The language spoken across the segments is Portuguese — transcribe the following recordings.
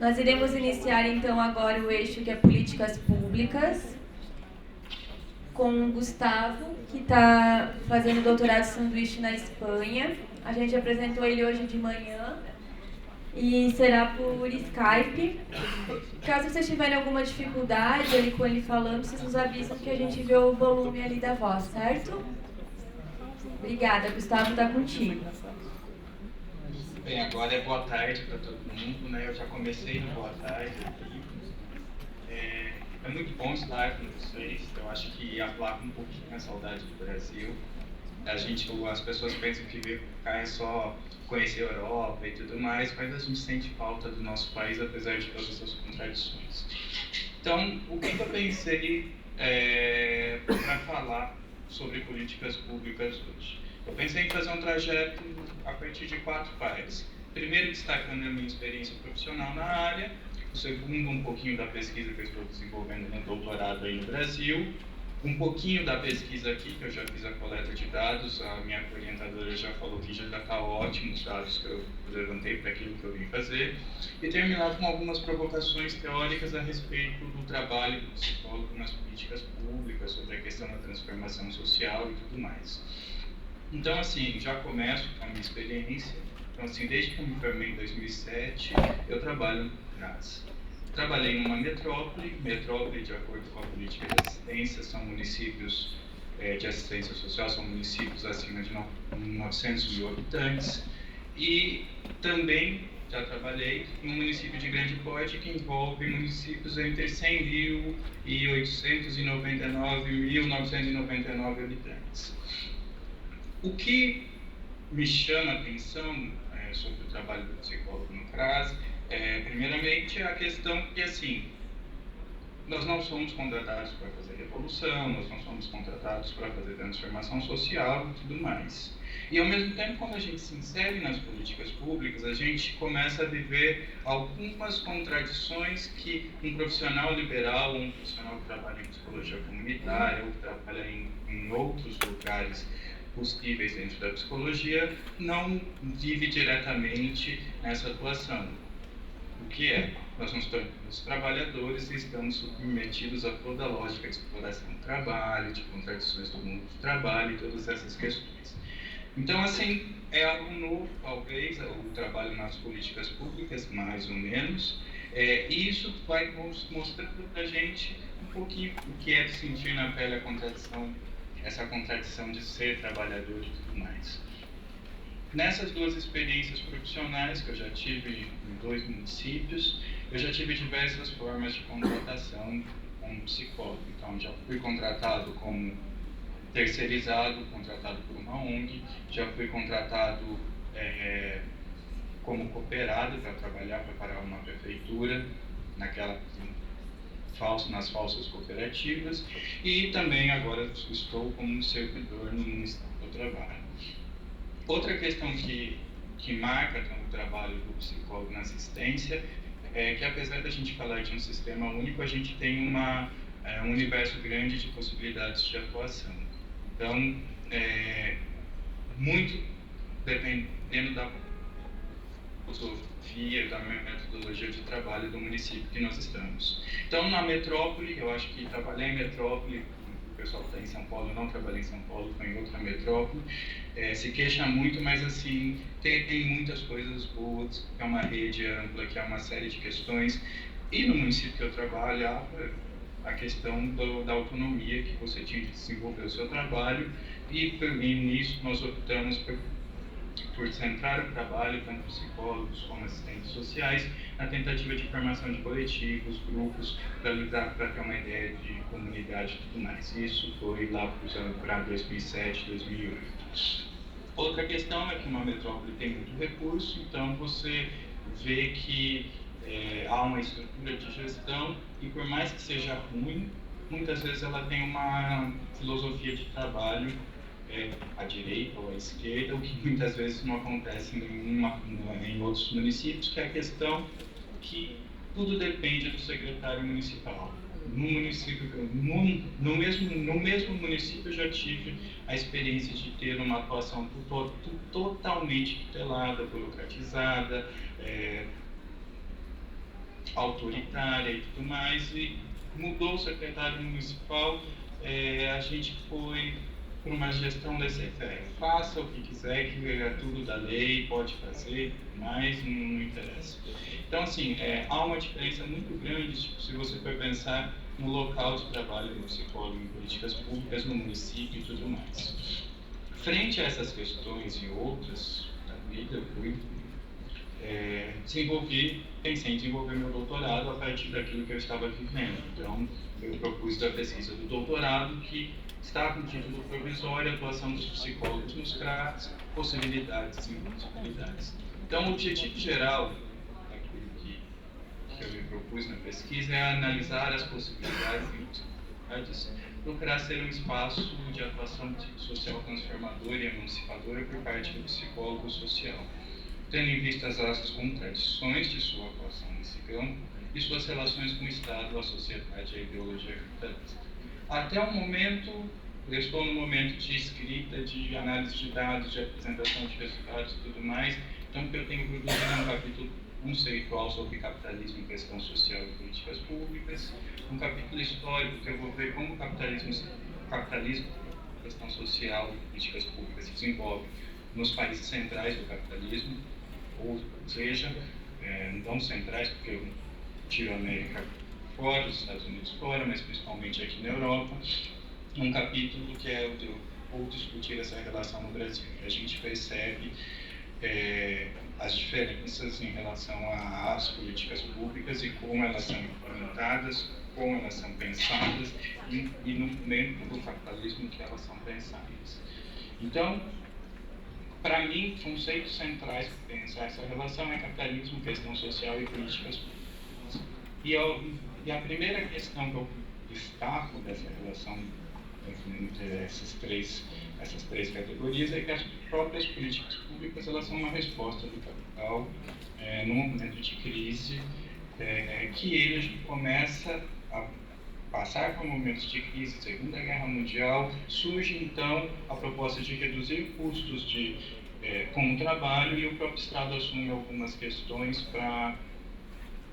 Nós iremos iniciar então agora o eixo que é políticas públicas, com o Gustavo, que está fazendo doutorado de sanduíche na Espanha. A gente apresentou ele hoje de manhã e será por Skype. Caso vocês tiverem alguma dificuldade ali com ele falando, vocês nos avisam que a gente vê o volume ali da voz, certo? Obrigada, Gustavo, está contigo. Bem, agora é boa tarde para todo mundo, né? Eu já comecei no boa tarde aqui. É muito bom estar com vocês. Eu acho que aplaca um pouquinho a saudade do Brasil. As pessoas pensam que vir cá é só conhecer a Europa e tudo mais, mas a gente sente falta do nosso país, apesar de todas essas contradições. Então, o que eu pensei para falar sobre políticas públicas hoje? Eu pensei em fazer um trajeto a partir de 4 partes. Primeiro, destacando a minha experiência profissional na área. O segundo, um pouquinho da pesquisa que eu estou desenvolvendo no doutorado aí no Brasil. Um pouquinho da pesquisa aqui, que eu já fiz a coleta de dados. A minha orientadora já falou que já está ótimo os dados que eu levantei para aquilo que eu vim fazer. E terminar com algumas provocações teóricas a respeito do trabalho do psicólogo nas políticas públicas, sobre a questão da transformação social e tudo mais. Então, assim, já começo com a minha experiência. Então, assim, desde que eu me formei em 2007, eu trabalho no CRAS. Trabalhei numa metrópole, de acordo com a política de assistência, são municípios de assistência social, são municípios acima de 900 mil habitantes. E também já trabalhei em um município de grande porte que envolve municípios entre 100 mil e 899.999 habitantes. O que me chama a atenção sobre o trabalho do psicólogo no CRAS primeiramente, a questão que, assim, nós não somos contratados para fazer revolução, nós não somos contratados para fazer transformação social e tudo mais. E, ao mesmo tempo, quando a gente se insere nas políticas públicas, a gente começa a viver algumas contradições que um profissional liberal, um profissional que trabalha em psicologia comunitária ou que trabalha em outros lugares possíveis dentro da psicologia, não vive diretamente nessa atuação. O que é? Nós não somos trabalhadores e estamos submetidos a toda a lógica de exploração do trabalho, de contradições do mundo do trabalho e todas essas questões. Então, assim, é algo novo, talvez, o trabalho nas políticas públicas, mais ou menos, e isso vai mostrando para a gente um pouquinho o que é de sentir na pele a contradição, essa contradição de ser trabalhador e tudo mais. Nessas 2 experiências profissionais que eu já tive em 2 municípios, eu já tive diversas formas de contratação como psicólogo. Então, já fui contratado como terceirizado, contratado por uma ONG, já fui contratado como cooperado para trabalhar, para parar uma prefeitura, nas falsas cooperativas, e também agora estou como servidor no Ministério do Trabalho. Outra questão que marca o trabalho do psicólogo na assistência é que, apesar da gente falar de um sistema único, a gente tem um universo grande de possibilidades de atuação. Então, muito dependendo da filosofia, da metodologia de trabalho do município que nós estamos. Então, na metrópole, eu acho que trabalhar em metrópole, o pessoal que está em São Paulo, não trabalhei em São Paulo, foi em outra metrópole, se queixa muito, mas assim, tem muitas coisas boas, é uma rede ampla, que é uma série de questões. E no município que eu trabalhava, a questão da autonomia que você tinha de desenvolver o seu trabalho, e nisso nós optamos por centrar o trabalho, tanto psicólogos como assistentes sociais, na tentativa de formação de coletivos, grupos, para ter uma ideia de comunidade e tudo mais. Isso foi lá para 2007, 2008. Outra questão é que uma metrópole tem muito recurso, então você vê que há uma estrutura de gestão e, por mais que seja ruim, muitas vezes ela tem uma filosofia de trabalho à direita ou à esquerda, o que muitas vezes não acontece em outros municípios, que é a questão que tudo depende do secretário municipal. No mesmo município eu já tive a experiência de ter uma atuação totalmente tutelada, burocratizada, autoritária e tudo mais, e mudou o secretário municipal, a gente foi por uma gestão laissez-faire. Faça o que quiser, que é tudo da lei, pode fazer, mas não interessa. Então, assim, há uma diferença muito grande, tipo, se você for pensar no local de trabalho do psicólogo em políticas públicas, no município e tudo mais. Frente a essas questões e outras da vida, eu fui pensei em desenvolver meu doutorado a partir daquilo que eu estava vivendo. Então, eu propus da pesquisa do doutorado que está com título provisório, atuação dos psicólogos nos CRAs, possibilidades e impossibilidades. Então, o objetivo geral daquilo que eu me propus na pesquisa é analisar as possibilidades e impossibilidades do CRA ser um espaço de atuação social transformadora e emancipadora por parte do psicólogo social, tendo em vista as contradições de sua atuação nesse campo e suas relações com o Estado, a sociedade e a ideologia capitalista. Até o momento, eu estou no momento de escrita, de análise de dados, de apresentação de resultados e tudo mais, então o que eu tenho produzido é um capítulo conceitual sobre capitalismo, questão social e políticas públicas, um capítulo histórico que eu vou ver como o capitalismo, questão social e políticas públicas se desenvolve nos países centrais do capitalismo, ou seja, não centrais, porque eu tiro a América fora, os Estados Unidos fora, mas principalmente aqui na Europa. Um capítulo que é o de ou discutir essa relação no Brasil. A gente percebe as diferenças em relação às políticas públicas e como elas são implementadas, como elas são pensadas e no dentro do capitalismo que elas são pensadas. Então, para mim, conceitos centrais para pensar essa relação é capitalismo, questão social e políticas públicas. E a primeira questão que eu destaco dessa relação entre essas três categorias é que as próprias políticas públicas elas são uma resposta do capital num momento de crise que ele começa a passar por momentos de crise, Segunda Guerra Mundial, surge então a proposta de reduzir custos com o trabalho e o próprio Estado assume algumas questões para,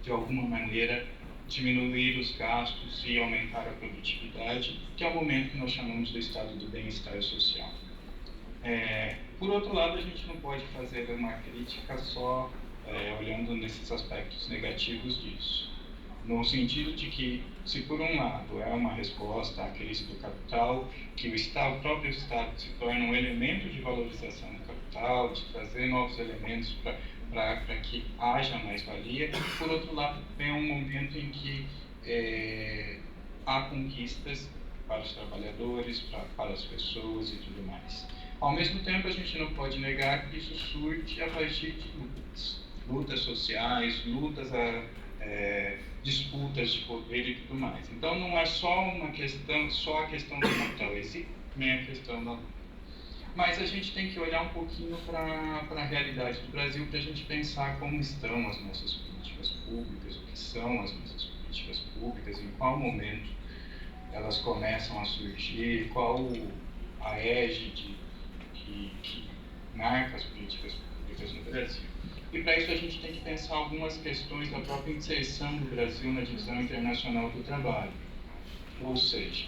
de alguma maneira, diminuir os gastos e aumentar a produtividade, que é o momento que nós chamamos do estado do bem-estar social. Por outro lado, a gente não pode fazer uma crítica só olhando nesses aspectos negativos disso. No sentido de que, se por um lado é uma resposta à crise do capital, que o próprio Estado se torna um elemento de valorização do capital, de trazer novos elementos para que haja mais-valia, por outro lado, é um momento em que há conquistas para os trabalhadores, para as pessoas e tudo mais. Ao mesmo tempo, a gente não pode negar que isso surge a partir de lutas sociais, disputas de poder e tudo mais. Então, não é só a questão do capital, existe também a questão da luta. Mas a gente tem que olhar um pouquinho para a realidade do Brasil para a gente pensar como estão as nossas políticas públicas, o que são as nossas políticas públicas, em qual momento elas começam a surgir, qual a égide que marca as políticas públicas no Brasil. E para isso a gente tem que pensar algumas questões da própria inserção do Brasil na divisão internacional do trabalho. Ou seja,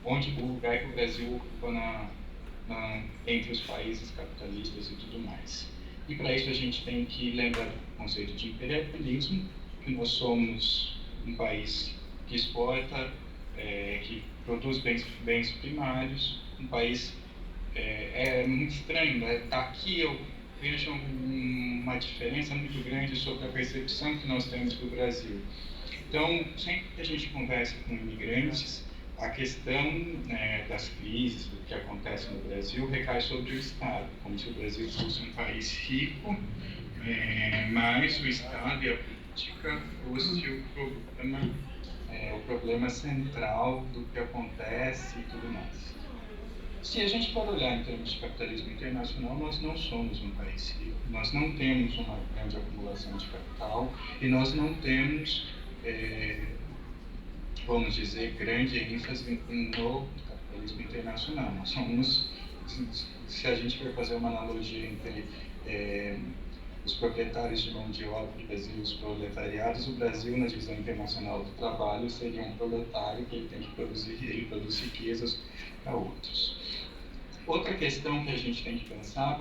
onde o lugar que o Brasil ocupa entre os países capitalistas e tudo mais. E para isso a gente tem que lembrar do conceito de imperialismo, que nós somos um país que exporta, que produz bens primários, um país muito estranho, né? Aqui eu vejo uma diferença muito grande sobre a percepção que nós temos do Brasil. Então, sempre que a gente conversa com imigrantes, a questão das crises, do que acontece no Brasil, recai sobre o Estado, como se o Brasil fosse um país rico, mas o Estado e a política fosse o problema central do que acontece e tudo mais. Se a gente for olhar em termos de capitalismo internacional, nós não somos um país rico, nós não temos uma grande acumulação de capital e nós não temos, vamos dizer, grande ênfase no capitalismo internacional. Nós somos, se a gente for fazer uma analogia entre os proprietários de mão de obra do Brasil, os proletariados, o Brasil, na divisão internacional do trabalho, seria um proletário que ele tem que produzir, ele produz riquezas para outros. Outra questão que a gente tem que pensar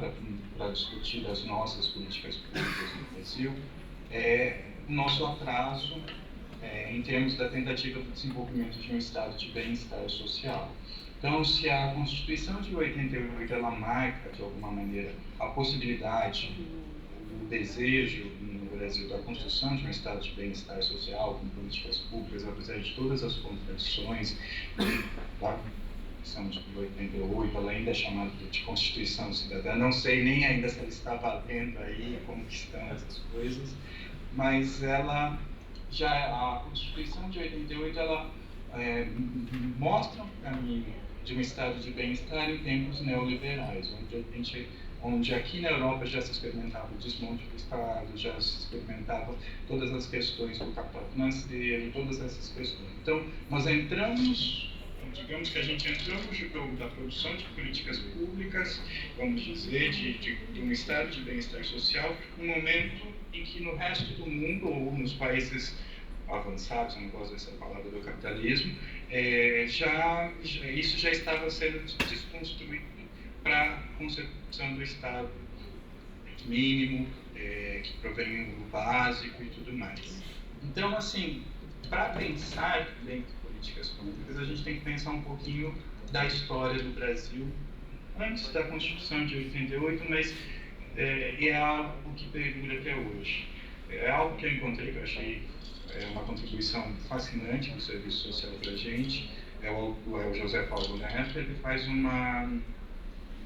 para discutir as nossas políticas públicas no Brasil é o nosso atraso em termos da tentativa do desenvolvimento de um estado de bem-estar social. Então, se a Constituição de 88 ela marca, de alguma maneira, a possibilidade, o desejo no Brasil da construção de um estado de bem-estar social, com políticas públicas, apesar de todas as contradições da Constituição de 88, ela ainda é chamada de Constituição Cidadã, não sei nem ainda se ela está valendo aí, como que estão essas coisas, mas ela já, a Constituição de 88, ela mostra um caminho de um estado de bem-estar em tempos neoliberais, onde aqui na Europa já se experimentava o desmonte do Estado, já se experimentava todas as questões do capital financeiro, todas essas questões. Então, nós entramos, digamos que a gente entrou no jogo da produção de políticas públicas, vamos dizer, de um estado de bem-estar social, no momento em que no resto do mundo, ou nos países avançados, eu não gosto dessa palavra do capitalismo, isso já estava sendo desconstruído para a concepção do Estado mínimo, que provém do básico e tudo mais. Então, assim, para pensar dentro de políticas públicas, a gente tem que pensar um pouquinho da história do Brasil antes da Constituição de 88, mas é algo que perdura até hoje. É algo que eu encontrei, que eu achei uma contribuição fascinante no serviço social para a gente. É o José Paulo Neto, ele faz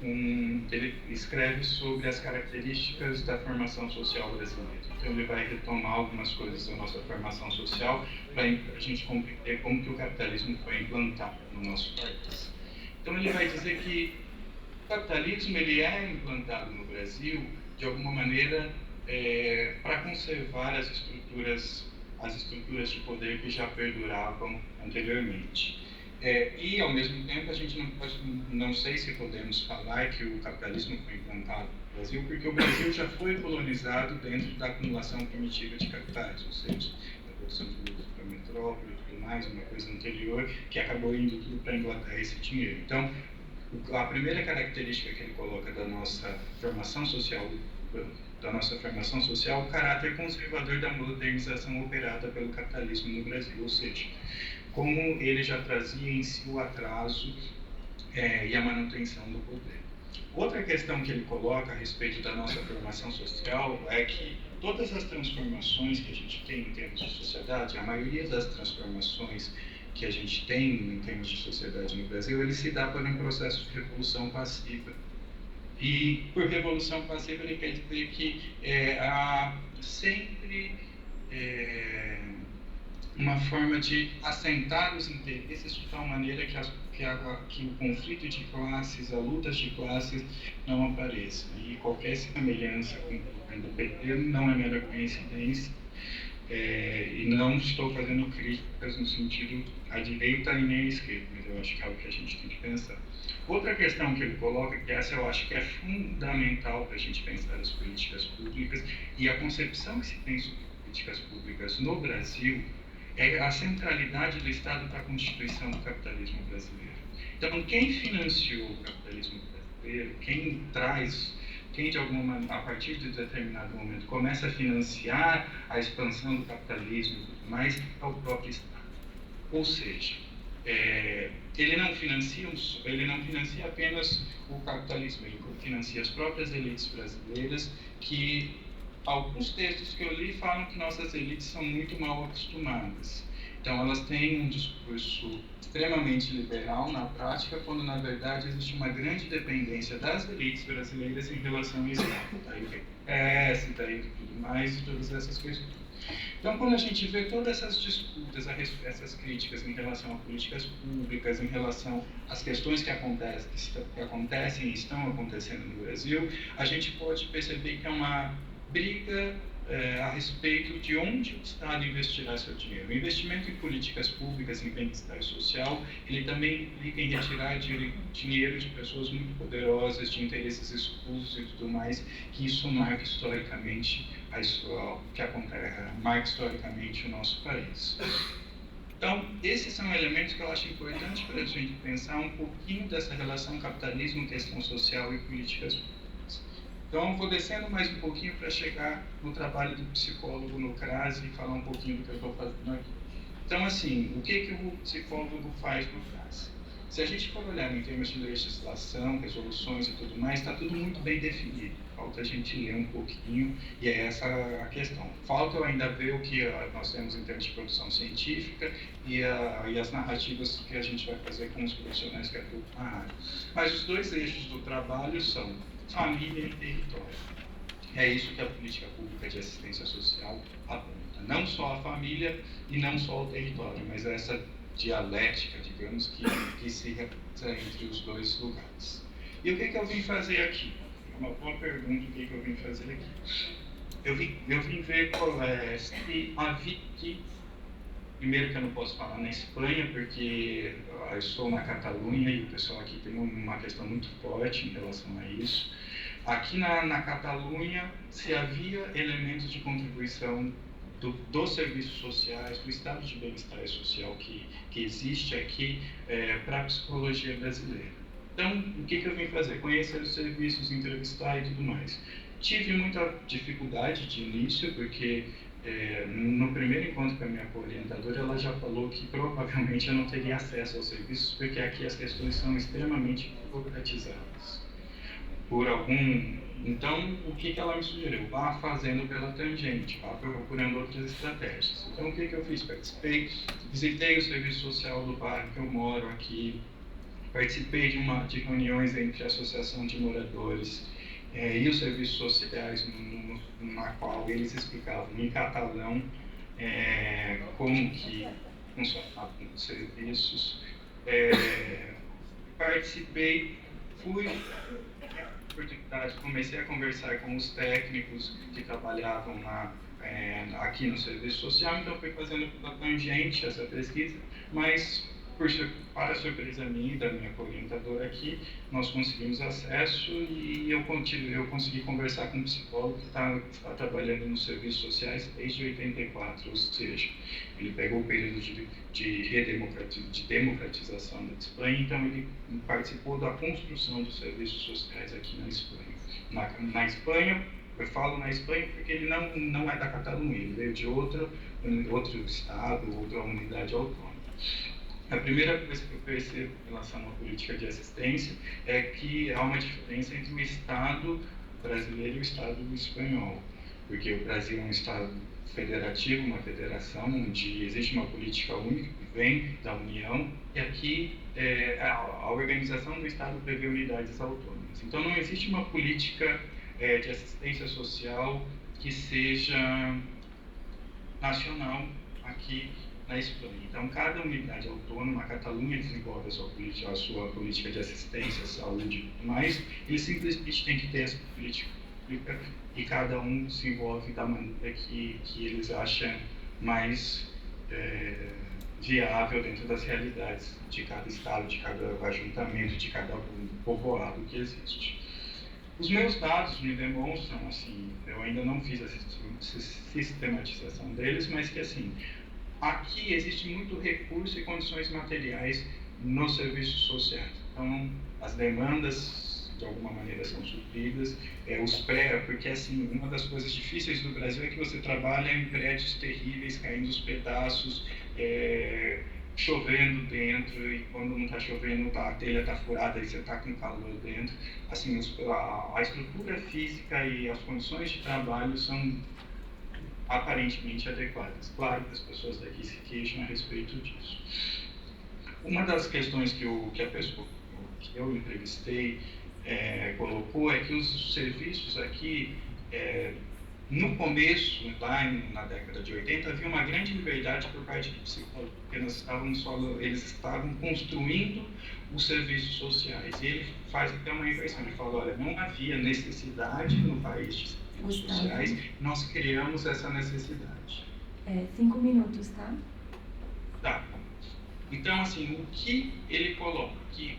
ele escreve sobre as características da formação social brasileira. Então ele vai retomar algumas coisas da nossa formação social para a gente compreender como que o capitalismo foi implantado no nosso país. Então ele vai dizer que o capitalismo ele é implantado no Brasil de alguma maneira para conservar as estruturas de poder que já perduravam anteriormente. E, ao mesmo tempo, a gente não sei se podemos falar que o capitalismo foi implantado no Brasil, porque o Brasil já foi colonizado dentro da acumulação primitiva de capitais, ou seja, da produção de lucro para a metrópole e tudo mais, uma coisa anterior que acabou indo tudo para a Inglaterra esse dinheiro. Então, a primeira característica que ele coloca da nossa formação social, o caráter conservador da modernização operada pelo capitalismo no Brasil, ou seja, como ele já trazia em si o atraso e a manutenção do poder. Outra questão que ele coloca a respeito da nossa formação social é que todas as transformações que a gente tem em termos de sociedade, a maioria das transformações que a gente tem em termos de sociedade no Brasil, ele se dá por um processo de revolução passiva. E por revolução passiva ele quer dizer que há sempre uma forma de assentar os interesses de tal maneira que o conflito de classes, a luta de classes não apareça. E qualquer semelhança com o governo do PT não é mera coincidência. E não estou fazendo críticas no sentido à direita e nem à esquerda, mas eu acho que é algo que a gente tem que pensar. Outra questão que ele coloca, que essa eu acho que é fundamental para a gente pensar as políticas públicas e a concepção que se tem sobre políticas públicas no Brasil, é a centralidade do Estado para a constituição do capitalismo brasileiro. Então, quem financiou o capitalismo brasileiro, quem de alguma maneira, a partir de determinado momento, começa a financiar a expansão do capitalismo e tudo mais, é o próprio Estado. Ou seja, ele não financia apenas o capitalismo, ele financia as próprias elites brasileiras, que alguns textos que eu li falam que nossas elites são muito mal acostumadas. Então, elas têm um discurso extremamente liberal na prática, quando na verdade existe uma grande dependência das elites brasileiras em relação ao Estado. Daí o PS, daí tudo mais e todas essas questões. Então, quando a gente vê todas essas disputas, essas críticas em relação a políticas públicas, em relação às questões que acontecem e estão acontecendo no Brasil, a gente pode perceber que é uma briga a respeito de onde o Estado investirá seu dinheiro. O investimento em políticas públicas, em bem-estar social, ele também implica em retirar dinheiro de pessoas muito poderosas, de interesses escusos e tudo mais, que isso marca historicamente o nosso país. Então, esses são elementos que eu acho importantes para a gente pensar um pouquinho dessa relação capitalismo, questão social e políticas públicas. Então, eu vou descendo mais um pouquinho para chegar no trabalho do psicólogo no CRAS e falar um pouquinho do que eu estou fazendo aqui. Então, assim, o que o psicólogo faz no CRAS? Se a gente for olhar em termos de legislação, resoluções e tudo mais, está tudo muito bem definido. Falta a gente ler um pouquinho, e é essa a questão. Falta ainda ver o que nós temos em termos de produção científica e as narrativas que a gente vai fazer com os profissionais que atuam na área. Mas os dois eixos do trabalho são família e território. É isso que a política pública de assistência social aponta. Não só a família e não só o território, mas essa dialética, digamos, que se repassa entre os dois lugares. E o que eu vim fazer aqui? É uma boa pergunta, o que eu vim fazer aqui? Eu vim ver qual é a VIC. Primeiro que eu não posso falar na Espanha, porque eu estou na Catalunha e o pessoal aqui tem uma questão muito forte em relação a isso. Aqui na Catalunha, se havia elementos de contribuição dos serviços sociais, do estado de bem-estar social que existe aqui para a psicologia brasileira. Então, o que eu vim fazer? Conhecer os serviços, entrevistar e tudo mais. Tive muita dificuldade de início, porque no primeiro encontro com a minha orientadora, ela já falou que provavelmente eu não teria acesso aos serviços, porque aqui as questões são extremamente burocratizadas. Então, o que ela me sugeriu? Vá fazendo pela tangente, vá procurando outras estratégias. Então, o que eu fiz? Participei, visitei o serviço social do bairro que eu moro aqui, participei de reuniões entre a associação de moradores e os serviços sociais, na qual eles explicavam em catalão como que funcionavam os serviços. Participei, comecei a conversar com os técnicos que trabalhavam aqui no serviço social, então fui fazendo pela tangente essa pesquisa, mas para surpresa minha e da minha orientadora aqui, nós conseguimos acesso e eu consegui conversar com um psicólogo que está trabalhando nos serviços sociais desde 84, ou seja, ele pegou o período de democratização da Espanha, então ele participou da construção dos serviços sociais aqui na Espanha. Na Espanha, eu falo na Espanha porque ele não é da Catalunha, ele veio de outro estado, outra unidade autônoma. A primeira coisa que eu percebo em relação à política de assistência é que há uma diferença entre o Estado brasileiro e o Estado espanhol, porque o Brasil é um Estado federativo, uma federação, onde existe uma política única que vem da União, e aqui a organização do Estado prevê unidades autônomas. Então não existe uma política de assistência social que seja nacional aqui na Espanha. Então, cada unidade autônoma, a Catalunha desenvolve a sua política de assistência, saúde e tudo mais, eles simplesmente têm que ter essa política pública e cada um desenvolve da maneira que eles acham mais viável dentro das realidades de cada estado, de cada ajuntamento, de cada povoado que existe. Os meus dados me demonstram, assim, eu ainda não fiz a sistematização deles, mas que, assim, aqui existe muito recurso e condições materiais nos serviços sociais. Então, as demandas, de alguma maneira, são supridas. Porque, assim, uma das coisas difíceis do Brasil é que você trabalha em prédios terríveis, caindo os pedaços, chovendo dentro, e quando não está chovendo, a telha está furada e você está com calor dentro. Assim, a estrutura física e as condições de trabalho são aparentemente adequadas. Claro que as pessoas daqui se queixam a respeito disso. Uma das questões que a pessoa que eu entrevistei colocou é que os serviços aqui, no começo, lá na década de 80, havia uma grande liberdade por parte do psicólogo, porque eles estavam construindo os serviços sociais. E ele faz até uma inversão, ele fala, olha, não havia necessidade no país de sociais, nós criamos essa necessidade. 5 minutos, tá? Tá. Então, assim, o que ele coloca? Que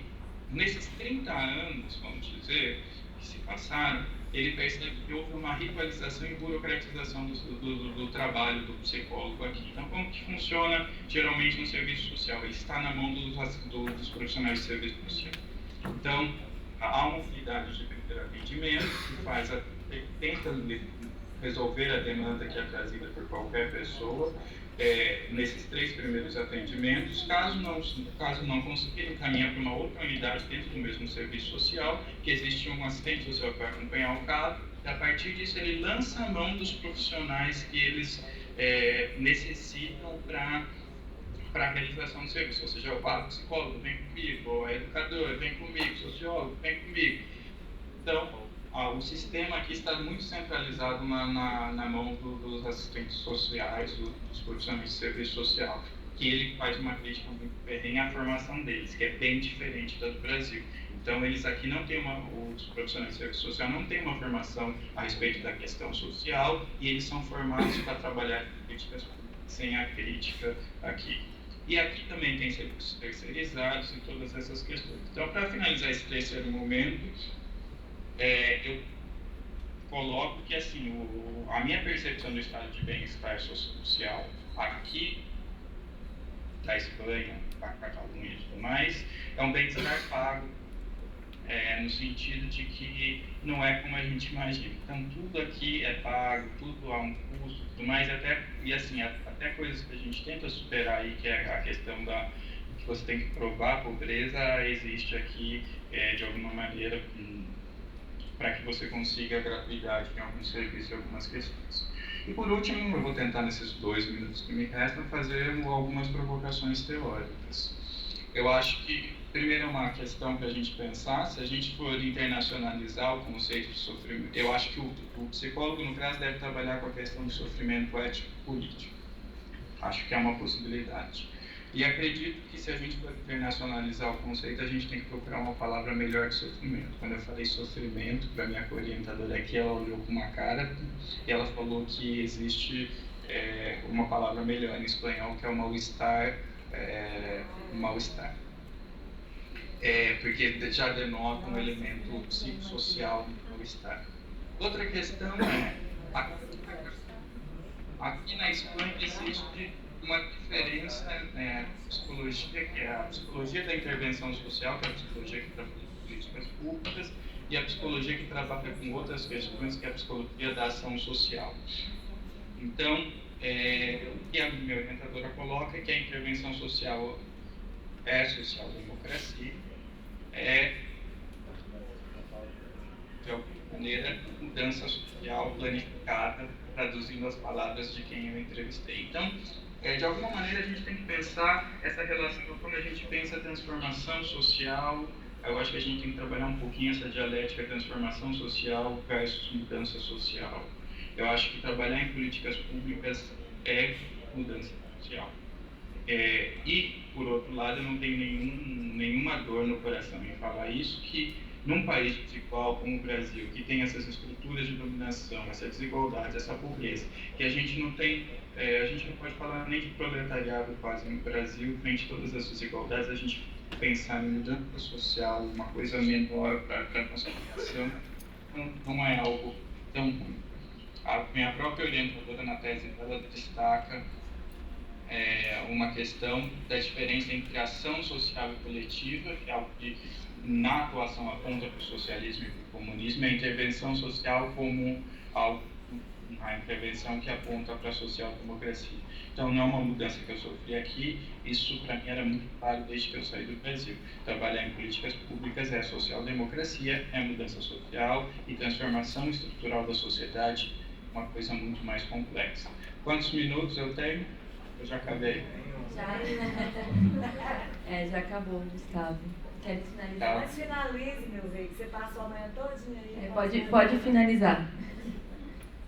nesses 30 anos, vamos dizer, que se passaram, ele percebe que houve uma rivalização e burocratização do trabalho do psicólogo aqui. Então, como que funciona geralmente no serviço social? Ele está na mão dos profissionais de serviço social. Então, há uma unidade de primeiro atendimento que tenta resolver a demanda que é trazida por qualquer pessoa nesses 3 primeiros atendimentos. Caso não consiga, encaminhar para uma outra unidade dentro do mesmo serviço social, que existe um assistente social para acompanhar o caso. A partir disso, ele lança a mão dos profissionais que eles necessitam para a realização do serviço, ou seja, o psicólogo vem comigo, o educador vem comigo, o sociólogo vem comigo. Então, o sistema aqui está muito centralizado na mão dos assistentes sociais, dos profissionais de serviço social, que ele faz uma crítica muito ferrenha à formação deles, que é bem diferente da do Brasil. Então, eles aqui não têm os profissionais de serviço social não têm uma formação a respeito da questão social, e eles são formados para trabalhar críticas sem a crítica aqui. E aqui também tem serviços terceirizados e todas essas questões. Então, para finalizar esse terceiro momento, eu coloco que assim, a minha percepção do estado de bem-estar social aqui da Espanha, da Catalunha e tudo mais, é um bem-estar pago, no sentido de que não é como a gente imagina. Então, tudo aqui é pago, tudo há um custo, tudo mais, até coisas que a gente tenta superar aí, que é a questão que você tem que provar a pobreza, existe aqui, de alguma maneira, para que você consiga a gratuidade em alguns serviços e algumas questões. E por último, eu vou tentar nesses 2 minutos que me restam fazer algumas provocações teóricas. Eu acho que, primeiro, é uma questão para a gente pensar, se a gente for internacionalizar o conceito de sofrimento, eu acho que o psicólogo, no caso, deve trabalhar com a questão do sofrimento ético-político. Acho que é uma possibilidade. E acredito que se a gente for internacionalizar o conceito, a gente tem que procurar uma palavra melhor que sofrimento. Quando eu falei sofrimento, para minha orientadora aqui, ela olhou com uma cara e ela falou que existe uma palavra melhor em espanhol, que é o mal-estar, porque já denota um elemento psicossocial no mal-estar. Outra questão aqui na Espanha existe uma diferença psicologia, que é a psicologia da intervenção social, que é a psicologia que trabalha com políticas públicas, e a psicologia que trabalha com outras questões, que é a psicologia da ação social. Então, o que a minha orientadora coloca é que a intervenção social é social-democracia, de alguma maneira, mudança social planificada, traduzindo as palavras de quem eu entrevistei. Então, de alguma maneira, a gente tem que pensar essa relação, quando a gente pensa transformação social, eu acho que a gente tem que trabalhar um pouquinho essa dialética transformação social versus mudança social. Eu acho que trabalhar em políticas públicas é mudança social. E, por outro lado, eu não tenho nenhuma dor no coração em falar isso, que num país desigual como o Brasil, que tem essas estruturas de dominação, essa desigualdade, essa pobreza, que a gente não tem, a gente não pode falar nem de proletariado quase no Brasil, frente a todas essas desigualdades, a gente pensar em mudança social, uma coisa menor para a nossa população, não é algo tão ruim. A minha própria orientadora na tese dela destaca uma questão da diferença entre ação social e coletiva, que é algo que na atuação aponta para o socialismo e para o comunismo, e a intervenção social como a intervenção que aponta para a social-democracia. Então, não é uma mudança que eu sofri aqui, isso para mim era muito claro desde que eu saí do Brasil. Trabalhar em políticas públicas é social-democracia, é mudança social e transformação estrutural da sociedade, uma coisa muito mais complexa. Quantos minutos eu tenho? Eu já acabei. Já acabou, Gustavo. Quer finalizar? Tá. Mas finalize, meu velho, que você passou a manhã todinha aí. Pode finalizar.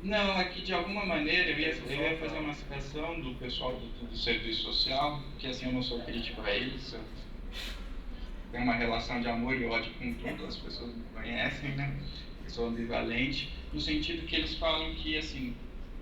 Não, aqui de alguma maneira eu ia fazer uma citação do pessoal do serviço social, que assim eu não sou crítico a eles, eu tenho uma relação de amor e ódio com tudo, as pessoas me conhecem, né? Eu sou ambivalente, no sentido que eles falam que, assim,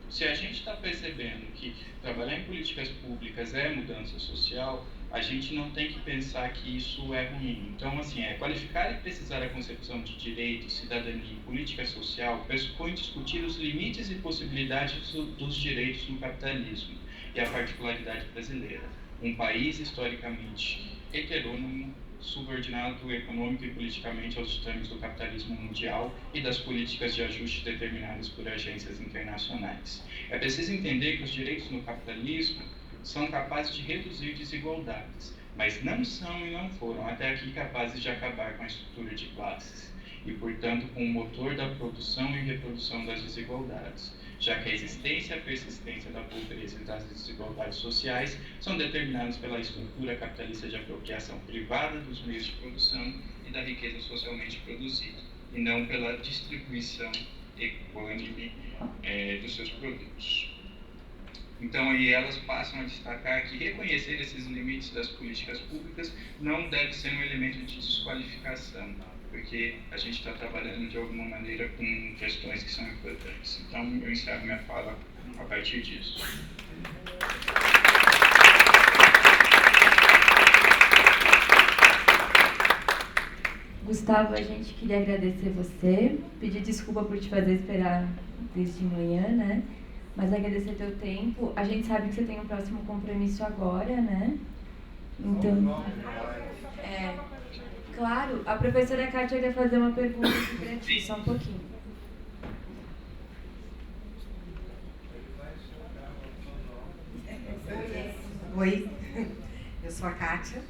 se a gente está percebendo que trabalhar em políticas públicas é mudança social, a gente não tem que pensar que isso é ruim. Então, assim, qualificar e precisar a concepção de direito, cidadania e política social pressupõe discutir os limites e possibilidades dos direitos no capitalismo e a particularidade brasileira. Um país historicamente heterônomo, subordinado econômico e politicamente aos ditames do capitalismo mundial e das políticas de ajuste determinadas por agências internacionais. É preciso entender que os direitos no capitalismo são capazes de reduzir desigualdades, mas não são e não foram até aqui capazes de acabar com a estrutura de classes e, portanto, com o motor da produção e reprodução das desigualdades, já que a existência e a persistência da pobreza e das desigualdades sociais são determinadas pela estrutura capitalista de apropriação privada dos meios de produção e da riqueza socialmente produzida, e não pela distribuição equânime dos seus produtos. Então, aí elas passam a destacar que reconhecer esses limites das políticas públicas não deve ser um elemento de desqualificação, porque a gente está trabalhando de alguma maneira com questões que são importantes. Então, eu encerro minha fala a partir disso. Gustavo, a gente queria agradecer você, pedir desculpa por te fazer esperar desde manhã, né? Mas agradecer teu tempo. A gente sabe que você tem um próximo compromisso agora, né? Então, claro, a professora Kátia quer fazer uma pergunta aqui para ti, só um pouquinho. Oi, eu sou a Kátia.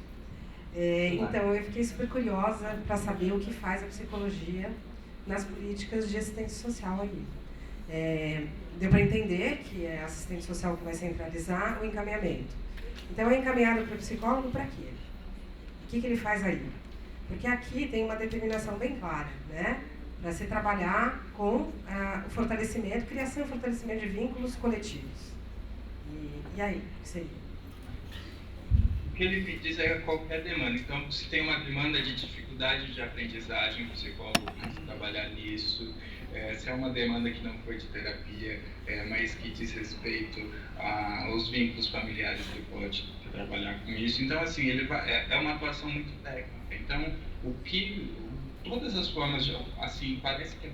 Então, eu fiquei super curiosa para saber o que faz a psicologia nas políticas de assistência social aqui. Deu para entender que é a assistente social que vai centralizar o encaminhamento. Então, é encaminhado para o psicólogo para quê? O que ele faz aí? Porque aqui tem uma determinação bem clara, né? Para se trabalhar com o fortalecimento, criação e fortalecimento de vínculos coletivos. E aí, o que seria? O que ele me diz é qualquer demanda. Então, se tem uma demanda de dificuldade de aprendizagem, o psicólogo tem que trabalhar nisso. Se é uma demanda que não foi de terapia, mas que diz respeito aos vínculos familiares, ele pode trabalhar com isso. Então, assim, é uma atuação muito técnica. Então, todas as formas, assim, parece que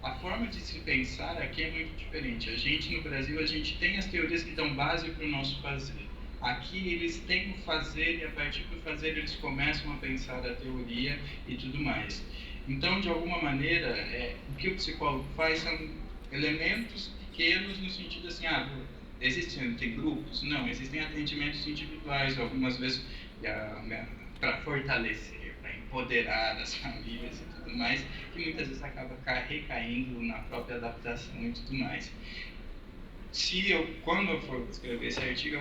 a forma de se pensar aqui é muito diferente. A gente, no Brasil, a gente tem as teorias que dão base para o nosso fazer. Aqui eles têm o fazer e a partir do fazer eles começam a pensar a teoria e tudo mais. Então, de alguma maneira, o que o psicólogo faz são elementos pequenos no sentido assim, tem grupos? Não, existem atendimentos individuais, algumas vezes para fortalecer, para empoderar as famílias e tudo mais, que muitas vezes acaba recaindo na própria adaptação e tudo mais. Quando eu for escrever esse artigo,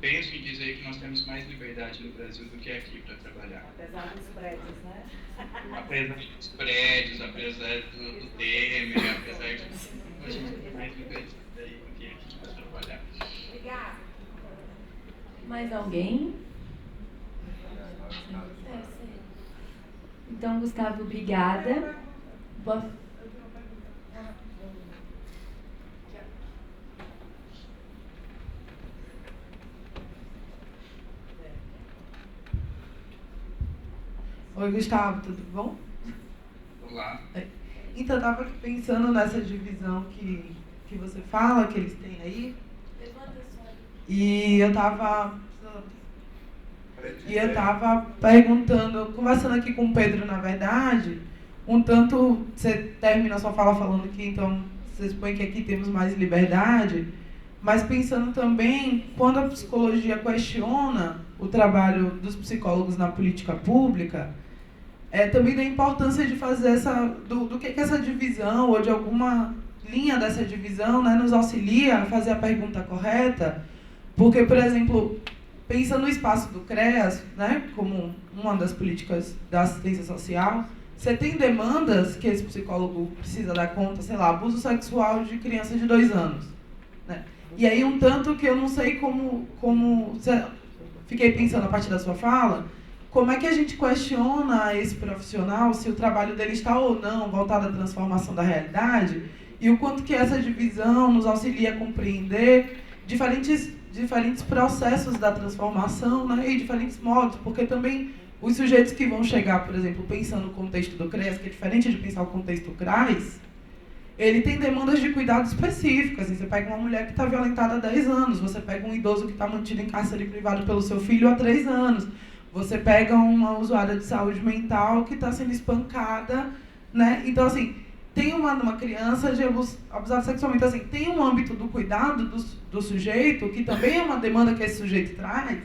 penso em dizer que nós temos mais liberdade no Brasil do que aqui para trabalhar. Apesar dos prédios, né? Apesar dos prédios, apesar do Temer, apesar de... A gente tem mais liberdade daí do que aqui para trabalhar. Obrigada. Mais alguém? Então, Gustavo, obrigada. Oi, Gustavo, tudo bom? Olá. Então, eu estava pensando nessa divisão que você fala, que eles têm aí. E eu estava perguntando, conversando aqui com o Pedro, na verdade, um tanto, você termina a sua fala falando que, então, você supõe que aqui temos mais liberdade, mas pensando também, quando a psicologia questiona o trabalho dos psicólogos na política pública, também da importância de fazer do que essa divisão, ou de alguma linha dessa divisão, né, nos auxilia a fazer a pergunta correta, porque, por exemplo, pensando no espaço do CREAS, né, como uma das políticas da assistência social, você tem demandas que esse psicólogo precisa dar conta, sei lá, abuso sexual de criança de 2 anos, né? E aí tanto que eu não sei como fiquei pensando a partir da sua fala, como é que a gente questiona esse profissional, se o trabalho dele está ou não voltado à transformação da realidade, e o quanto que essa divisão nos auxilia a compreender diferentes processos da transformação, né, e diferentes modos, porque também os sujeitos que vão chegar, por exemplo, pensando o contexto do CREAS, que é diferente de pensar o contexto CRAS, ele tem demandas de cuidado específicas. Assim, você pega uma mulher que está violentada há 10 anos, você pega um idoso que está mantido em cárcere privado pelo seu filho há 3 anos, você pega uma usuária de saúde mental que está sendo espancada, né? Então, assim, tem uma criança de abusada sexualmente, assim, tem um âmbito do cuidado do sujeito, que também é uma demanda que esse sujeito traz.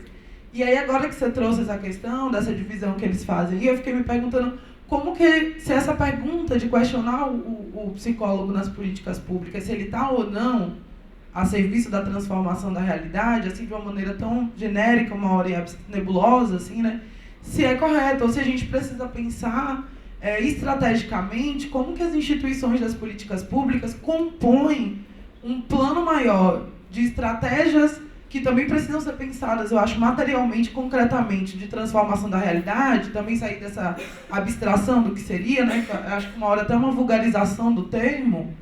E aí, agora que você trouxe essa questão, dessa divisão que eles fazem, eu fiquei me perguntando como que, se essa pergunta de questionar o psicólogo nas políticas públicas, se ele está ou não a serviço da transformação da realidade, assim, de uma maneira tão genérica, uma hora nebulosa, assim, né? Se é correto, ou se a gente precisa pensar estrategicamente como que as instituições das políticas públicas compõem um plano maior de estratégias que também precisam ser pensadas, eu acho, materialmente, concretamente, de transformação da realidade, também sair dessa abstração do que seria, né? Eu acho que uma hora até uma vulgarização do termo,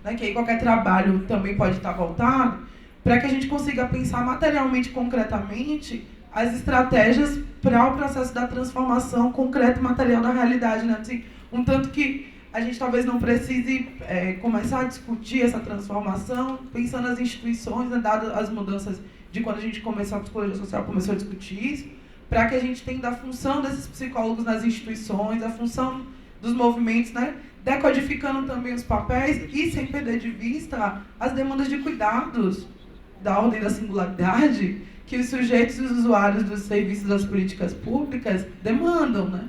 né? Que aí qualquer trabalho também pode estar voltado, para que a gente consiga pensar materialmente, concretamente, as estratégias para o processo da transformação concreta e material da realidade, né? Assim, um tanto que a gente talvez não precise começar a discutir essa transformação pensando nas instituições, né, dadas as mudanças de quando a gente começou, a psicologia social começou a discutir isso, para que a gente tenha a função desses psicólogos nas instituições, a função dos movimentos, né, decodificando também os papéis e sem perder de vista as demandas de cuidados da ordem da singularidade que os sujeitos e os usuários dos serviços das políticas públicas demandam, né?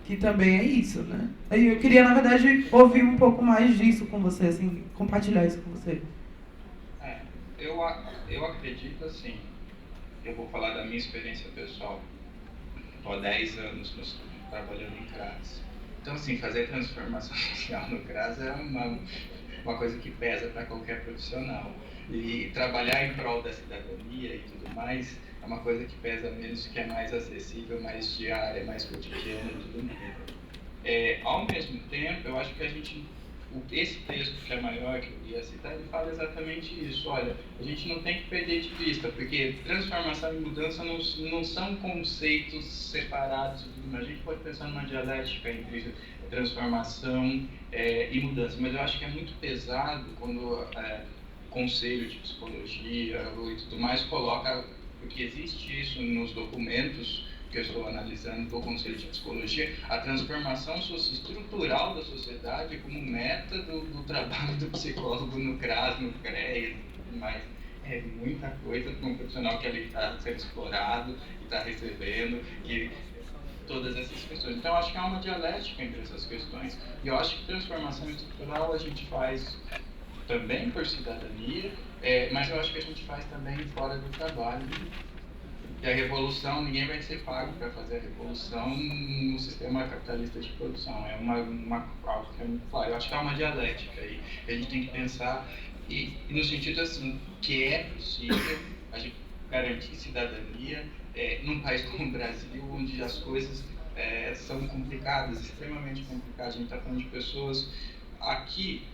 Que também é isso, né? Aí eu queria, na verdade, ouvir um pouco mais disso com você, assim, compartilhar isso com você. Eu acredito assim, eu vou falar da minha experiência pessoal. Estou há 10 anos trabalhando em CRAS. Então, assim, fazer transformação social no CRAS é uma coisa que pesa para qualquer profissional. E trabalhar em prol da cidadania e tudo mais é uma coisa que pesa menos, que é mais acessível, mais diária, mais cotidiana e tudo mais. Ao mesmo tempo, eu acho que esse texto que é maior, que eu ia citar, ele fala exatamente isso. Olha, a gente não tem que perder de vista, porque transformação e mudança não são conceitos separados. A gente pode pensar numa dialética entre transformação e mudança, mas eu acho que é muito pesado quando conselho de psicologia e tudo mais coloca, porque existe isso nos documentos que eu estou analisando do Conselho de Psicologia, a transformação socioestrutural da sociedade como meta do trabalho do psicólogo no CRAS, no CREA e tudo mais. É muita coisa para um profissional que ali está sendo explorado e está recebendo, todas essas questões. Então, eu acho que há uma dialética entre essas questões. E eu acho que transformação estrutural a gente faz também por cidadania, mas eu acho que a gente faz também fora do trabalho. E a revolução, ninguém vai ser pago para fazer a revolução no sistema capitalista de produção. É algo que é muito claro. Eu acho que há uma dialética aí. A gente tem que pensar, e no sentido assim, que é possível a gente garantir cidadania num país como o Brasil, onde as coisas são complicadas, extremamente complicadas. A gente está falando de pessoas aqui.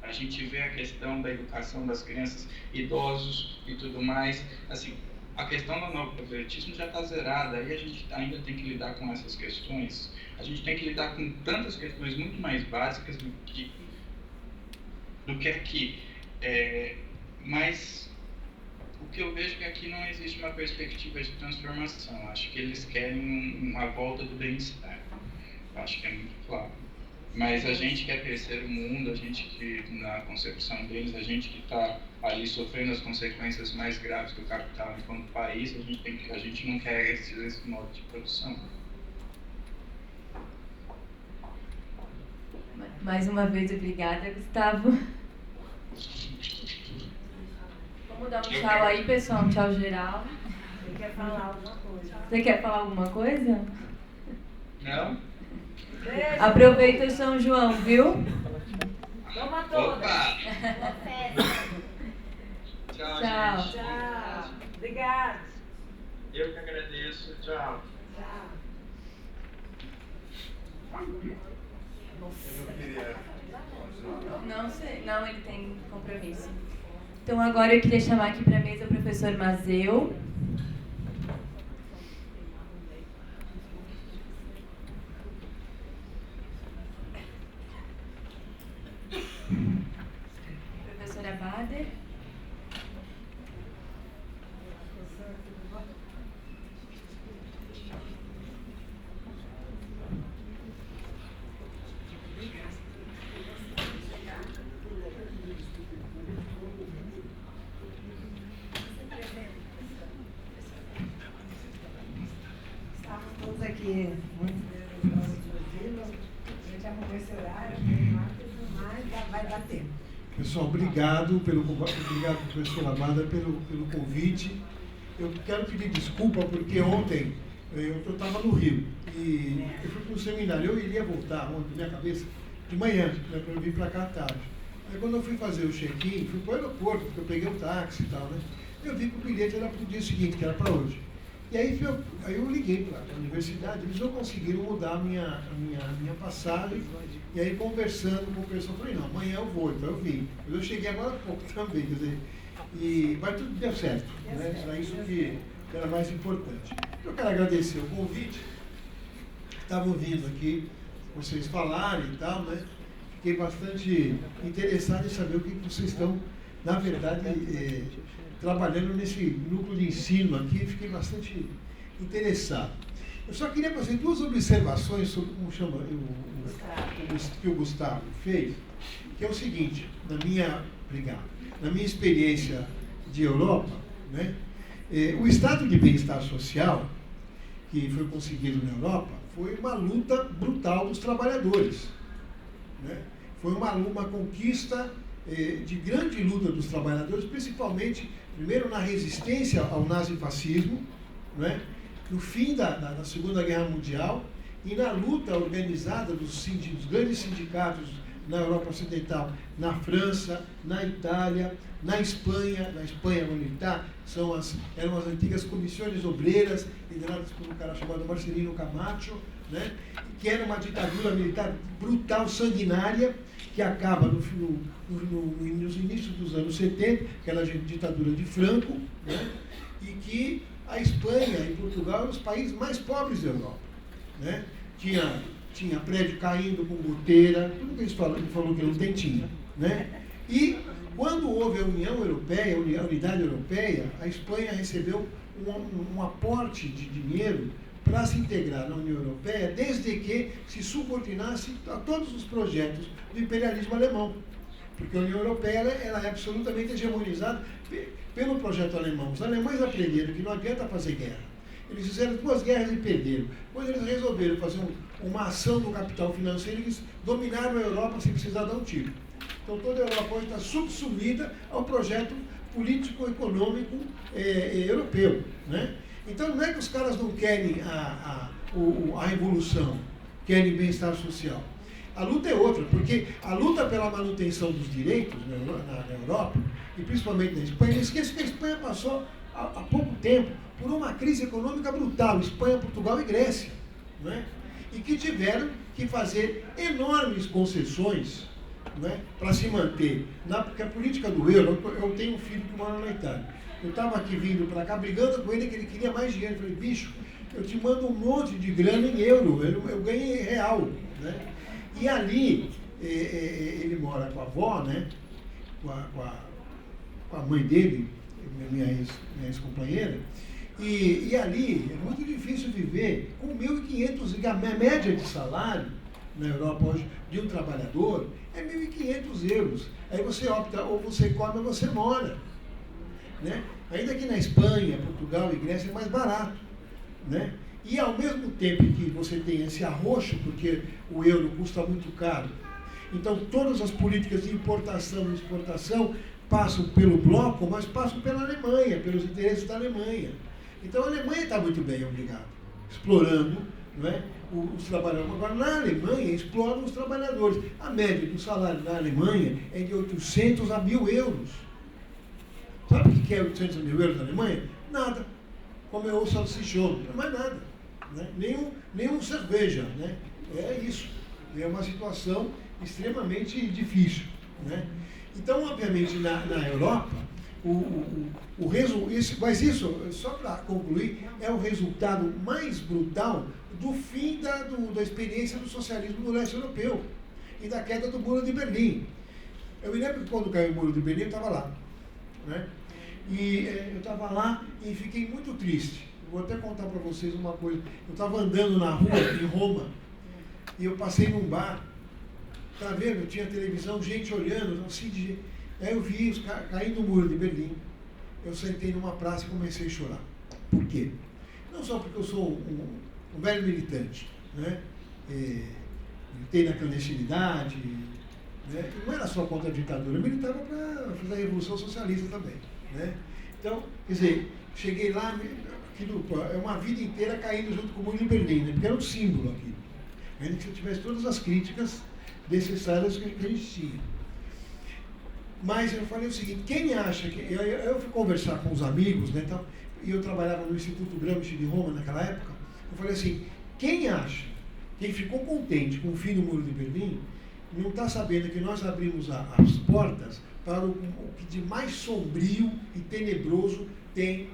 A gente vê a questão da educação das crianças, idosos e tudo mais. Assim, a questão do analfabetismo já está zerada, aí a gente ainda tem que lidar com essas questões. A gente tem que lidar com tantas questões muito mais básicas do que aqui. Mas o que eu vejo é que aqui não existe uma perspectiva de transformação. Acho que eles querem uma volta do bem-estar. Acho que é muito claro. Mas a gente que é terceiro mundo, a gente que, na concepção deles, a gente que está ali sofrendo as consequências mais graves do capital enquanto país, a gente não quer esse modo de produção. Mais uma vez, obrigada, Gustavo. Vamos dar um tchau aí, pessoal, um tchau geral. Você quer falar alguma coisa? Você quer falar alguma coisa? Não? Beijo. Aproveita o São João, viu? Toma todas. Opa! Tchau, Tchau. gente. Tchau. Obrigada. Eu que agradeço. Tchau. Tchau. Não sei, não, ele tem compromisso. Então agora eu queria chamar aqui para a mesa o professor Mazeu. Professora Bader. Estamos todos aqui muito tranquilos. A gente arrumou esse horário, mas vai dar tempo. Pessoal, obrigado, professora Amada, pelo convite. Eu quero pedir desculpa porque ontem eu estava no Rio e eu fui para um seminário. Eu iria voltar ontem, na minha cabeça, de manhã, né, para eu vir para cá à tarde. Aí quando eu fui fazer o check-in, fui para o aeroporto, porque eu peguei o táxi e tal, né? Eu vi que o bilhete era para o dia seguinte, que era para hoje. E aí eu liguei para a universidade, eles não conseguiram mudar a minha passagem. E aí, conversando com o pessoal, eu falei, não, amanhã eu vou, então eu vim. Mas eu cheguei agora há pouco também, quer dizer, mas tudo deu certo, né? Era isso que era mais importante. Eu quero agradecer o convite, estavam vindo aqui, vocês falarem e tal, né? Fiquei bastante interessado em saber o que vocês estão, na verdade, trabalhando nesse núcleo de ensino aqui, fiquei bastante interessado. Eu só queria fazer duas observações sobre como chama que o Gustavo fez, que é o seguinte, na minha experiência de Europa, né, o estado de bem-estar social que foi conseguido na Europa foi uma luta brutal dos trabalhadores, né? Foi uma conquista de grande luta dos trabalhadores, principalmente, primeiro, na resistência ao nazifascismo, né? No fim da Segunda Guerra Mundial e na luta organizada dos grandes sindicatos na Europa Ocidental, na França, na Itália, na Espanha militar, eram as antigas comissões obreiras, lideradas por um cara chamado Marcelino Camacho, né? Que era uma ditadura militar brutal, sanguinária, que acaba nos inícios dos anos 70, aquela ditadura de Franco, né? E que a Espanha e Portugal eram os países mais pobres da Europa, né? Tinha prédio caindo com goteira, tudo que eles falou que não tinha, né? E quando houve a União Europeia, a Unidade Europeia, a Espanha recebeu um aporte de dinheiro para se integrar na União Europeia, desde que se subordinasse a todos os projetos do imperialismo alemão. Porque a União Europeia ela é absolutamente hegemonizada pelo projeto alemão. Os alemães aprenderam que não adianta fazer guerra. Eles fizeram 2 guerras e perderam. Quando eles resolveram fazer uma ação do capital financeiro, eles dominaram a Europa sem precisar dar um tiro. Então toda a Europa hoje está subsumida ao projeto político-econômico europeu, né? Então não é que os caras não querem a revolução, querem bem-estar social. A luta é outra, porque a luta pela manutenção dos direitos na Europa, e principalmente na Espanha, não esqueça que a Espanha passou há pouco tempo por uma crise econômica brutal, Espanha, Portugal e Grécia, né? E que tiveram que fazer enormes concessões, né, para se manter. Porque a política do euro, eu tenho um filho que mora na Itália, eu estava aqui vindo para cá, brigando com ele, que ele queria mais dinheiro. Eu falei, bicho, eu te mando um monte de grana em euro, eu ganhei real, né? E ali, ele mora com a avó, né? Com a mãe dele, minha ex-companheira, e ali é muito difícil viver com 1.500, a média de salário na Europa hoje de um trabalhador é 1.500 euros. Aí você opta, ou você come ou você mora, né? Ainda que na Espanha, Portugal e Grécia é mais barato, né? E ao mesmo tempo que você tem esse arroxo, porque o euro custa muito caro, então todas as políticas de importação e exportação passam pelo bloco, mas passam pela Alemanha, pelos interesses da Alemanha. Então a Alemanha está muito bem, obrigado, explorando, não é, os trabalhadores. Agora na Alemanha exploram os trabalhadores. A média do salário na Alemanha é de 800 a 1.000 euros. Sabe o que é 800 a 1.000 euros na Alemanha? Nada. Comer o salsichão, não é mais nada, né? Nenhum cerveja, né? É isso. É uma situação extremamente difícil, né? Então, obviamente, na Europa, mas isso, só para concluir, é o resultado mais brutal do fim da experiência do socialismo no leste europeu e da queda do Muro de Berlim. Eu me lembro que quando caiu o Muro de Berlim, eu estava lá, né? E eu estava lá e fiquei muito triste. Vou até contar para vocês uma coisa. Eu estava andando na rua, em Roma, e eu passei num bar. Tá vendo? Tinha televisão, gente olhando, assim, aí eu vi caindo o Muro de Berlim. Eu sentei numa praça e comecei a chorar. Por quê? Não só porque eu sou um velho militante, né? Militei na clandestinidade, né? E não era só contra a ditadura, eu militava para fazer a Revolução Socialista também, né? Então, quer dizer, cheguei lá, aquilo, é uma vida inteira caindo junto com o Muro de Berlim, né? Porque era um símbolo aqui. Ainda que eu tivesse todas as críticas necessárias que a gente tinha. Mas eu falei o seguinte, quem acha que... Eu fui conversar com os amigos, né, então, e eu trabalhava no Instituto Gramsci de Roma naquela época, eu falei assim, quem ficou contente com o fim do Muro de Berlim, não está sabendo que nós abrimos as portas para o que de mais sombrio e tenebroso tem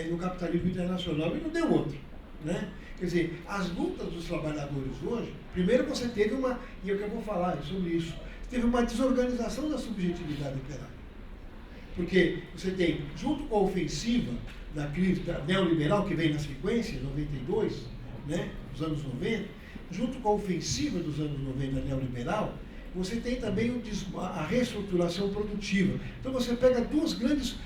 no capitalismo internacional, e não deu outro, né? Quer dizer, as lutas dos trabalhadores hoje, primeiro você teve uma, e é o que eu vou falar sobre isso, teve uma desorganização da subjetividade operária. Porque você tem, junto com a ofensiva da crise neoliberal, que vem na sequência, em 92, né, dos anos 90, junto com a ofensiva dos anos 90 neoliberal, você tem também a reestruturação produtiva. Então você pega duas grandes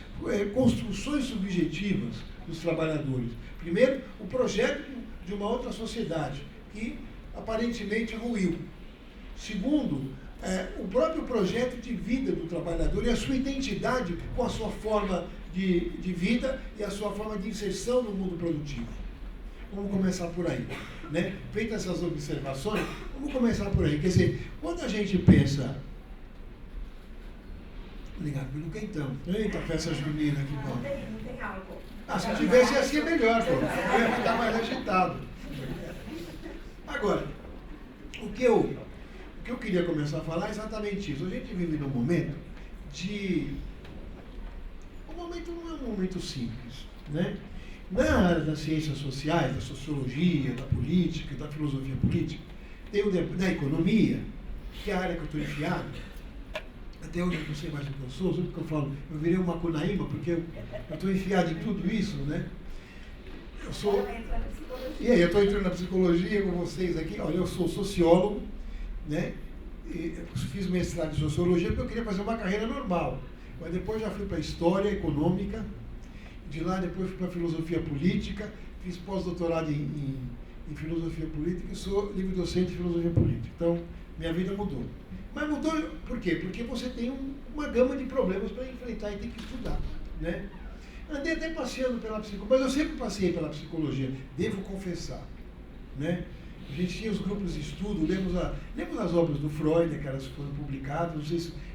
construções subjetivas dos trabalhadores. Primeiro, o projeto de uma outra sociedade, que aparentemente ruiu. Segundo, o próprio projeto de vida do trabalhador e a sua identidade com a sua forma de vida e a sua forma de inserção no mundo produtivo. Vamos começar por aí, né? Feitas essas observações, vamos começar por aí. Quer dizer, quando a gente pensa... Obrigado pelo quentão. Eita, festa junina, que bom. Não tem álcool. Se tivesse ia ser melhor, pô. Eu ia ficar mais agitado. Agora, o que eu queria começar a falar é exatamente isso. A gente vive num momento de... O momento não é um momento simples, né? Na área das ciências sociais, da sociologia, da política, da filosofia política, tem da economia, que é a área que eu estou enfiado. Até hoje eu não sei mais o que eu sou, sempre que eu falo, eu virei uma Macunaíma, porque eu estou enfiado em tudo isso, né? Eu sou... E aí, eu estou entrando na psicologia com vocês aqui. Olha, eu sou sociólogo, né? E eu fiz mestrado em sociologia porque eu queria fazer uma carreira normal. Mas depois já fui para história econômica, de lá depois fui para filosofia política, fiz pós-doutorado em filosofia política e sou livre-docente de filosofia política. Então, minha vida mudou. Mas mudou por quê? Porque você tem uma gama de problemas para enfrentar e tem que estudar, né? Andei até passeando pela psicologia, mas eu sempre passei pela psicologia, devo confessar, né? A gente tinha os grupos de estudo, lemos as obras do Freud, aquelas que foram publicadas, não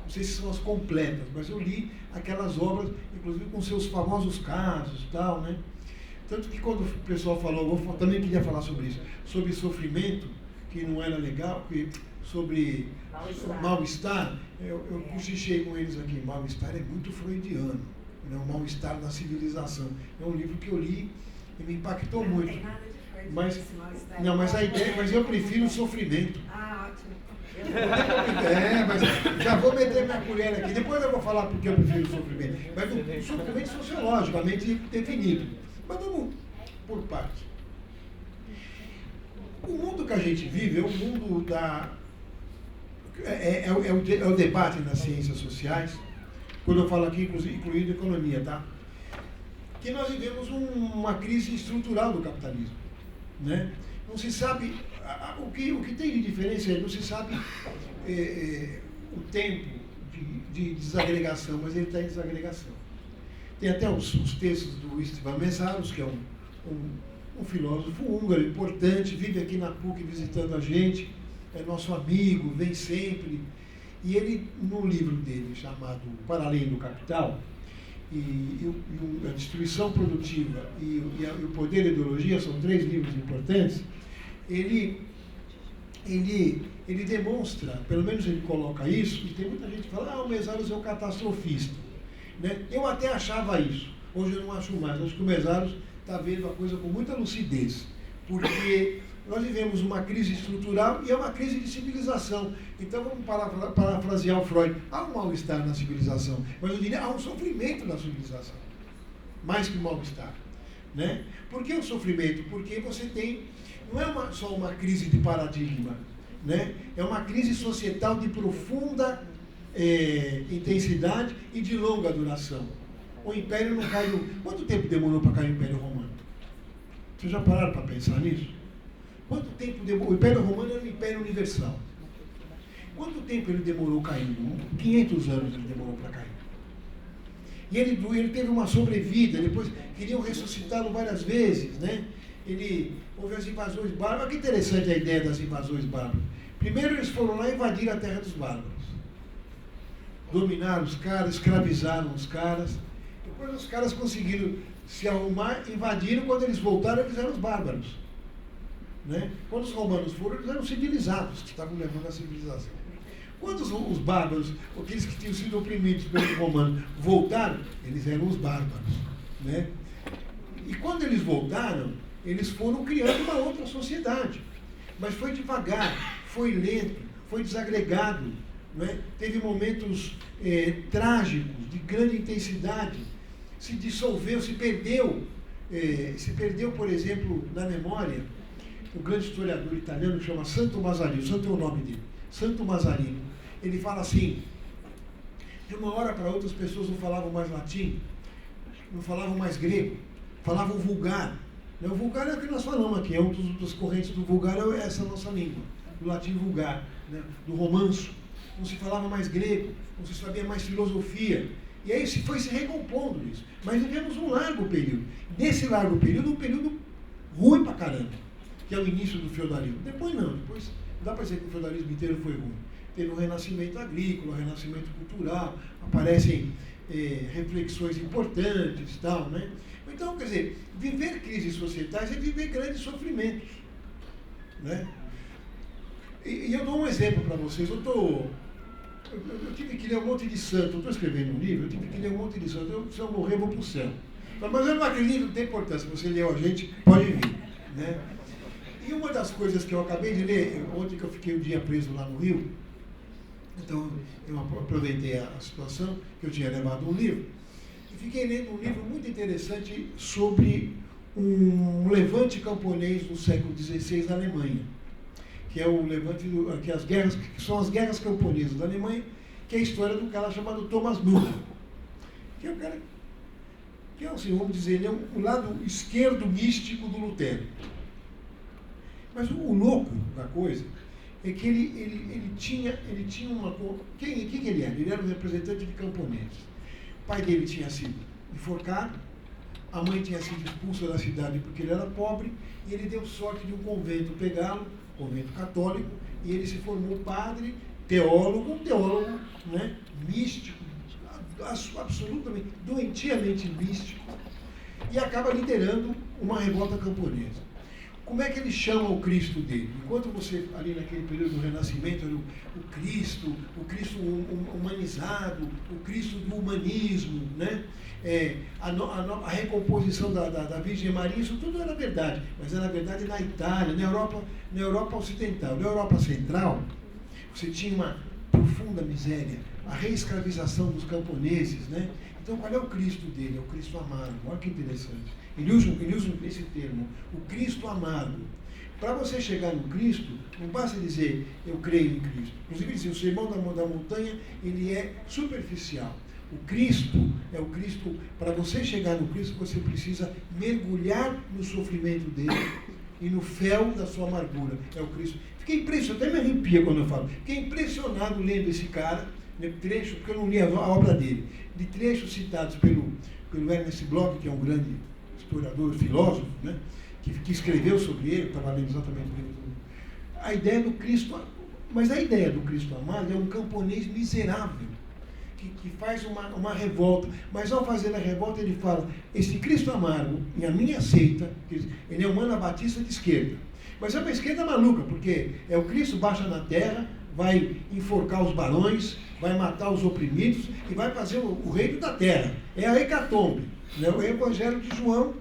sei se são as completas, mas eu li aquelas obras, inclusive com seus famosos casos e tal, né? Tanto que quando o pessoal falou, eu também queria falar sobre isso, sobre sofrimento, que não era legal, sobre mal-estar, eu cochichei com eles aqui, mal-estar é muito freudiano, né? O mal-estar da civilização. É um livro que eu li e me impactou muito. Não tem nada de Freud. Mas a ideia, mas eu prefiro o sofrimento. Ah, ótimo. Mas já vou meter minha colher aqui. Depois eu vou falar porque eu prefiro o sofrimento. Mas o sofrimento sociologicamente definido. Mas vamos por parte. O mundo que a gente vive é o mundo da... É o debate nas ciências sociais. Quando eu falo aqui, incluindo economia, tá? Que nós vivemos uma crise estrutural do capitalismo, né? Não se sabe, o que tem de diferença é, não se sabe o tempo de desagregação, mas ele está em desagregação. Tem até os textos do Istvan Meszaros, que é um filósofo húngaro importante, vive aqui na PUC visitando a gente, é nosso amigo, vem sempre. E ele, no livro dele, chamado Para Além do Capital, a Destruição Produtiva e o Poder e a Ideologia, são 3 livros importantes, ele ele demonstra, pelo menos ele coloca isso, e tem muita gente que fala, o Mesaros é um catastrofista. Né? Eu até achava isso, hoje eu não acho mais, acho que o Mesaros está vendo a coisa com muita lucidez, porque nós vivemos uma crise estrutural e é uma crise de civilização. Então vamos parafrasear o Freud, há um mal-estar na civilização, mas eu diria, há um sofrimento na civilização, mais que um mal-estar. Né? Por que o sofrimento? Porque você tem, não é só uma crise de paradigma, né? É uma crise societal de profunda intensidade e de longa duração. O Império não caiu. Quanto tempo demorou para cair o Império Romano? Vocês já pararam para pensar nisso? Quanto tempo demorou? O Império Romano era um império universal. Quanto tempo ele demorou caindo? 500 anos ele demorou para cair. E ele teve uma sobrevida, depois queriam ressuscitá-lo várias vezes, né? Houve as invasões bárbaras. Olha que interessante a ideia das invasões bárbaras. Primeiro eles foram lá invadir a terra dos bárbaros. Dominaram os caras, escravizaram os caras. Depois os caras conseguiram se arrumar, invadiram. Quando eles voltaram, eles eram os bárbaros. Né? Quando os romanos foram, eles eram civilizados, que estavam levando a civilização. Quando os bárbaros, aqueles que tinham sido oprimidos pelos romanos, voltaram, eles eram os bárbaros. Né? E quando eles voltaram, eles foram criando uma outra sociedade. Mas foi devagar, foi lento, foi desagregado. Né? Teve momentos trágicos, de grande intensidade. Se dissolveu, se perdeu. Se perdeu, por exemplo, na memória, um grande historiador italiano que chama Santo Mazzarino. Santo é o nome dele. Santo Mazzarino. Ele fala assim, de uma hora para outra as pessoas não falavam mais latim, não falavam mais grego, falavam vulgar. O vulgar é o que nós falamos aqui, é um dos correntes do vulgar, é essa nossa língua, do latim vulgar, né? Do romanço. Não se falava mais grego, não se sabia mais filosofia. E aí foi se recompondo isso. Mas vivemos um largo período. Nesse largo período, um período ruim pra caramba, que é o início do feudalismo. Depois não, depois não dá para dizer que o feudalismo inteiro foi ruim. Teve o renascimento agrícola, o renascimento cultural, aparecem reflexões importantes e tal, né? Então, quer dizer, viver crises societais é viver grandes sofrimentos, né? E eu dou um exemplo para vocês. Eu tive que ler um monte de santo. Eu estou escrevendo um livro, eu tive que ler um monte de santo. Se eu morrer, eu vou para o céu. Mas eu não acredito, não tem importância. Você leu a gente, pode vir, né? E uma das coisas que eu acabei de ler, ontem que eu fiquei um dia preso lá no Rio, então eu aproveitei a situação, que eu tinha levado um livro, e fiquei lendo um livro muito interessante sobre um levante camponês do século XVI na Alemanha, que é o levante, que são as guerras camponesas da Alemanha, que é a história de um cara chamado Thomas Müller, que é o cara, que é assim, vamos dizer, ele é o lado esquerdo místico do Lutero. Mas o louco da coisa é que ele tinha uma... Quem ele era? Ele era um representante de camponeses. O pai dele tinha sido enforcado, a mãe tinha sido expulsa da cidade porque ele era pobre, e ele deu sorte de um convento pegá-lo, convento católico, e ele se formou padre, teólogo, né, místico, absolutamente, doentiamente místico, e acaba liderando uma revolta camponesa. Como é que ele chama o Cristo dele? Enquanto você, ali naquele período do Renascimento, era o Cristo humanizado, o Cristo do humanismo, né? A recomposição da Virgem Maria, isso tudo era verdade, mas era verdade na Itália, na Europa Ocidental. Na Europa Central, você tinha uma profunda miséria, a reescravização dos camponeses, né? Então, qual é o Cristo dele? É o Cristo amargo. Olha que interessante. Ele usa esse termo, o Cristo amargo. Para você chegar no Cristo, não basta dizer, eu creio em Cristo. Inclusive, o sermão da montanha, ele é superficial. O Cristo é o Cristo, para você chegar no Cristo, você precisa mergulhar no sofrimento dele e no fel da sua amargura. É o Cristo. Fiquei impressionado, até me arrepia quando eu falo. Fiquei impressionado lendo esse cara, trecho, porque eu não li a obra dele, de trechos citados pelo Ernest Bloch, que é um grande historiador, filósofo, né, que escreveu sobre ele, estava lendo exatamente o livro. A ideia do Cristo, mas a ideia do Cristo amado é um camponês miserável, que faz uma revolta, mas ao fazer a revolta ele fala, esse Cristo amargo, em a minha seita, ele é um anabatista de esquerda, Mas é uma esquerda maluca, porque é o Cristo baixa na terra, vai enforcar os barões, vai matar os oprimidos e vai fazer o reino da terra. É a hecatombe, né? O Evangelho de João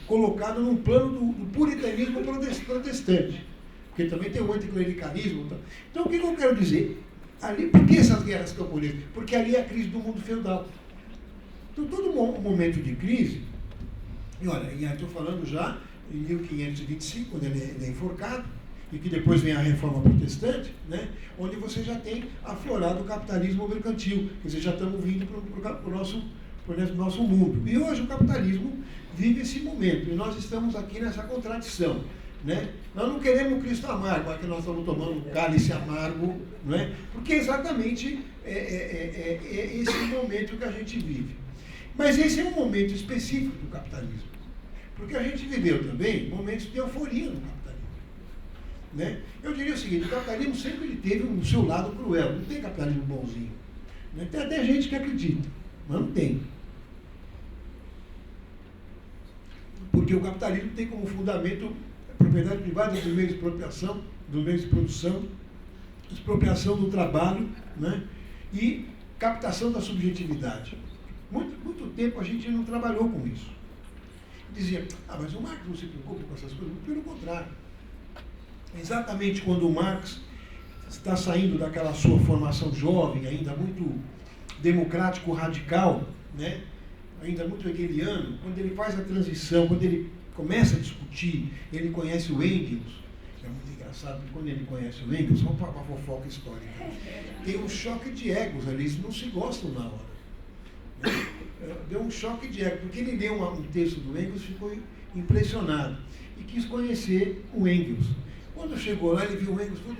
colocado num plano do puritanismo protestante. Porque também tem o anticlericalismo. Então, o que eu quero dizer? Ali, por que essas guerras camponesas? Porque ali é a crise do mundo feudal. Então, todo momento de crise, e olha, estou falando já em 1525, quando ele é enforcado, e que depois vem a reforma protestante, né, onde você já tem aflorado o capitalismo mercantil, quer dizer, já estamos vindo para o nosso mundo. E hoje o capitalismo vive esse momento, e nós estamos aqui nessa contradição. Né? Nós não queremos Cristo amargo, aqui nós estamos tomando um cálice amargo, não é? Porque exatamente esse momento que a gente vive. Mas esse é um momento específico do capitalismo, porque a gente viveu também momentos de euforia no capitalismo. Né? Eu diria o seguinte, o capitalismo sempre teve o seu lado cruel, não tem capitalismo bonzinho. Né? Tem até gente que acredita, mas não tem. Porque o capitalismo tem como fundamento a propriedade privada dos meios de expropriação, dos meios de produção, expropriação do trabalho, né? E captação da subjetividade. Muito tempo a gente não trabalhou com isso. Dizia, mas o Marx não se preocupa com essas coisas? Pelo contrário. Exatamente quando o Marx está saindo daquela sua formação jovem, ainda muito democrático, radical, né? Ainda muito hegeliano, quando ele faz a transição, quando ele começa a discutir, ele conhece o Engels, é muito engraçado, quando ele conhece o Engels, vamos para uma fofoca histórica, tem um choque de egos ali, eles não se gostam na hora. Né? Deu um choque de egos, porque ele leu um texto do Engels, ficou impressionado, e quis conhecer o Engels. Quando chegou lá, ele viu o Engels todo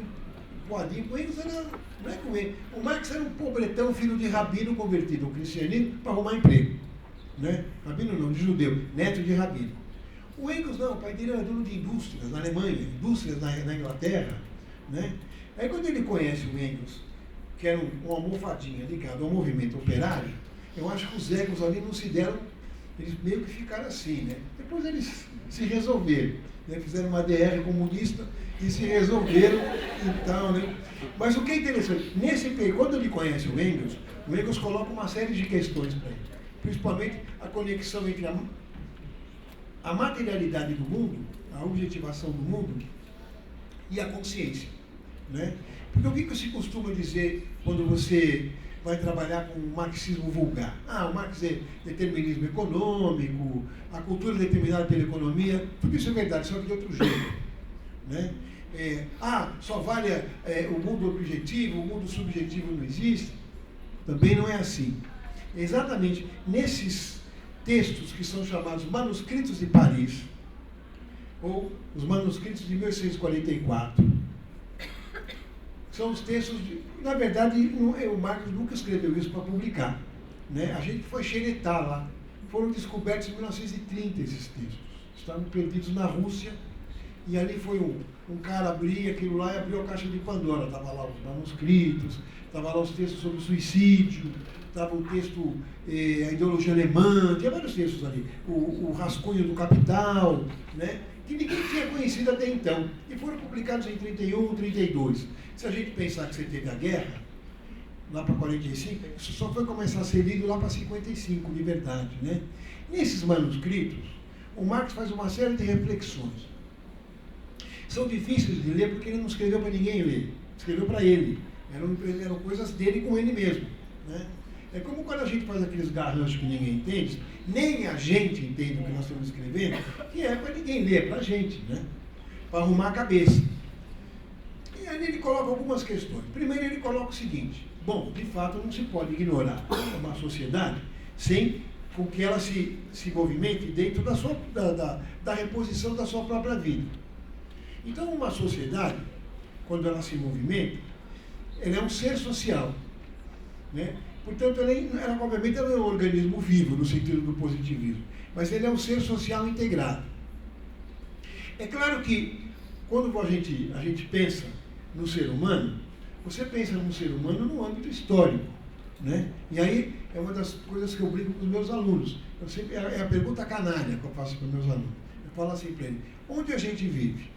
poadinho, o Engels era, não é com ele, o Marx era um pobretão, filho de rabino convertido ao cristianismo, para arrumar emprego. Né? Rabino não, de judeu, neto de rabino. O Engels não, o pai dele era dono de indústrias na Alemanha, indústrias na Inglaterra. Né? Aí quando ele conhece o Engels, que era uma almofadinha ligada ao movimento operário, eu acho que os egos ali não se deram, eles meio que ficaram assim, né? Depois eles se resolveram, né? Fizeram uma DR comunista e se resolveram, então, né? Mas o que é interessante, quando ele conhece o Engels coloca uma série de questões para ele, principalmente a conexão entre a materialidade do mundo, a objetivação do mundo e a consciência. Né? Porque o que se costuma dizer quando você vai trabalhar com o marxismo vulgar? O Marx é determinismo econômico, a cultura é determinada pela economia, tudo isso é verdade, só que de outro jeito. Né? Só vale o mundo objetivo, o mundo subjetivo não existe. Também não é assim. Exatamente nesses textos que são chamados manuscritos de Paris, ou os manuscritos de 1644, são os textos na verdade, o Marx nunca escreveu isso para publicar. Né? A gente foi xeretar lá. Foram descobertos em 1930 esses textos. Estavam perdidos na Rússia, e ali foi um cara abrir aquilo lá e abriu a caixa de Pandora. Estava lá os manuscritos, estava lá os textos sobre o suicídio, estava o texto, a ideologia alemã, tinha vários textos ali, o rascunho do Capital, né? Que ninguém tinha conhecido até então, e foram publicados em 31, 32. Se a gente pensar que você teve a guerra, lá para 45, isso só foi começar a ser lido lá para 55, de verdade, né? Nesses manuscritos, o Marx faz uma série de reflexões. São difíceis de ler porque ele não escreveu para ninguém ler, escreveu para ele, eram coisas dele com ele mesmo, né? É como quando a gente faz aqueles garranchos que ninguém entende, nem a gente entende o que nós estamos escrevendo, que é para ninguém ler, para a gente, né? Para arrumar a cabeça. E aí ele coloca algumas questões. Primeiro ele coloca o seguinte: bom, de fato não se pode ignorar uma sociedade sem com que ela se movimente dentro da reposição da sua própria vida. Então uma sociedade, quando ela se movimenta, ela é um ser social, né? Portanto, ela obviamente ela é um organismo vivo, no sentido do positivismo, mas ele é um ser social integrado. É claro que, quando a gente pensa no ser humano, você pensa no ser humano no âmbito histórico, né? E aí é uma das coisas que eu brinco com os meus alunos. É a pergunta canalha que eu faço para os meus alunos. Eu falo assim para eles: onde a gente vive?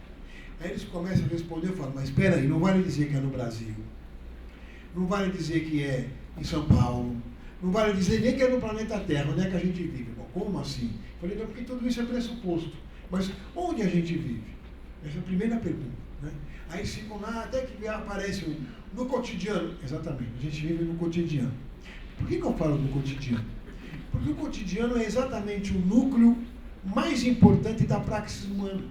Aí eles começam a responder, eu falo, mas espera aí, não vale dizer que é no Brasil. Não vale dizer que é em São Paulo. Não vale dizer nem que é no planeta Terra, onde é que a gente vive. Bom, como assim? Eu falei, não, porque tudo isso é pressuposto. Mas onde a gente vive? Essa é a primeira pergunta. Né? Aí eles ficam lá, até que aparece no cotidiano. Exatamente, a gente vive no cotidiano. Por que eu falo do cotidiano? Porque o cotidiano é exatamente o núcleo mais importante da praxis humana.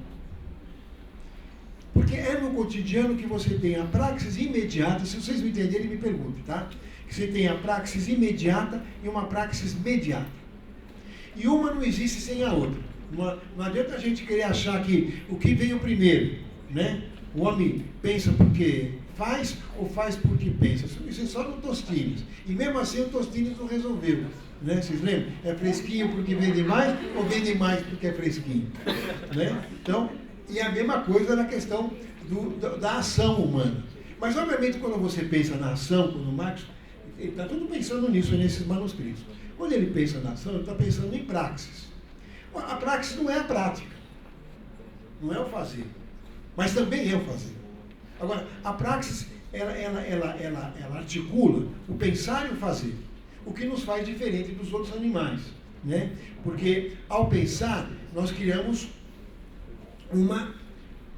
Porque é no cotidiano que você tem a praxis imediata, se vocês me entenderem, me perguntem, tá? Que você tem a praxis imediata e uma praxis mediata. E uma não existe sem a outra. Não adianta a gente querer achar que o que veio primeiro, né? O homem pensa porque faz ou faz porque pensa. Isso é só no Tostines. E mesmo assim o Tostines não resolveu. Né? Vocês lembram? É fresquinho porque vende mais ou vende mais porque é fresquinho? Né? Então, e a mesma coisa na questão da ação humana. Mas, obviamente, quando você pensa na ação, quando o Marx, ele está tudo pensando nisso, nesses manuscritos. Quando ele pensa na ação, ele está pensando em praxis. A praxis não é a prática. Não é o fazer. Mas também é o fazer. Agora, a praxis, ela articula o pensar e o fazer. O que nos faz diferente dos outros animais. Né? Porque, ao pensar, nós criamos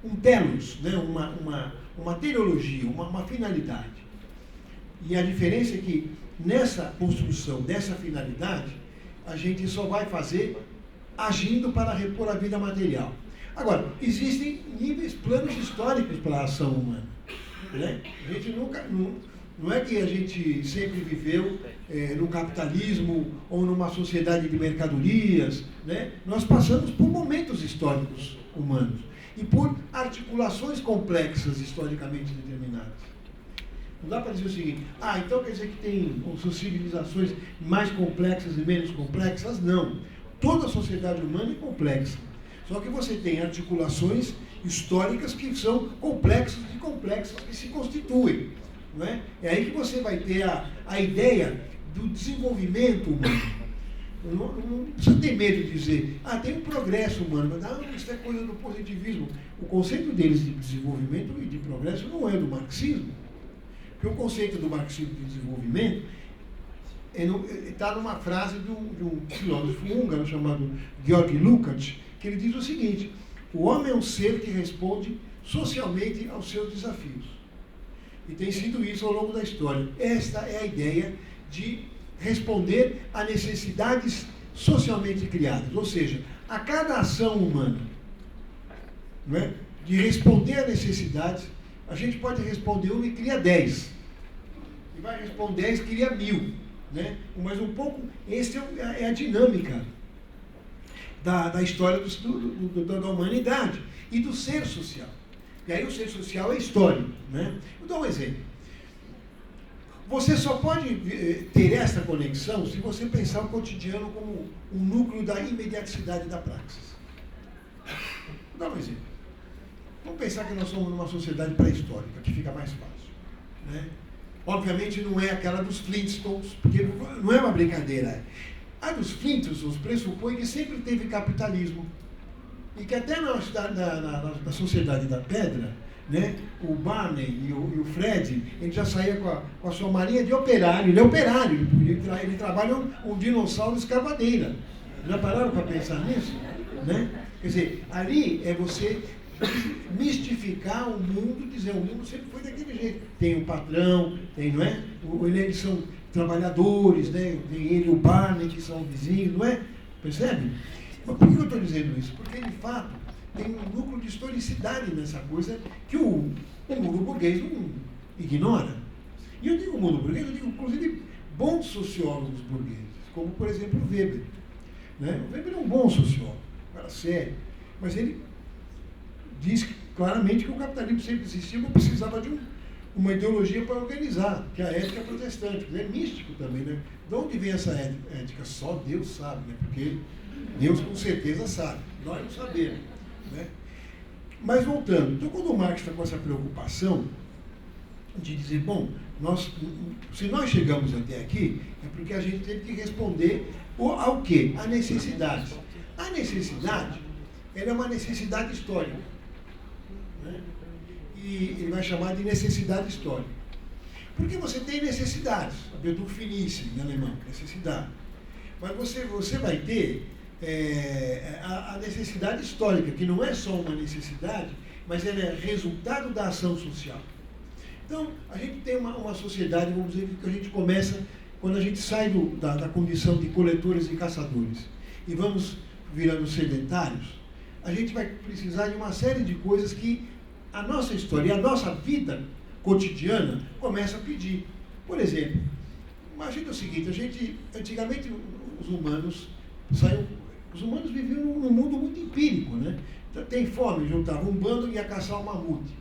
um telos, né? uma teleologia, uma finalidade. E a diferença é que, nessa construção dessa finalidade, a gente só vai fazer agindo para repor a vida material. Agora, existem planos históricos para a ação humana. Né? A gente nunca... Não é que a gente sempre viveu no capitalismo ou numa sociedade de mercadorias. Né? Nós passamos por momentos históricos humanos e por articulações complexas historicamente determinadas. Não dá para dizer o seguinte, então quer dizer que tem civilizações mais complexas e menos complexas? Não. Toda a sociedade humana é complexa. Só que você tem articulações históricas que são complexas e complexas que se constituem. Não é? É aí que você vai ter a ideia do desenvolvimento humano. Não precisa ter medo de dizer, tem um progresso humano, mas isso é coisa do positivismo. O conceito deles de desenvolvimento e de progresso não é do marxismo. Porque o conceito do marxismo de desenvolvimento está numa frase de um filósofo húngaro chamado Georg Lukács, que ele diz o seguinte: o homem é um ser que responde socialmente aos seus desafios. E tem sido isso ao longo da história. Esta é a ideia de responder a necessidades socialmente criadas. Ou seja, a cada ação humana, não é? De responder a necessidades, a gente pode responder uma e cria 10. E vai responder 10 e cria 1000. Né? Mas um pouco, essa é a dinâmica da história da humanidade e do ser social. E aí o ser social é histórico. Né? Vou dar um exemplo. Você só pode ter essa conexão se você pensar o cotidiano como um núcleo da imediaticidade da praxis. Vou dar um exemplo. Vamos pensar que nós somos numa sociedade pré-histórica, que fica mais fácil. Né? Obviamente não é aquela dos Flintstones, porque não é uma brincadeira. A dos Flintstones pressupõe que sempre teve capitalismo. E que até na Sociedade da Pedra, né, o Barney e o Fred, ele já saía com a sua marinha de operário. Ele é operário, ele trabalha um dinossauro escavadeira. Já pararam para pensar nisso? Né? Quer dizer, ali é você mistificar o mundo, dizer o mundo sempre foi daquele jeito. Tem o patrão, tem, não é? Eles são trabalhadores, né? Tem ele e o Barney, que são vizinhos, não é? Percebe? Mas por que eu estou dizendo isso? Porque, de fato, tem um núcleo de historicidade nessa coisa que o mundo burguês não ignora. E eu digo mundo burguês, eu digo, inclusive, bons sociólogos burgueses, como, por exemplo, o Weber. Né? O Weber é um bom sociólogo, um cara sério, mas ele diz claramente que o capitalismo sempre existiu, mas precisava de uma ideologia para organizar, que é a ética protestante. É místico também, né? De onde vem essa ética? Só Deus sabe, né? Porque Deus com certeza sabe, nós não sabemos. Né? Mas voltando, então quando o Marx está com essa preocupação de dizer, bom, se nós chegamos até aqui, é porque a gente teve que responder ao quê? A necessidade. A necessidade, ela é uma necessidade histórica. né? E ele vai chamar de necessidade histórica. Porque você tem necessidades, Bedürfnisse em alemão, necessidade. Mas você vai ter a necessidade histórica, que não é só uma necessidade, mas ela é resultado da ação social. Então, a gente tem uma sociedade, vamos dizer, que a gente começa, quando a gente sai da condição de coletores e caçadores, e vamos virando sedentários, a gente vai precisar de uma série de coisas que a nossa história, a nossa vida cotidiana começa a pedir. Por exemplo, imagina o seguinte, antigamente os humanos viviam num mundo muito empírico, né? Tem fome, juntava um bando e ia caçar um mamute.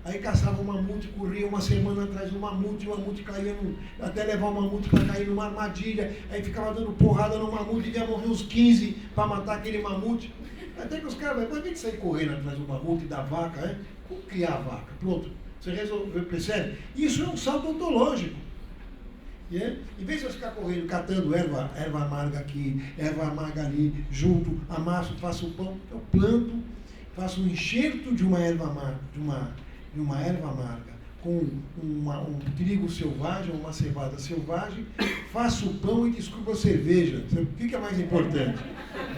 Aí caçava um mamute, corria uma semana atrás do mamute, o mamute caía até levar o mamute para cair numa armadilha, aí ficava dando porrada no mamute, ia morrer uns 15 para matar aquele mamute. Até que os caras, mas vem sair correndo atrás do mamute e da vaca, como criar a vaca? Pronto. Você resolveu, percebe? Isso é um salto ontológico. Yeah? Em vez de você ficar correndo, catando erva amarga aqui, erva amarga ali, junto, amasso, faço o pão, eu planto, faço um enxerto de uma erva amarga, de uma erva amarga, com um trigo selvagem, uma cevada selvagem, faço o pão e descubro a cerveja. O que é mais importante?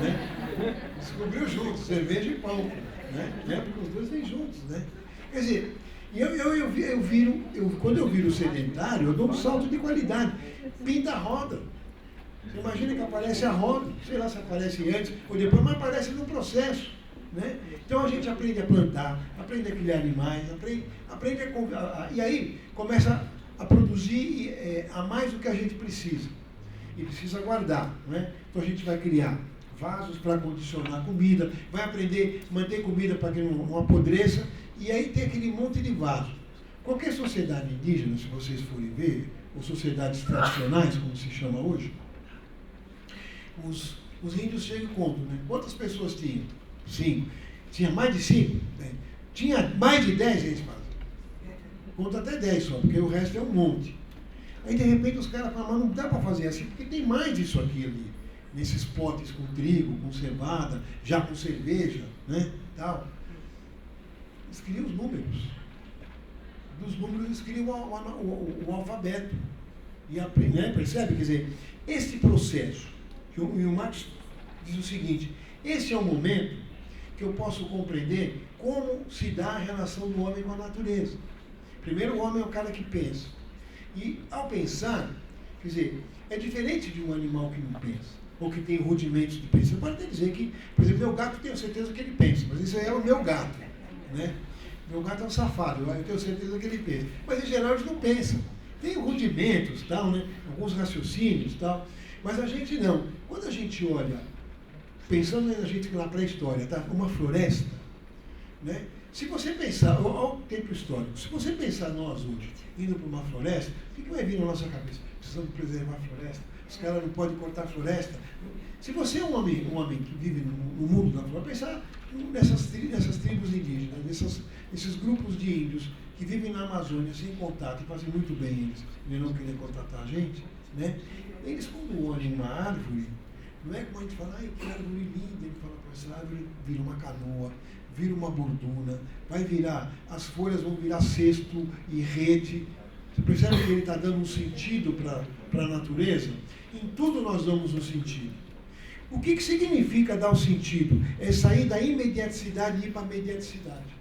Né? Descobriu juntos, cerveja e pão. Né? Porque os dois vêm juntos. Né? Quer dizer, quando eu viro sedentário, eu dou um salto de qualidade. Pinta a roda. Você imagina que aparece a roda, sei lá se aparece antes ou depois, mas aparece no processo. Né? Então a gente aprende a plantar, aprende a criar animais, aprende e aí começa a produzir a mais do que a gente precisa. E precisa guardar. Né? Então a gente vai criar vasos para condicionar comida, vai aprender a manter comida para que não apodreça, e aí tem aquele monte de vaso. Qualquer sociedade indígena, se vocês forem ver, ou sociedades tradicionais, como se chama hoje, os índios chegam e contam, né? Quantas pessoas tinham? 5. Tinha mais de 5? Tinha mais de 10, eles fazem. Conta até 10 só, porque o resto é um monte. Aí de repente os caras falam, mas não dá para fazer assim, porque tem mais disso aqui ali. Nesses potes com trigo, com cevada, já com cerveja, né? Tal. Eles criam os números. Dos números eles criam o alfabeto. E né? Percebe? Quer dizer, esse processo, e o Marx diz o seguinte, esse é o momento que eu posso compreender como se dá a relação do homem com a natureza. Primeiro, o homem é o cara que pensa. E ao pensar, quer dizer, é diferente de um animal que não pensa, ou que tem rudimentos de pensamento. Você pode até dizer que, por exemplo, meu gato, tenho certeza que ele pensa, mas isso aí é o meu gato. Né? Meu gato é um safado, eu tenho certeza que ele pensa. Mas em geral eles não pensam. Tem rudimentos, tal, né? Alguns raciocínios, tal, mas a gente não. Quando a gente olha, pensando na gente na pré-história, tá? Uma floresta, né? Se você pensar, olha o tempo histórico, se você pensar nós hoje, indo para uma floresta, o que vai vir na nossa cabeça? Precisamos preservar a floresta, os caras não podem cortar a floresta. Se você é um homem que vive no mundo da floresta, pensar nessas tribos indígenas, nesses grupos de índios que vivem na Amazônia sem contato e fazem muito bem eles não querer contatar a gente, né? Eles, quando olham uma árvore, não é como a gente fala, ai, que árvore linda, ele fala, pô, essa árvore vira uma canoa, vira uma borduna, vai virar, as folhas vão virar cesto e rede. Você percebe que ele está dando um sentido para a natureza? Em tudo nós damos um sentido. O que significa dar o sentido? É sair da imediaticidade e ir para a mediaticidade.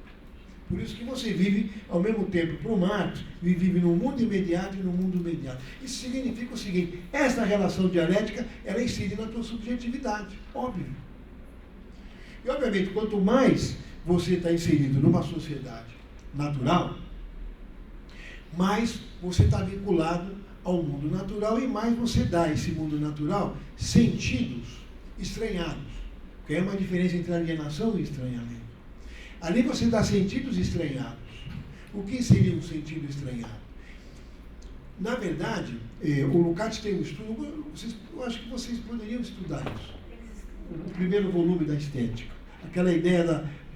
Por isso que você vive, ao mesmo tempo, para o Marx, vive no mundo imediato e no mundo imediato. Isso significa o seguinte, essa relação dialética, ela incide na tua subjetividade, óbvio. E, obviamente, quanto mais você está inserido numa sociedade natural, mais você está vinculado ao mundo natural e mais você dá a esse mundo natural sentidos estranhados. Que é uma diferença entre alienação e estranhamento. Ali você dá sentidos estranhados. O que seria um sentido estranhado? Na verdade, o Lukács tem um estudo, eu acho que vocês poderiam estudar isso. O primeiro volume da estética. Aquela ideia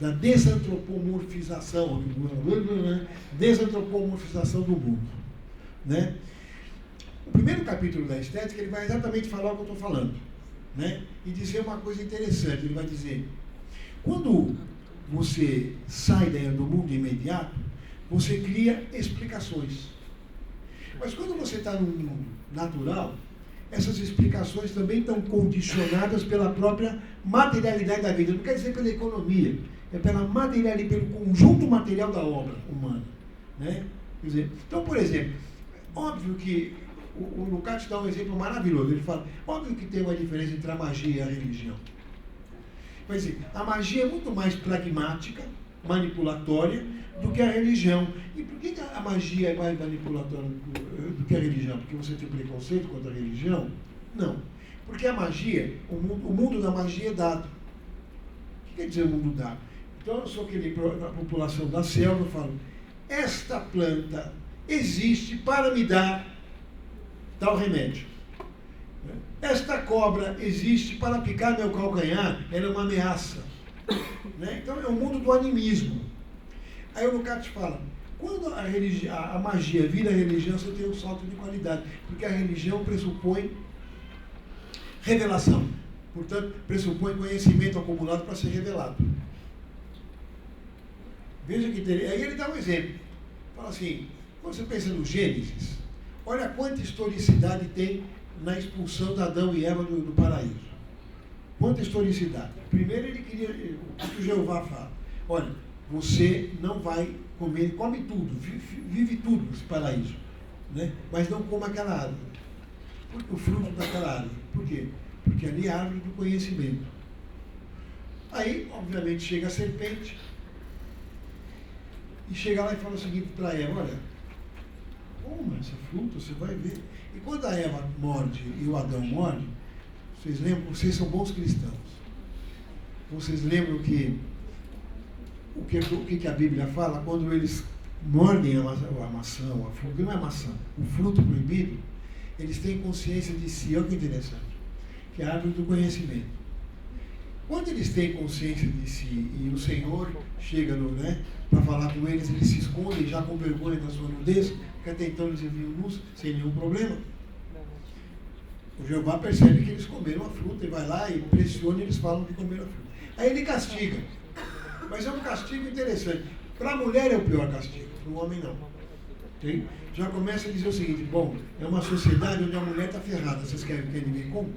da desantropomorfização, desantropomorfização do mundo. Né? O primeiro capítulo da estética, ele vai exatamente falar o que eu estou falando. Né? E dizer uma coisa interessante, ele vai dizer, quando você sai do mundo imediato, você cria explicações. Mas quando você está no mundo natural, essas explicações também estão condicionadas pela própria materialidade da vida. Não quer dizer pela economia, é pela materialidade, pelo conjunto material da obra humana. Né? Quer dizer, então, por exemplo, óbvio que o Lukács dá um exemplo maravilhoso. Ele fala, óbvio que tem uma diferença entre a magia e a religião. Mas a magia é muito mais pragmática, manipulatória, do que a religião. E por que a magia é mais manipulatória do que a religião? Porque você tem preconceito contra a religião? Não. Porque a magia, o mundo da magia é dado. O que quer dizer o mundo dado? Então eu sou na população da selva, eu falo, esta planta existe para me dar tal remédio. Esta cobra existe para picar meu calcanhar, ela é uma ameaça. Né? Então é o mundo do animismo. Aí o Lukács fala, quando a magia vira religião, você tem um salto de qualidade, porque a religião pressupõe revelação, portanto, pressupõe conhecimento acumulado para ser revelado. Veja que aí ele dá um exemplo, fala assim, quando você pensa no Gênesis, olha quanta historicidade tem na expulsão de Adão e Eva do paraíso. Quanta historicidade. Primeiro ele queria, o que o Jeová fala, olha, você não vai comer, come tudo, vive tudo nesse paraíso, né? Mas não coma aquela árvore, o fruto daquela árvore. Por quê? Porque ali é a árvore do conhecimento. Aí, obviamente, chega a serpente e chega lá e fala o seguinte para Eva, olha, coma essa fruta, você vai ver. E quando a Eva morde e o Adão morde, vocês lembram, vocês são bons cristãos. Vocês lembram que o que a Bíblia fala quando eles mordem a maçã, a fruta, não é maçã, o fruto proibido, eles têm consciência de si. Olha que interessante, que é a árvore do conhecimento. Quando eles têm consciência de si e o Senhor chega para falar com eles, eles se escondem já com vergonha da sua nudez, porque até então eles viviam nus, sem nenhum problema. O Jeová percebe que eles comeram a fruta e vai lá e pressiona e eles falam que comeram a fruta. Aí ele castiga. Mas é um castigo interessante. Para a mulher é o pior castigo, para o homem não. Okay? Já começa a dizer o seguinte, bom, é uma sociedade onde a mulher está ferrada, vocês querem ver como?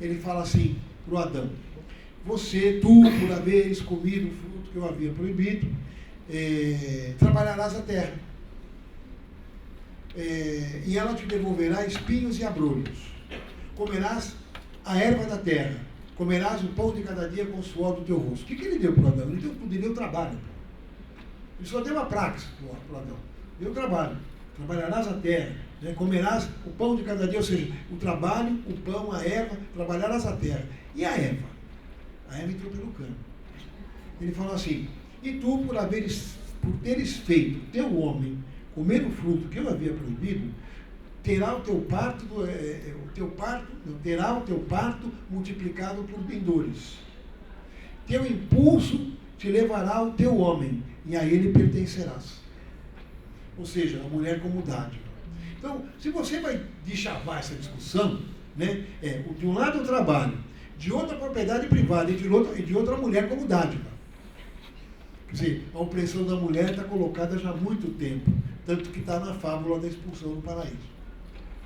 Ele fala assim para o Adão, tu, por haveres comido o fruto que eu havia proibido, trabalharás a terra. E ela te devolverá espinhos e abrolhos. Comerás a erva da terra. Comerás o pão de cada dia com o suor do teu rosto. O que ele deu para o Adão? Ele deu tudo, ele deu trabalho. Ele só deu a praxis para o Adão. Deu trabalho. Trabalharás a terra. Né? Comerás o pão de cada dia, ou seja, o trabalho, o pão, a erva, trabalharás a terra. E a Eva? A Eva entrou pelo cano. Ele falou assim, e tu, por teres feito teu homem comer o fruto que eu havia proibido, terá o teu parto multiplicado por pendores. Teu impulso te levará ao teu homem, e a ele pertencerás. Ou seja, a mulher como dádiva. Então, se você vai deschavar essa discussão, né, de um lado o trabalho, de outra a propriedade privada e de outra a mulher como dádiva. Quer dizer, a opressão da mulher está colocada já há muito tempo, tanto que está na fábula da expulsão do paraíso.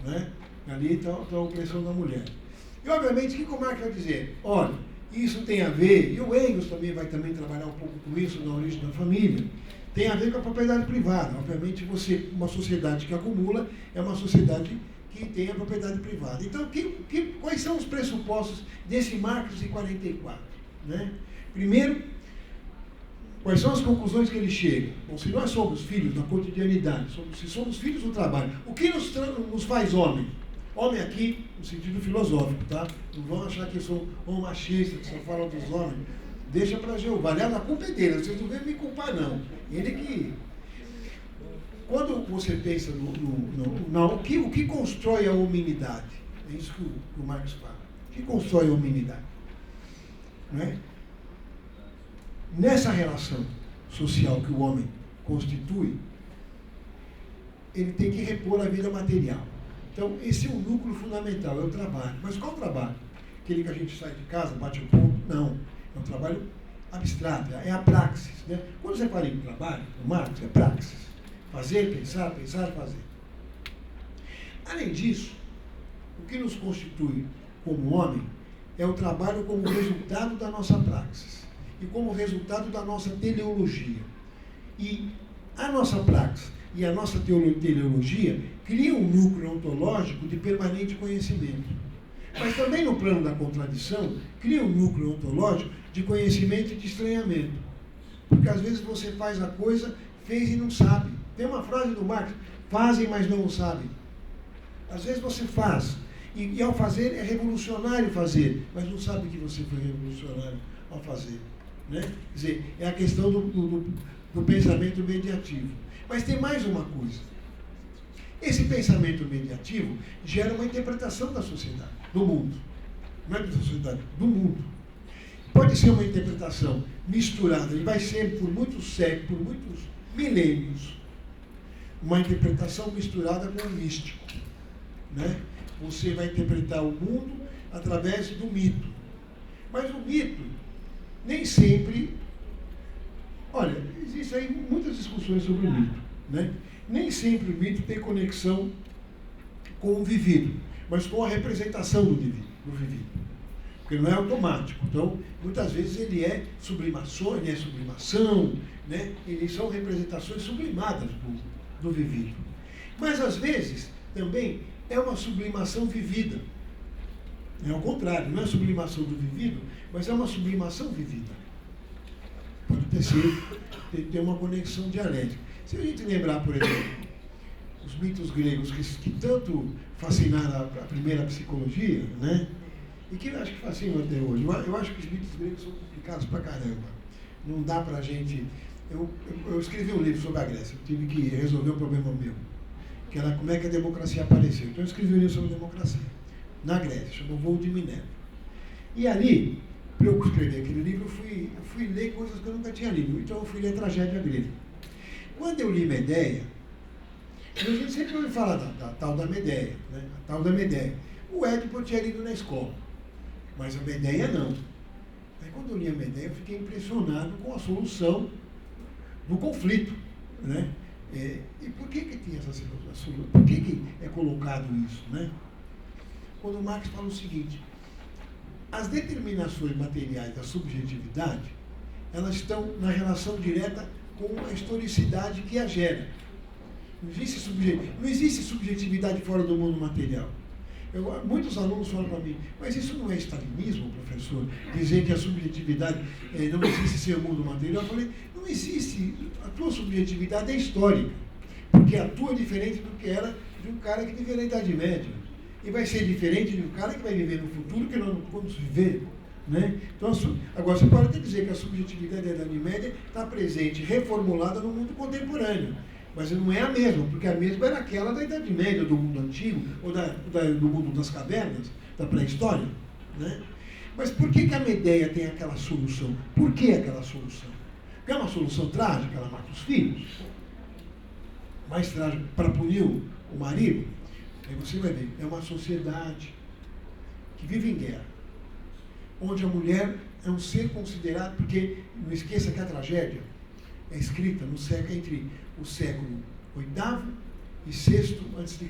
Né? Ali está a opressão da mulher. E, obviamente, o que o Marx vai dizer? Olha, isso tem a ver, e o Engels também vai trabalhar um pouco com isso na origem da família, tem a ver com a propriedade privada. Obviamente, uma sociedade que acumula é uma sociedade que tem a propriedade privada. Então, quais são os pressupostos desse Marx de 44? Né? Primeiro, quais são as conclusões que ele chega? Bom, se nós somos filhos da cotidianidade, se somos filhos do trabalho, o que nos faz homem? Homem aqui, no sentido filosófico, tá? Não vão achar que eu sou um machista, que só fala dos homens. Deixa para Jeová. Aliás, a culpa é dele, vocês não vêm me culpar, não. Ele que... Quando você pensa o que constrói a hominidade? É isso que o Marx fala. O que constrói a hominidade? Não é? Nessa relação social que o homem constitui, ele tem que repor a vida material. Então, esse é o núcleo fundamental, é o trabalho. Mas qual trabalho? Aquele que a gente sai de casa, bate o ponto? Não. É um trabalho abstrata, é a praxis. Né? Quando você fala em trabalho, o Marx é praxis. Fazer, pensar, pensar, fazer. Além disso, o que nos constitui como homem é o trabalho como resultado da nossa praxis e como resultado da nossa teleologia. E a nossa praxis e a nossa teleologia criam um núcleo ontológico de permanente conhecimento. Mas também no plano da contradição, cria um núcleo ontológico de conhecimento e de estranhamento. Porque às vezes você faz a coisa, fez e não sabe. Tem uma frase do Marx, fazem, mas não o sabem. Às vezes você faz, e ao fazer é revolucionário fazer, mas não sabe que você foi revolucionário ao fazer. Né? Quer dizer, é a questão do pensamento mediativo. Mas tem mais uma coisa. Esse pensamento mediativo gera uma interpretação da sociedade, do mundo. Não é da sociedade, do mundo. Pode ser uma interpretação misturada, e vai ser por muitos séculos, por muitos milênios, uma interpretação misturada com o místico. Né? Você vai interpretar o mundo através do mito. Mas o mito nem sempre... Olha, existem aí muitas discussões sobre o mito. Né? Nem sempre o mito tem conexão com o vivido, mas com a representação do vivido. Porque não é automático. Então, muitas vezes ele é sublimação, né? Eles são representações sublimadas do vivido. Mas, às vezes, também é uma sublimação vivida. É ao contrário, não é a sublimação do vivido, mas é uma sublimação vivida. Pode ter uma conexão dialética. Se a gente lembrar, por exemplo, os mitos gregos que tanto fascinaram a primeira psicologia, né? E que eu acho que fascinam até hoje. Eu acho que os mitos gregos são complicados pra caramba. Não dá pra gente... Eu escrevi um livro sobre a Grécia, eu tive que resolver um problema meu, que era como é que a democracia apareceu. Então eu escrevi um livro sobre democracia, na Grécia, chamou Voo de Minerva. E ali, para eu escrever aquele livro, eu fui ler coisas que eu nunca tinha lido. Então eu fui ler a tragédia grega. Quando eu li Medeia, a gente sempre ouve falar da tal da Medeia, né? A tal da Medeia. O Édipo eu tinha lido na escola, mas a Medeia não. Aí quando eu li a Medeia, eu fiquei impressionado com a solução do conflito, né? E por que tem essa solução? Por que é colocado isso, né? Quando Marx fala o seguinte: as determinações materiais da subjetividade, elas estão na relação direta com a historicidade que a gera. Não existe subjetividade fora do mundo material. Muitos alunos falam para mim, mas isso não é stalinismo, professor? Dizer que a subjetividade não existe sem o mundo material? Eu falei, não existe. A tua subjetividade é histórica, porque a tua é diferente do que era de um cara que viveu na Idade Média. E vai ser diferente de um cara que vai viver no futuro, que nós não vamos viver. Né? Então, agora, você pode até dizer que a subjetividade da Idade Média está presente, reformulada no mundo contemporâneo. Mas não é a mesma, porque a mesma era aquela da Idade Média, do mundo antigo, ou do mundo das cavernas, da pré-história. Né? Mas por que a Medeia tem aquela solução? Por que aquela solução? Porque é uma solução trágica, ela mata os filhos. Mais trágico, para punir o marido. Aí você vai ver, é uma sociedade que vive em guerra, onde a mulher é um ser considerado, porque não esqueça que a tragédia é escrita no século, entre o século VIII e VI a.C.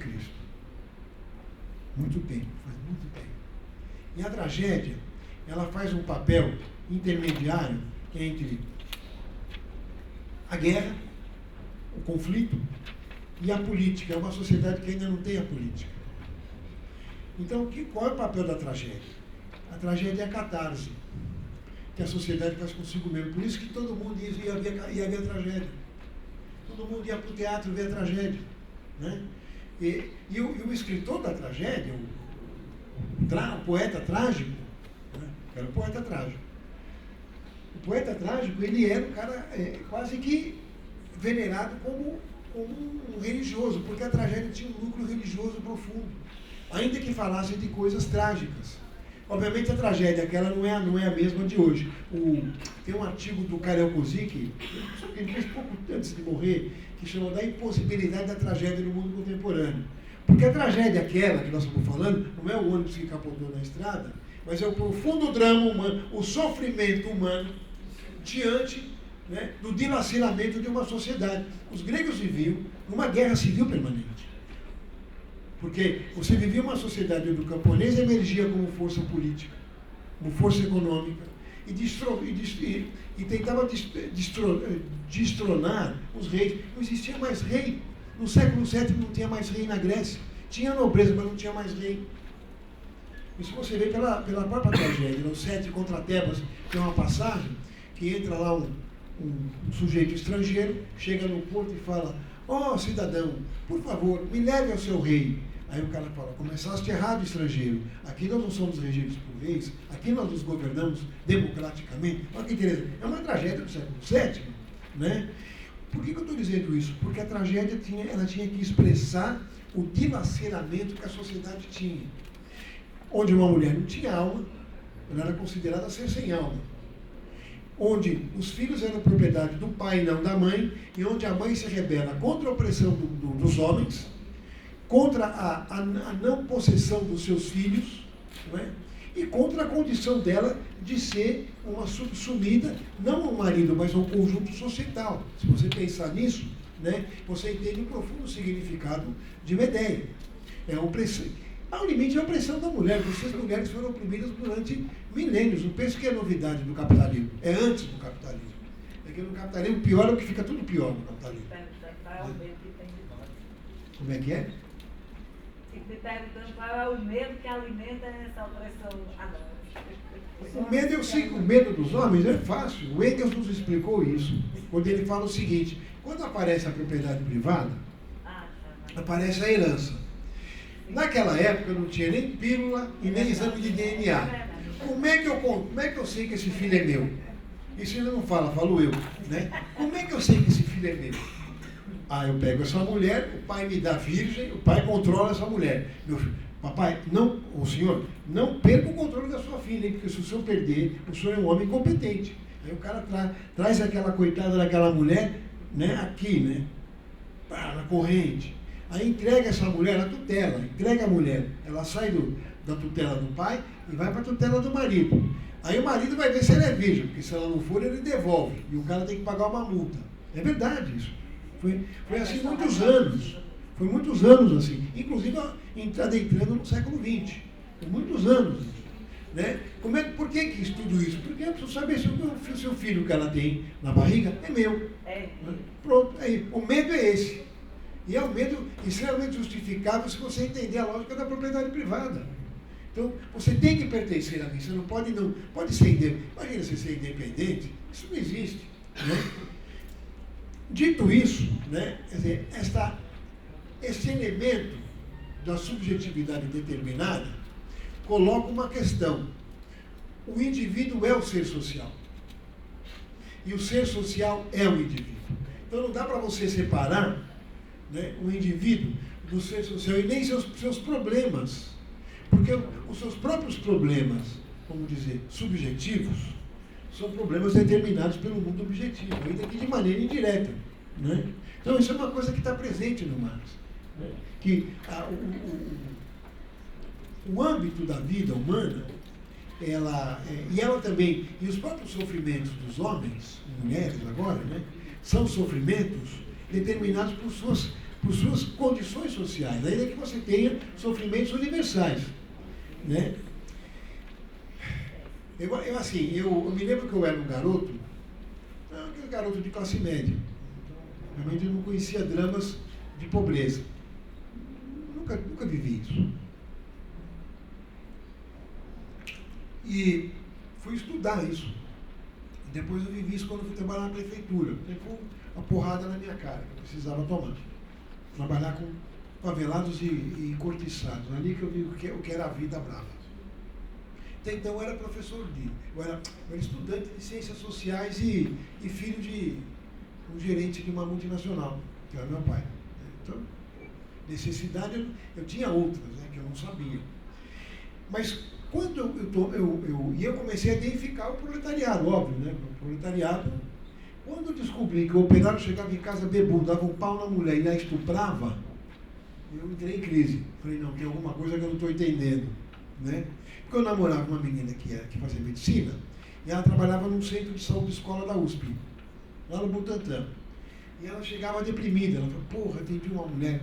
Muito tempo, faz muito tempo. E a tragédia, ela faz um papel intermediário entre a guerra, o conflito e a política. É uma sociedade que ainda não tem a política. Então, qual é o papel da tragédia? A tragédia é a catarse que a sociedade faz consigo mesmo. Por isso que todo mundo ia ver a tragédia. Todo mundo ia para o teatro ver a tragédia. Né? E o escritor da tragédia, o poeta trágico, né? Era o poeta trágico. O poeta trágico, ele era um cara quase que venerado como um religioso, porque a tragédia tinha um núcleo religioso profundo, ainda que falasse de coisas trágicas. Obviamente a tragédia, aquela não é a mesma de hoje. Tem um artigo do Karel Kozik, que ele fez pouco antes de morrer, que chama da impossibilidade da tragédia no mundo contemporâneo. Porque a tragédia aquela que nós estamos falando, não é o ônibus que capotou na estrada, mas é o profundo drama humano, o sofrimento humano, diante, né, do dilaceramento de uma sociedade. Os gregos viviam numa guerra civil permanente. Porque você vivia uma sociedade onde o camponês emergia como força política, como força econômica, e tentava destronar os reis. Não existia mais rei. No século VII não tinha mais rei na Grécia. Tinha nobreza, mas não tinha mais rei. Isso você vê pela própria tragédia. Os 7 contra Tebas, tem uma passagem que entra lá um sujeito estrangeiro, chega no porto e fala: ó, cidadão, por favor, me leve ao seu rei. Aí o cara fala: começaste errado, estrangeiro. Aqui nós não somos regidos por reis, aqui nós nos governamos democraticamente. Olha que interessante. É uma tragédia do século VII, né? Por que eu estou dizendo isso? Porque a tragédia tinha que expressar o dilaceramento que a sociedade tinha. Onde uma mulher não tinha alma, ela era considerada ser sem alma. Onde os filhos eram propriedade do pai e não da mãe, e onde a mãe se rebela contra a opressão dos homens, contra a não possessão dos seus filhos, não é? E contra a condição dela de ser uma subsumida, não ao marido, mas ao conjunto societal. Se você pensar nisso, né, você entende o profundo significado de Medeia. É a opressão. Ao limite é a opressão da mulher. Vocês mulheres foram oprimidas durante milênios. Não penso que é novidade do capitalismo. É antes do capitalismo. É que no capitalismo pior é o que fica tudo pior no capitalismo. Como é que é? Fico me perguntando qual é o medo que alimenta essa opressão agora. O medo, eu sei que o medo dos homens é fácil. O Engels nos explicou isso, quando ele fala o seguinte: quando aparece a propriedade privada, aparece a herança. Naquela época não tinha nem pílula e nem exame de DNA. Como é que eu sei que esse filho é meu? Isso ele não fala, falo eu, né? Como é que eu sei que esse filho é meu? Ah, eu pego essa mulher, o pai me dá virgem, o pai controla essa mulher. Meu filho, papai, não, o senhor, não perca o controle da sua filha, hein, porque se o senhor perder, o senhor é um homem competente. Aí o cara traz aquela coitada daquela mulher, né, aqui, né, na corrente. Aí entrega essa mulher na tutela, entrega a mulher. Ela sai da tutela do pai e vai para a tutela do marido. Aí o marido vai ver se ela é virgem, porque se ela não for, ele devolve. E o cara tem que pagar uma multa. É verdade isso. Foi assim muitos anos. Foi muitos anos assim. Inclusive adentrando no século XX. Foi muitos anos. Né? Por que tudo isso? Porque eu preciso saber se o seu filho que ela tem na barriga é meu. Pronto, aí. O medo é esse. E é um medo extremamente justificável se você entender a lógica da propriedade privada. Então, você tem que pertencer a mim. Você não pode ser independente. Imagina você ser independente. Isso não existe. Né? Dito isso, né, quer dizer, esse elemento da subjetividade determinada coloca uma questão. O indivíduo é o ser social. E o ser social é o indivíduo. Então não dá para você separar, né, o indivíduo do ser social e nem seus problemas. Porque os seus próprios problemas, vamos dizer, subjetivos, são problemas determinados pelo mundo objetivo, ainda que de maneira indireta. Né? Então isso é uma coisa que está presente no Marx. Né? Que o âmbito da vida humana, e ela também, e os próprios sofrimentos dos homens, mulheres agora, né, são sofrimentos determinados por suas condições sociais, ainda que você tenha sofrimentos universais. Né? Eu me lembro que eu era um garoto, aquele garoto de classe média. Realmente eu não conhecia dramas de pobreza. Nunca vivi isso. E fui estudar isso. E depois eu vivi isso quando fui trabalhar na prefeitura. Foi uma porrada na minha cara, que eu precisava tomar. Trabalhar com favelados e cortiçados. Ali que eu vi o que era a vida brava. Até então eu era professor eu era estudante de ciências sociais e filho de um gerente de uma multinacional, que era meu pai. Então, necessidade eu tinha outras, né, que eu não sabia. Mas quando eu comecei a identificar o proletariado, óbvio, né? O proletariado, quando eu descobri que o operário chegava em casa bebudo, dava um pau na mulher e a estuprava, eu entrei em crise. Falei, não, tem alguma coisa que eu não estou entendendo. Né? Porque eu namorava uma menina que fazia medicina, E ela trabalhava num centro de saúde escola da USP, lá no Butantã. E ela chegava deprimida. Ela falou, porra, tem uma mulher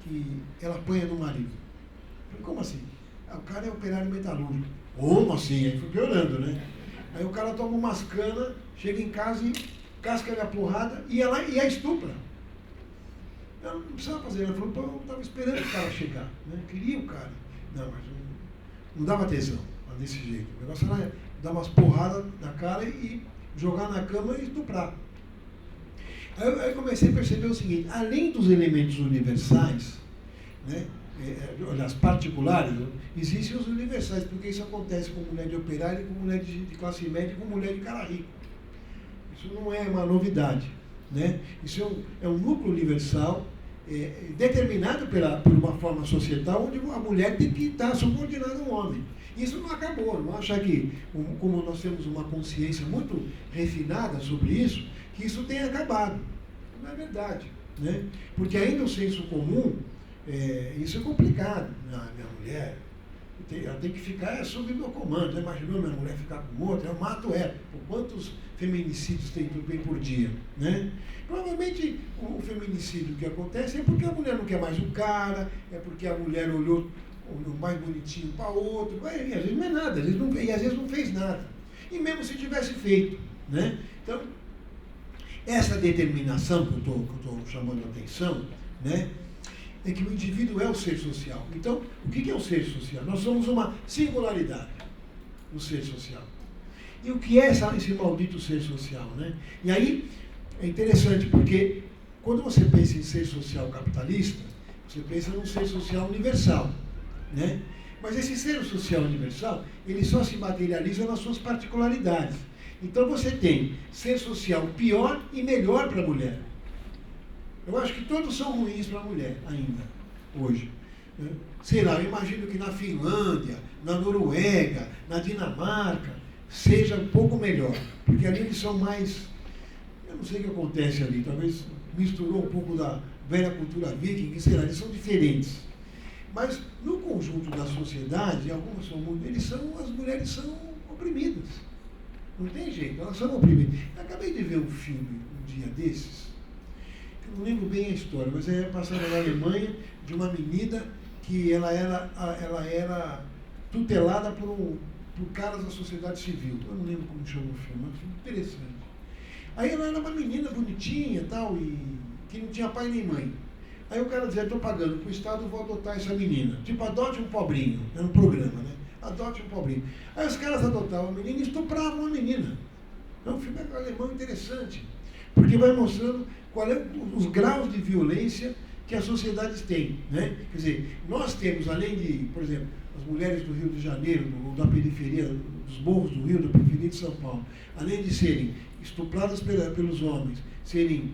que ela apanha no marido. Eu falei, como assim? O cara é operário metalúrgico. Como assim? Aí foi piorando, né? Aí o cara toma umas canas, chega em casa e casca a porrada e a estupra. Ela não precisava fazer. Ela falou, pô, eu estava esperando o cara chegar. Né? Queria o cara. Não, mas não dava atenção desse jeito. O negócio era dar umas porradas na cara e jogar na cama e estuprar. Aí eu comecei a perceber o seguinte, além dos elementos universais, né, as particulares, existem os universais, porque isso acontece com mulher de operário, com mulher de classe média e com mulher de cara rico. Isso não é uma novidade. Né? Isso é um núcleo universal determinado por uma forma societal onde a mulher tem que estar subordinada ao homem. Isso não acabou. Não achar que, como nós temos uma consciência muito refinada sobre isso, que isso tenha acabado. Não é verdade. Né? Porque ainda o senso comum, isso é complicado. Minha mulher, ela tem que ficar sob meu comando. Já imaginou minha mulher ficar com outra? Eu mato ela. Por quantos feminicídios tem por dia? Né? Provavelmente o feminicídio que acontece é porque a mulher não quer mais o cara, é porque a mulher olhou mais bonitinho para outro, e às vezes não é nada, e às vezes não fez nada. E mesmo se tivesse feito. Né? Então, essa determinação que eu estou chamando a atenção, né, é que o indivíduo é o ser social. Então, o que é o ser social? Nós somos uma singularidade no ser social. E o que é esse maldito ser social? Né? E aí, é interessante, porque quando você pensa em ser social capitalista, você pensa num ser social universal. Né? Mas esse ser social universal, ele só se materializa nas suas particularidades. Então você tem ser social pior e melhor para a mulher. Eu acho que todos são ruins para a mulher ainda, hoje. Né? Sei lá, eu imagino que na Finlândia, na Noruega, na Dinamarca, seja um pouco melhor. Porque ali eles são mais... Eu não sei o que acontece ali, talvez misturou um pouco da velha cultura viking, sei lá, eles são diferentes. Mas no conjunto da sociedade, algumas são muito, as mulheres são oprimidas. Não tem jeito, elas são oprimidas. Eu acabei de ver um filme um dia desses, que eu não lembro bem a história, mas é passada na Alemanha, de uma menina que ela era tutelada por caras da sociedade civil. Eu não lembro como chama o filme, mas foi interessante. Aí ela era uma menina bonitinha tal, e que não tinha pai nem mãe. Aí o cara dizia, estou pagando para o Estado, vou adotar essa menina. Tipo, adote um pobrinho. Era um programa, né? Adote um pobrinho. Aí os caras adotavam a menina e estupravam a menina. É um filme alemão interessante, porque vai mostrando qual é os graus de violência que as sociedades têm. Né? Quer dizer, nós temos, além de, por exemplo, as mulheres do Rio de Janeiro, da periferia, dos morros do Rio, da periferia de São Paulo, além de serem estupradas pelos homens, serem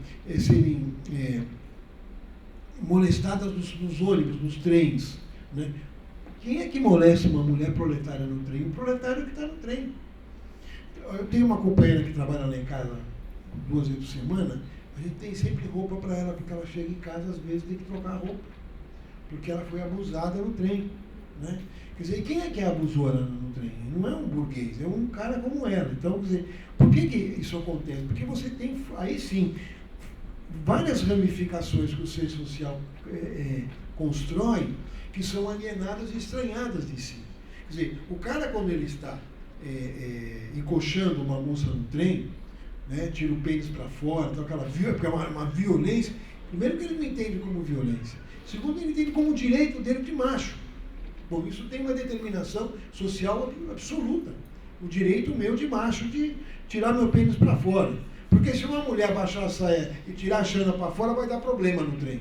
molestadas nos ônibus, nos trens. Né? Quem é que molesta uma mulher proletária no trem? O proletário que está no trem. Eu tenho uma companheira que trabalha lá em casa 2 vezes por semana, a gente tem sempre roupa para ela, porque ela chega em casa, às vezes tem que trocar a roupa, porque ela foi abusada no trem. Né? Quer dizer, quem é que abusou ela no trem? Não é um burguês, é um cara como ela. Então, quer dizer, por que isso acontece? Porque você tem, aí sim, várias ramificações que o ser social constrói, que são alienadas e estranhadas de si. Quer dizer, o cara, quando ele está encoxando uma moça no trem, né, tira o pênis para fora, então porque é uma violência. Primeiro que ele não entende como violência. Segundo, ele entende como direito dele de macho. Bom, isso tem uma determinação social absoluta. O direito meu de macho de tirar meu pênis para fora. Porque se uma mulher baixar a saia e tirar a chana para fora, vai dar problema no trem.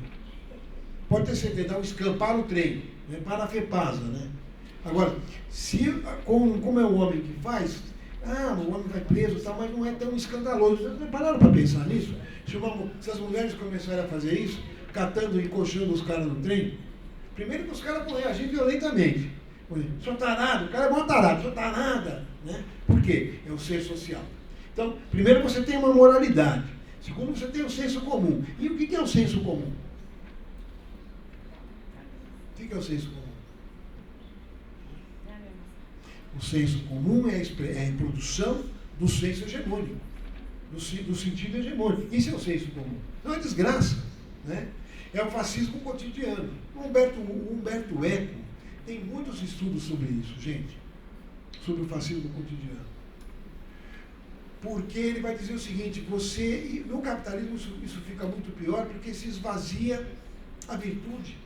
Pode ter certeza, dá um escampar o trem, né, para a FEPASA. Né? Agora, como é o homem que faz, o homem vai preso e tal, mas não é tão escandaloso. Vocês não pararam para pensar nisso? Se as mulheres começarem a fazer isso, catando e encoxando os caras no trem, primeiro que os caras vão reagir violentamente. Sou tarado, o cara é bom tarado, sou tarada. Né? Por quê? É o ser social. Então, primeiro você tem uma moralidade. Segundo, você tem o senso comum. E o que é o senso comum? O que é o senso comum? O senso comum é a reprodução do senso hegemônico, do sentido hegemônico. Isso é o senso comum. Não é desgraça, né? É o fascismo cotidiano. O Humberto Eco tem muitos estudos sobre isso, gente, sobre o fascismo cotidiano. Porque ele vai dizer o seguinte, no capitalismo isso fica muito pior porque se esvazia a virtude.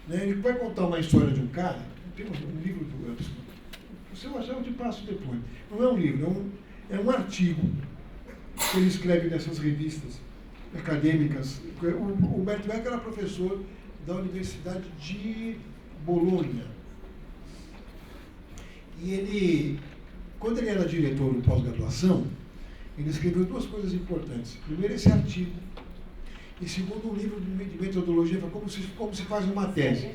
Né? Ele vai contar uma história de um cara, tem um livro do Anderson, se eu achar eu te passo depois. Não é um livro, é um artigo que ele escreve nessas revistas acadêmicas. O Humberto Eco era professor da Universidade de Bolonha. E ele, quando ele era diretor de pós-graduação, ele escreveu duas coisas importantes. Primeiro, esse artigo. E segundo, um livro de metodologia, como se faz uma tese.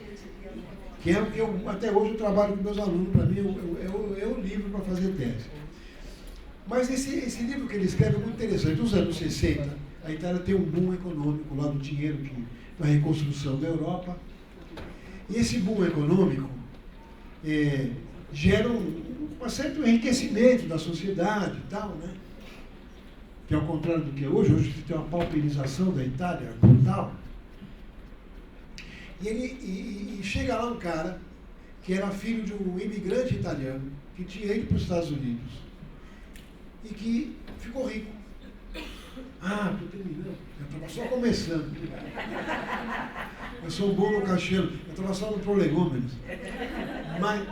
Que é o que até hoje eu trabalho com meus alunos, para mim é o livro para fazer tese. Mas esse livro que ele escreve é muito interessante. Nos anos 60, a Itália tem um boom econômico lá do dinheiro da reconstrução da Europa. E esse boom econômico gera um certo enriquecimento da sociedade e tal, né? Que ao contrário do que hoje você tem uma pauperização da Itália brutal. E chega lá um cara que era filho de um imigrante italiano que tinha ido para os Estados Unidos e que ficou rico. Ah, estou terminando. Eu estava só começando. Eu sou um bom no caixeiro. Eu estava só no prolegômenos. Mas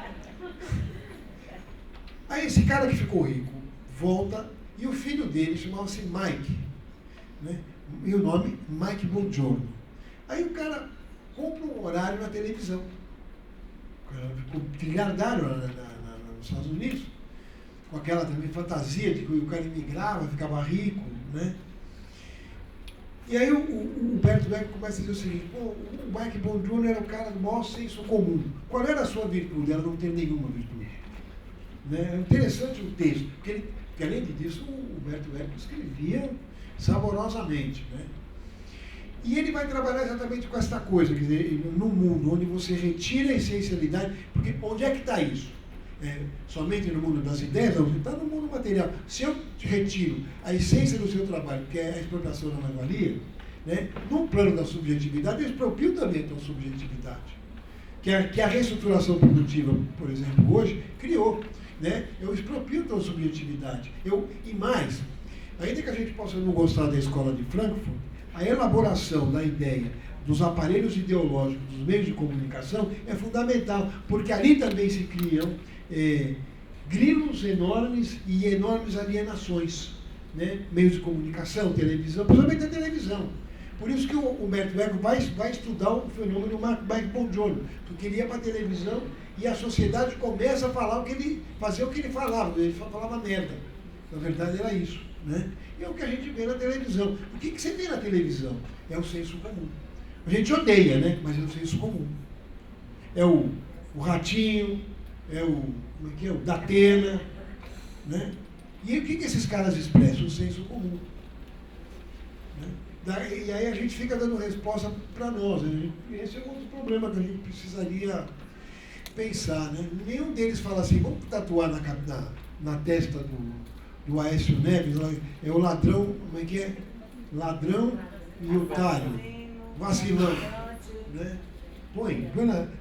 aí esse cara que ficou rico volta e o filho dele chamava-se Mike, né? E o nome Mike Bongiorno. Aí o cara compra um horário na televisão. O cara ficou trilhardário nos Estados Unidos, com aquela também fantasia de que o cara imigrava, ficava rico, né? E aí o Humberto Eco começa a dizer o seguinte, o Mike Bongiorno era o cara do maior senso comum. Qual era a sua virtude? Ela não tem nenhuma virtude. Né? É interessante o texto, porque além disso o Humberto Eco escrevia saborosamente, né? E ele vai trabalhar exatamente com esta coisa, quer dizer, no mundo onde você retira a essencialidade, porque onde é que está isso? Somente no mundo das ideias? Não, está no mundo material. Se eu retiro a essência do seu trabalho, que é a exploração da mais-valia, né, no plano da subjetividade, eu exproprio também a tua subjetividade. Que a reestruturação produtiva, por exemplo, hoje, criou. Né? Eu exproprio a tua subjetividade. E mais, ainda que a gente possa não gostar da escola de Frankfurt, a elaboração da ideia dos aparelhos ideológicos, dos meios de comunicação, é fundamental, porque ali também se criam grilos enormes e enormes alienações, né? Meios de comunicação, televisão, principalmente a televisão. Por isso que o Humberto Eco vai estudar o fenômeno Mike Bongiorno, porque ele ia para a televisão e a sociedade começa a falar fazer o que ele falava merda. Na verdade era isso, né? E é o que a gente vê na televisão. O que você vê na televisão? É o senso comum. A gente odeia, né? Mas é o senso comum. É o Ratinho, como é que é? O Datena, né? E o que esses caras expressam? O senso comum. Né? E aí a gente fica dando resposta para nós. Né? Esse é outro problema que a gente precisaria pensar, né? Nenhum deles fala assim, vamos tatuar na testa do Aécio Neves, é o ladrão, como é que é? Ladrão e otário, vacilão, né? Põe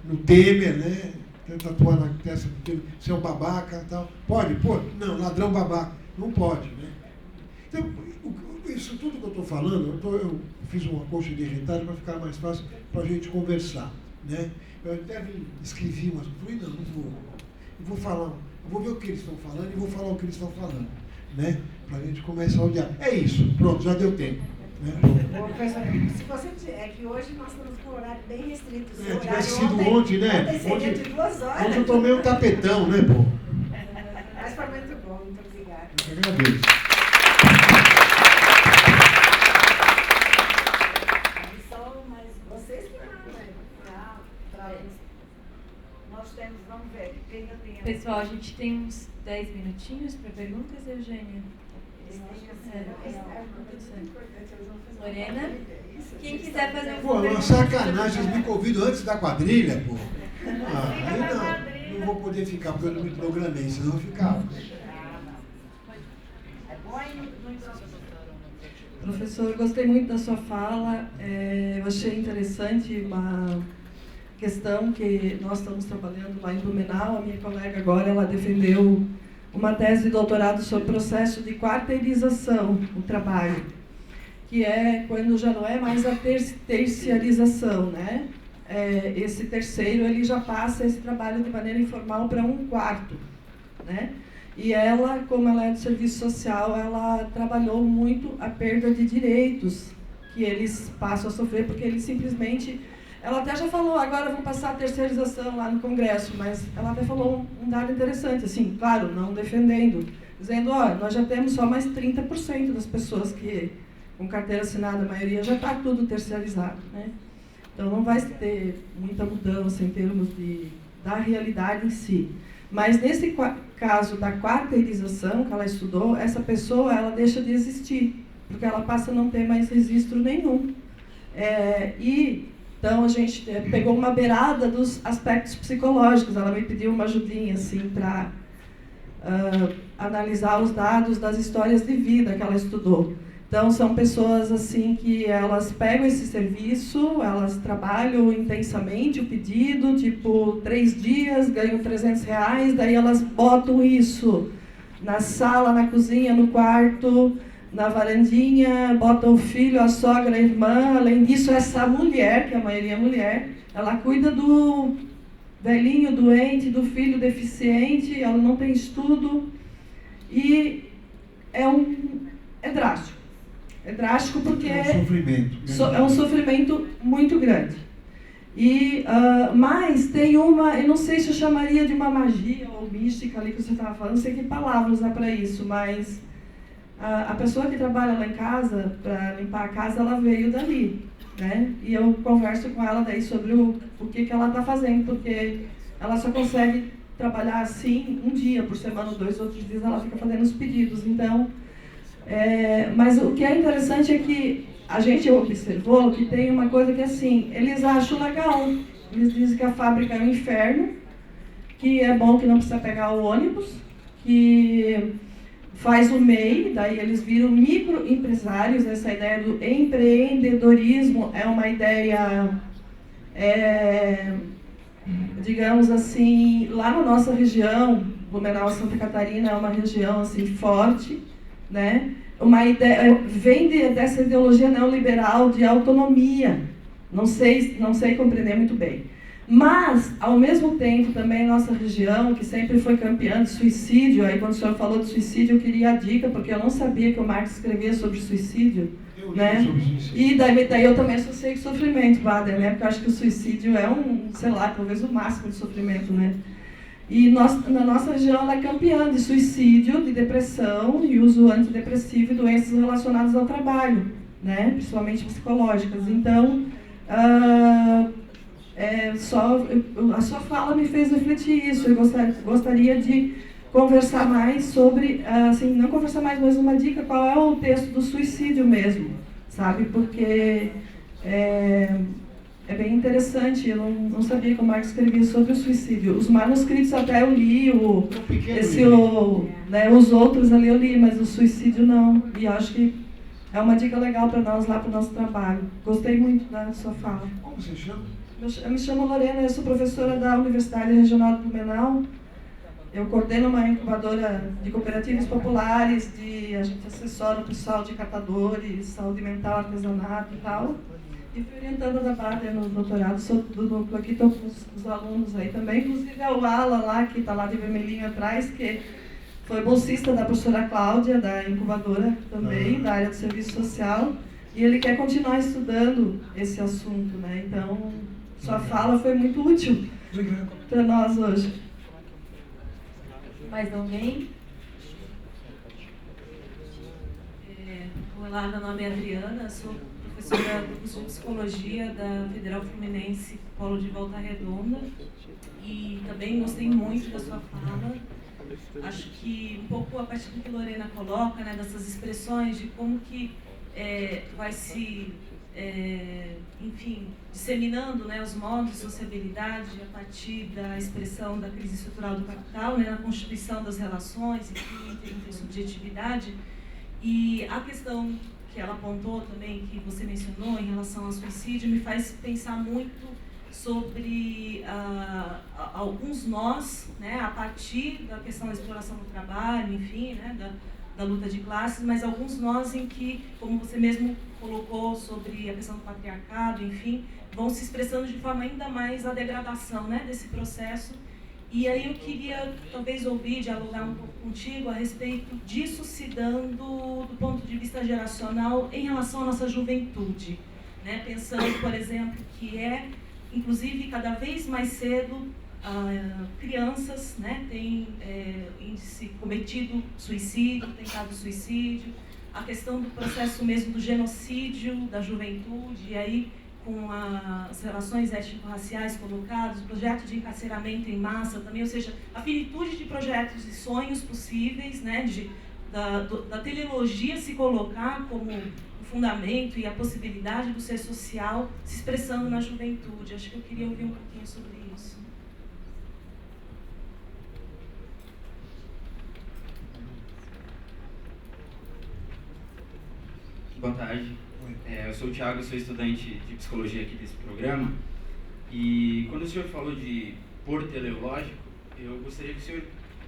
no Temer, né? Tatuar na testa do Temer, você é um babaca e tal. Pode? Pô, não, ladrão babaca, não pode, né? Então, isso tudo que eu estou falando, eu fiz uma coxa de retalho para ficar mais fácil para a gente conversar, né? Eu até escrevi umas coisas, falei, não vou. Eu vou falar, eu vou ver o que eles estão falando e vou falar o que eles estão falando, né? Para a gente começar a odiar. É isso, pronto, já deu tempo. Né? Professor, se você é que hoje nós estamos com um horário bem restrito. Tivesse sido ontem, né? Ontem de 2 horas. Ontem eu tomei um tapetão, né, pô? Mas foi muito bom, muito obrigada. Eu que agradeço. Vocês que nós temos, vamos ver, quem eu tenho. Pessoal, a gente tem uns 10 minutinhos para perguntas, Eugênia. Morena? Quem quiser fazer um Pô, uma sacanagem, vocês me convidam antes da quadrilha, pô. Aí não vou poder ficar, porque eu não me programei, senão eu ficava. Professor, gostei muito da sua fala. Eu achei interessante uma questão que nós estamos trabalhando lá em Blumenau. A minha colega agora, ela defendeu uma tese de doutorado sobre o processo de quarteirização do trabalho, que é quando já não é mais a terciarização, né? Esse terceiro, ele já passa esse trabalho de maneira informal para um quarto, né? E ela, como ela é de serviço social, ela trabalhou muito a perda de direitos que eles passam a sofrer, porque eles simplesmente... Ela até já falou, agora vão passar a terceirização lá no Congresso, mas ela até falou um dado interessante, assim, claro, não defendendo, dizendo, ó, nós já temos só mais 30% das pessoas que, com carteira assinada, a maioria já está tudo terceirizado, né? Então não vai ter muita mudança em termos da realidade em si. Mas nesse caso da quarteirização que ela estudou, essa pessoa, ela deixa de existir, porque ela passa a não ter mais registro nenhum. Então, a gente pegou uma beirada dos aspectos psicológicos. Ela me pediu uma ajudinha, assim, para analisar os dados das histórias de vida que ela estudou. Então, são pessoas, assim, que elas pegam esse serviço, elas trabalham intensamente o pedido, tipo, 3 dias, ganham R$300, daí elas botam isso na sala, na cozinha, no quarto, na varandinha, botam o filho, a sogra, a irmã. Além disso, essa mulher, que a maioria é mulher, ela cuida do velhinho doente, do filho deficiente, ela não tem estudo, e é drástico. É drástico porque é um sofrimento muito grande. Mas tem eu não sei se eu chamaria de uma magia ou mística ali que você estava falando, não sei que palavra usar para isso, mas a pessoa que trabalha lá em casa, para limpar a casa, ela veio dali, né? E eu converso com ela daí sobre o que ela está fazendo, porque ela só consegue trabalhar assim um dia por semana, 2 outros dias ela fica fazendo os pedidos. Então, mas o que é interessante é que a gente observou que tem uma coisa que, assim, eles acham legal. Eles dizem que a fábrica é um inferno, que é bom que não precisa pegar o ônibus, que faz o MEI, daí eles viram microempresários. Essa ideia do empreendedorismo é uma ideia, digamos assim, lá na nossa região, Blumenau, Santa Catarina, é uma região assim, forte, né? Uma ideia, vem dessa ideologia neoliberal de autonomia, não sei compreender muito bem. Mas, ao mesmo tempo, também nossa região, que sempre foi campeã de suicídio, aí quando o senhor falou de suicídio, eu queria a dica, porque eu não sabia que o Marx escrevia sobre suicídio, né? E daí eu também associei com sofrimento, Bader, né? Porque eu acho que o suicídio é sei lá, talvez o máximo de sofrimento, né? E na nossa região ela é campeã de suicídio, de depressão e uso antidepressivo e doenças relacionadas ao trabalho, né? Principalmente psicológicas. Então, a sua fala me fez refletir isso. Eu gostaria de conversar mais sobre, assim, não conversar mais, mas uma dica, qual é o texto do suicídio mesmo, sabe? Porque é bem interessante, eu não sabia que o Marx escrevia sobre o suicídio. Os manuscritos até eu li, os outros ali eu li, mas o suicídio não. E acho que é uma dica legal para nós lá, para o nosso trabalho. Gostei muito da sua fala. Como você chama? Eu me chamo Lorena, eu sou professora da Universidade Regional de Blumenau. Eu coordeno uma incubadora de cooperativas populares, a gente assessora o pessoal de catadores, saúde mental, artesanato e tal. E fui orientando da Bader no doutorado, sou do núcleo aqui, estou com os alunos aí também, inclusive o Alan lá, que está lá de vermelhinho atrás, que foi bolsista da professora Cláudia, da incubadora também, da área de serviço social, e ele quer continuar estudando esse assunto, né? Então, sua fala foi muito útil para nós hoje. Mais alguém? Olá, meu nome é Adriana, sou professora do curso de Psicologia da Federal Fluminense, Polo de Volta Redonda, e também gostei muito da sua fala. Acho que um pouco a partir do que Lorena coloca, né, dessas expressões de como que vai se, enfim, disseminando, né, os modos de sociabilidade a partir da expressão da crise estrutural do capital, né, na constituição das relações, enfim, intersubjetividade. E a questão que ela apontou também, que você mencionou em relação ao suicídio, me faz pensar muito sobre alguns nós, né, a partir da questão da exploração do trabalho, enfim, né, da luta de classes, mas alguns nós em que, como você mesmo colocou sobre a questão do patriarcado, enfim, vão se expressando de forma ainda mais a degradação, né, desse processo. E aí eu queria talvez ouvir, dialogar um pouco contigo a respeito disso se dando do ponto de vista geracional em relação à nossa juventude, né? Pensando, por exemplo, que inclusive, cada vez mais cedo, crianças, né, têm índice cometido suicídio, tentado suicídio, a questão do processo mesmo do genocídio da juventude, e aí com as relações étnico-raciais colocadas, o projeto de encarceramento em massa também, ou seja, a finitude de projetos e sonhos possíveis, né, da teleologia se colocar como o fundamento e a possibilidade do ser social se expressando na juventude. Acho que eu queria ouvir um pouquinho sobre isso. Boa tarde. Eu sou o Thiago, sou estudante de psicologia aqui desse programa. E quando o senhor falou de pôr teleológico, eu gostaria que o senhor,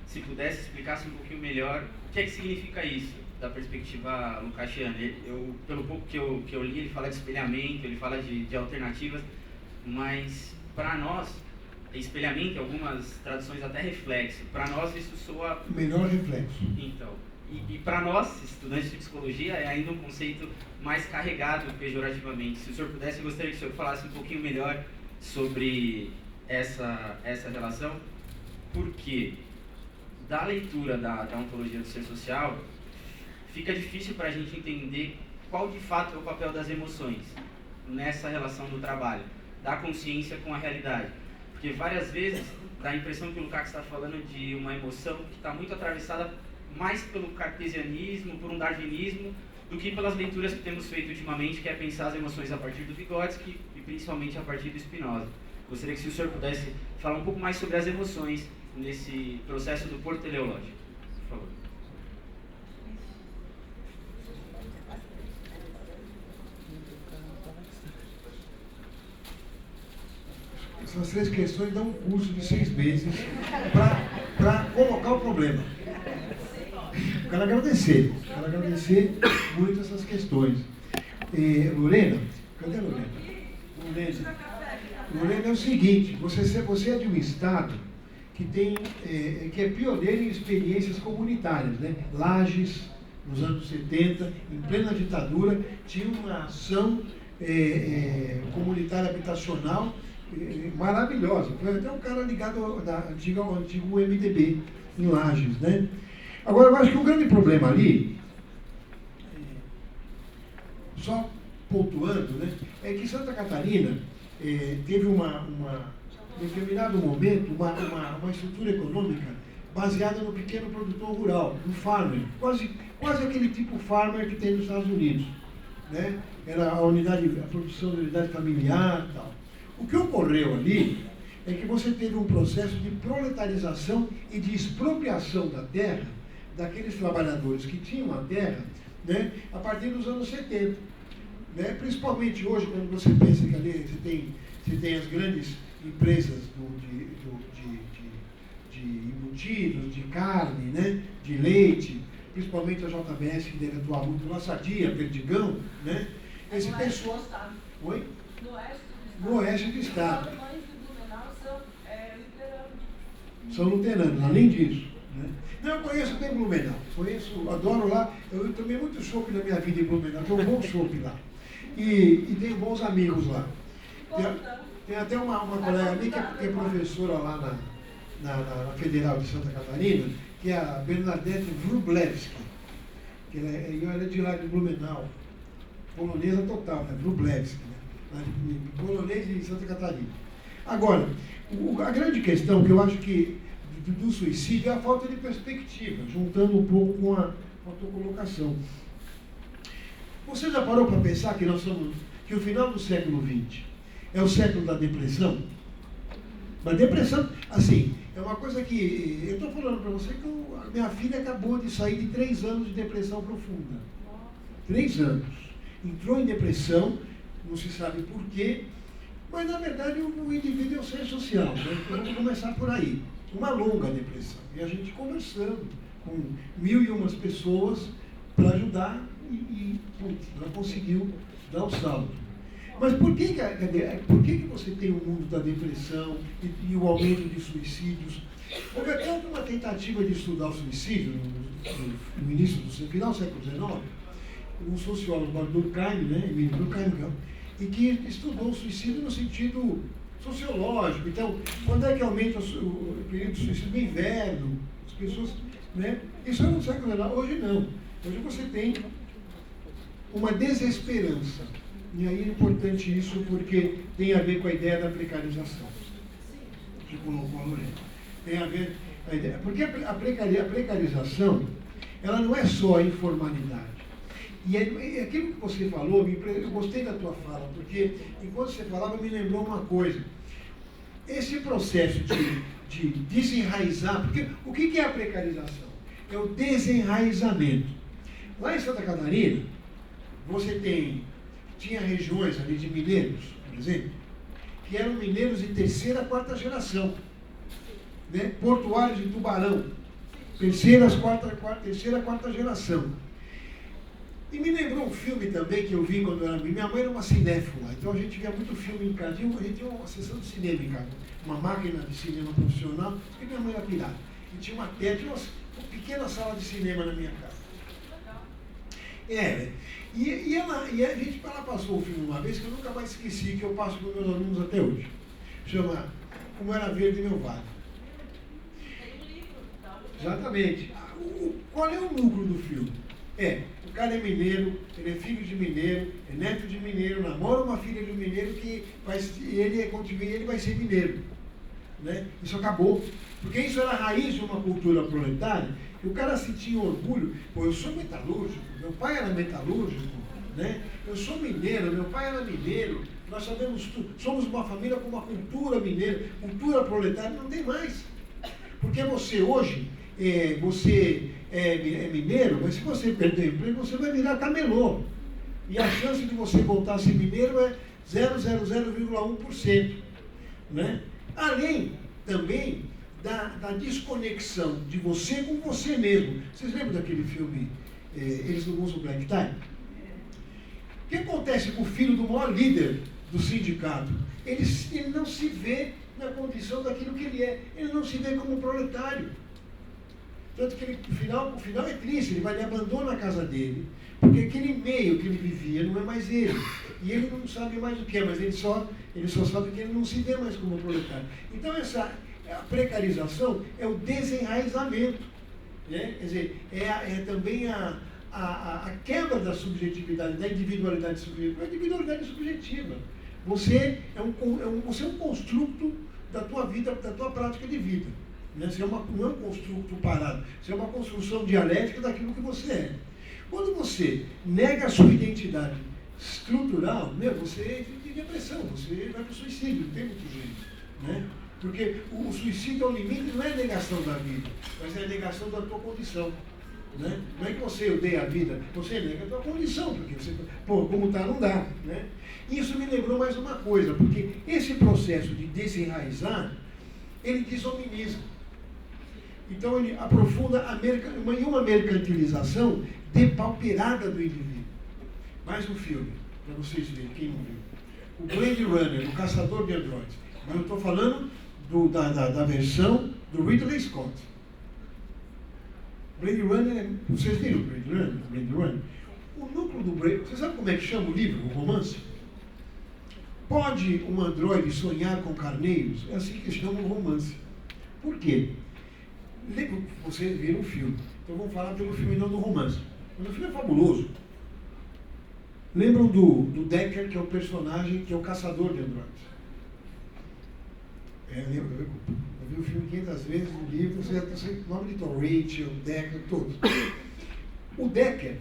se pudesse, explicasse um pouquinho melhor o que é que significa isso, da perspectiva lucasiana. Pelo pouco que eu li, ele fala de espelhamento, ele fala de alternativas, mas para nós, espelhamento, algumas traduções até reflexo, para nós isso soa... Melhor reflexo. Então, e para nós, estudantes de psicologia, é ainda um conceito mais carregado pejorativamente. Se o senhor pudesse, eu gostaria que o senhor falasse um pouquinho melhor sobre essa relação, porque da leitura da ontologia do ser social, fica difícil para a gente entender qual de fato é o papel das emoções nessa relação do trabalho, da consciência com a realidade. Porque várias vezes dá a impressão que o Lukács está falando de uma emoção que está muito atravessada mais pelo cartesianismo, por um darwinismo, do que pelas leituras que temos feito ultimamente, que é pensar as emoções a partir do Vygotsky e principalmente a partir do Spinoza. Gostaria que se o senhor pudesse falar um pouco mais sobre as emoções nesse processo do pôr teleológico, por favor. Essas 3 questões dão um curso de 6 meses para colocar o problema. Quero agradecer muito essas questões. Lorena, cadê a Lorena? Lorena, é o seguinte, você é de um estado que é pioneiro em experiências comunitárias, né? Lages, nos anos 70, em plena ditadura, tinha uma ação comunitária habitacional maravilhosa. Foi até um cara ligado ao antigo MDB, em Lages, né? Agora, eu acho que o grande problema ali, só pontuando, né, é que Santa Catarina teve em determinado momento, uma estrutura econômica baseada no pequeno produtor rural, no farmer, quase aquele tipo farmer que tem nos Estados Unidos, né? Era a produção da unidade familiar e tal. O que ocorreu ali é que você teve um processo de proletarização e de expropriação da terra daqueles trabalhadores que tinham a terra, né, a partir dos anos 70. Né? Principalmente hoje, quando você pensa que ali você tem as grandes empresas de embutidos, de carne, né, de leite, principalmente a JBS, que deve atuar muito lá, Sadia, Perdigão, né? Esse pessoal... Oi? No oeste do estado. São luteranos, além disso. Né? Não, eu conheço bem Blumenau. Adoro lá. Eu tomei muito chopp na minha vida em Blumenau. Tem um bom chopp lá. E tenho bons amigos lá. Tem até uma colega minha que é professora lá na Federal de Santa Catarina, que é a Bernadette Wróblewski. Ela é de lá de Blumenau. Polonesa total, né? Wróblewski. Né? Polonês de Santa Catarina. Agora, a grande questão que eu acho que do suicídio é a falta de perspectiva, juntando um pouco com a tua colocação. Você já parou para pensar que que o final do século XX é o século da depressão? Mas depressão, assim, é uma coisa que... Eu estou falando para você que a minha filha acabou de sair de 3 anos de depressão profunda. 3 anos. Entrou em depressão, não se sabe por quê, mas na verdade o indivíduo é um ser social, né? Então vamos começar por aí. Uma longa depressão. E a gente conversando com 1001 pessoas para ajudar e ela conseguiu dar o salto. Mas por que você tem o mundo da depressão e o aumento de suicídios? Houve até uma tentativa de estudar o suicídio no início do final do século XIX, um sociólogo, Durkheim, né, Emílio Durkheim, e que estudou o suicídio no sentido sociológico. Então, quando é que aumenta o período de suicídio? No inverno, as pessoas... Né? Isso é no século XIX, hoje não. Hoje você tem uma desesperança. E aí é importante isso porque tem a ver com a ideia da precarização. Que colocou a Lorena. Tem a ver com a ideia. Porque a precarização, ela não é só a informalidade. E aquilo que você falou, eu gostei da tua fala, porque enquanto você falava me lembrou uma coisa. Esse processo de desenraizar, porque o que é a precarização? É o desenraizamento. Lá em Santa Catarina, você tinha regiões ali de mineiros, por exemplo, que eram mineiros de 3ª, 4ª geração. Né? Portuários de Tubarão, 3ª, 4ª geração. E me lembrou um filme também que eu vi quando eu era menino. Minha mãe era uma cinéfila, então a gente via muito filme em casa. A gente tinha uma sessão de cinema em casa, uma máquina de cinema profissional, porque minha mãe era pirata. E tinha uma pequena sala de cinema na minha casa. E ela passou o filme uma vez que eu nunca mais esqueci, que eu passo para os meus alunos até hoje. Chama Como Era Verde Meu Vale. Exatamente. Qual é o núcleo do filme? O cara é mineiro, ele é filho de mineiro, é neto de mineiro, namora uma filha de mineiro que ele vai ser mineiro. Né? Isso acabou. Porque isso era a raiz de uma cultura proletária, que o cara sentia orgulho. Pô, eu sou metalúrgico, meu pai era metalúrgico, né? Eu sou mineiro, meu pai era mineiro, nós sabemos tudo. Somos uma família com uma cultura mineira, cultura proletária, não tem mais. Porque você hoje, você é mineiro, mas se você perder o emprego, você vai virar camelô. E a chance de você voltar a ser mineiro é 0,1%. Né? Além também da desconexão de você com você mesmo. Vocês lembram daquele filme Eles Não Usam Black Tie? O que acontece com o filho do maior líder do sindicato? Ele não se vê na condição daquilo que ele é. Ele não se vê como um proletário. Tanto que o final é triste, ele abandona a casa dele, porque aquele meio que ele vivia não é mais ele. E ele não sabe mais o que é, mas ele só sabe que ele não se vê mais como proletário. Então a precarização é o desenraizamento. Né? Quer dizer, é também a quebra da subjetividade, da individualidade subjetiva. A individualidade subjetiva. Você é um construto da tua vida, da tua prática de vida. Né? Você não é um construto parado, você é uma construção dialética daquilo que você é. Quando você nega a sua identidade estrutural, você entra em depressão, você vai para o suicídio, não tem muito jeito. Né? Porque o suicídio ao limite não é a negação da vida, mas é a negação da tua condição. Né? Não é que você odeia a vida, você nega a tua condição, porque você, como está, não dá. Né? Isso me lembrou mais uma coisa, porque esse processo de desenraizar, ele desumaniza. Então ele aprofunda uma mercantilização depauperada do indivíduo. Mais um filme, para vocês verem, quem não viu. O Blade Runner, o Caçador de Androides. Mas eu estou falando da versão do Ridley Scott. Blade Runner, vocês viram o Blade Runner? O núcleo do Blade, você sabe como é que chama o livro, o romance? Pode um androide sonhar com carneiros? É assim que chama o romance. Por quê? Vocês viram o filme, então vamos falar pelo filme e não do romance. Mas o filme é fabuloso. Lembram do Decker, que é o personagem, que é o caçador de androides? Eu vi o filme 500 vezes, o livro, você sei o nome de Tom Rachel, Decker, todos. O Decker,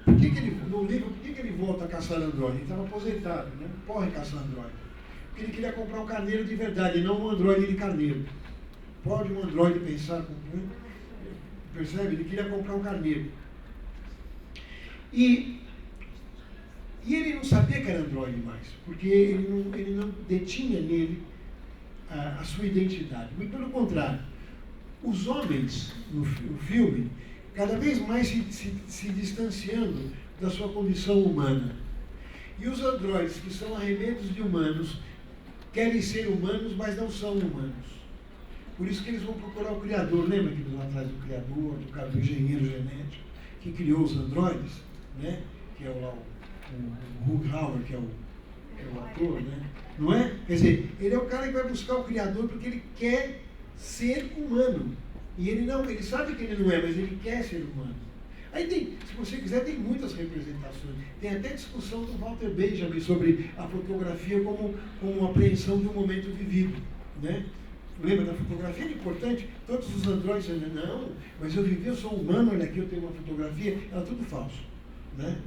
no livro, por que ele volta a caçar androide? Ele estava aposentado, né? Porra, caçar androide. Porque ele queria comprar um carneiro de verdade, e não um androide de carneiro. Pode um androide pensar como... Percebe? Ele queria comprar um carneiro. E ele não sabia que era androide mais, porque ele não detinha nele a sua identidade. Muito pelo contrário. Os homens, no filme, cada vez mais se distanciando da sua condição humana. E os androides, que são arremedos de humanos, querem ser humanos, mas não são humanos. Por isso que eles vão procurar o Criador. Lembra que lá atrás do Criador, do cara do engenheiro genético, que criou os androides, né? Que é o Hugh Howard, que é o ator, né? Não é? Quer dizer, ele é o cara que vai buscar o Criador porque ele quer ser humano. E ele sabe que ele não é, mas ele quer ser humano. Aí tem, se você quiser, tem muitas representações. Tem até discussão do Walter Benjamin sobre a fotografia como uma apreensão de um momento vivido, né? Lembra da fotografia? É importante. Todos os androides dizem, não, mas eu sou humano, olha aqui, eu tenho uma fotografia. É tudo falso, né?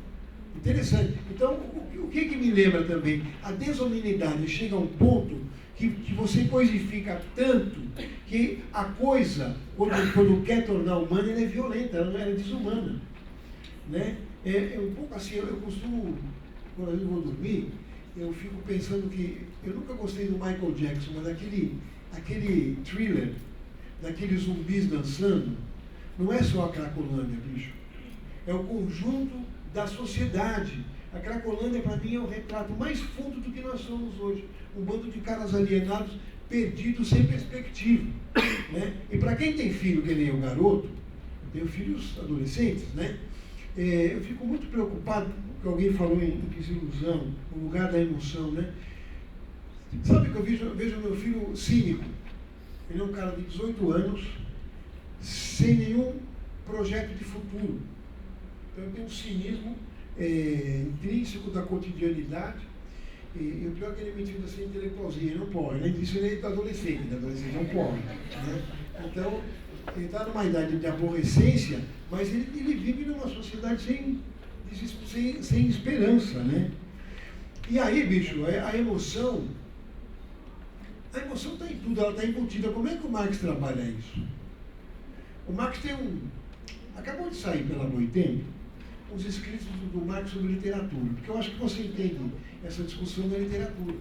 Interessante. Então, o que me lembra também? A desumanidade chega a um ponto que você coisifica tanto que a coisa, quando quer tornar humana, ela é violenta, ela é desumana, né? É um pouco assim, eu costumo, quando eu vou dormir, eu fico pensando que eu nunca gostei do Michael Jackson, mas aquele thriller, daqueles zumbis dançando, não é só a Cracolândia, bicho. É o conjunto da sociedade. A Cracolândia, para mim, é o retrato mais fundo do que nós somos hoje. Um bando de caras alienados, perdidos, sem perspectiva, né? E para quem tem filho, que nem o garoto, eu tenho filhos adolescentes, né? Eu fico muito preocupado, porque alguém falou em desilusão, o lugar da emoção, né? Sabe que eu vejo meu filho cínico. Ele é um cara de 18 anos, sem nenhum projeto de futuro. Então, eu tenho um cinismo intrínseco da cotidianidade. E o pior é que ele é metido assim intelectualzinho, ele não pode. Além disso, ele é adolescente não pode. Né? Então, ele está numa idade de aborrecência, mas ele vive numa sociedade sem esperança, né? E aí, bicho, a emoção está em tudo, ela está embutida. Como é que o Marx trabalha isso? O Marx acabou de sair pela Boitempo os escritos do Marx sobre literatura, porque eu acho que você entende essa discussão da literatura,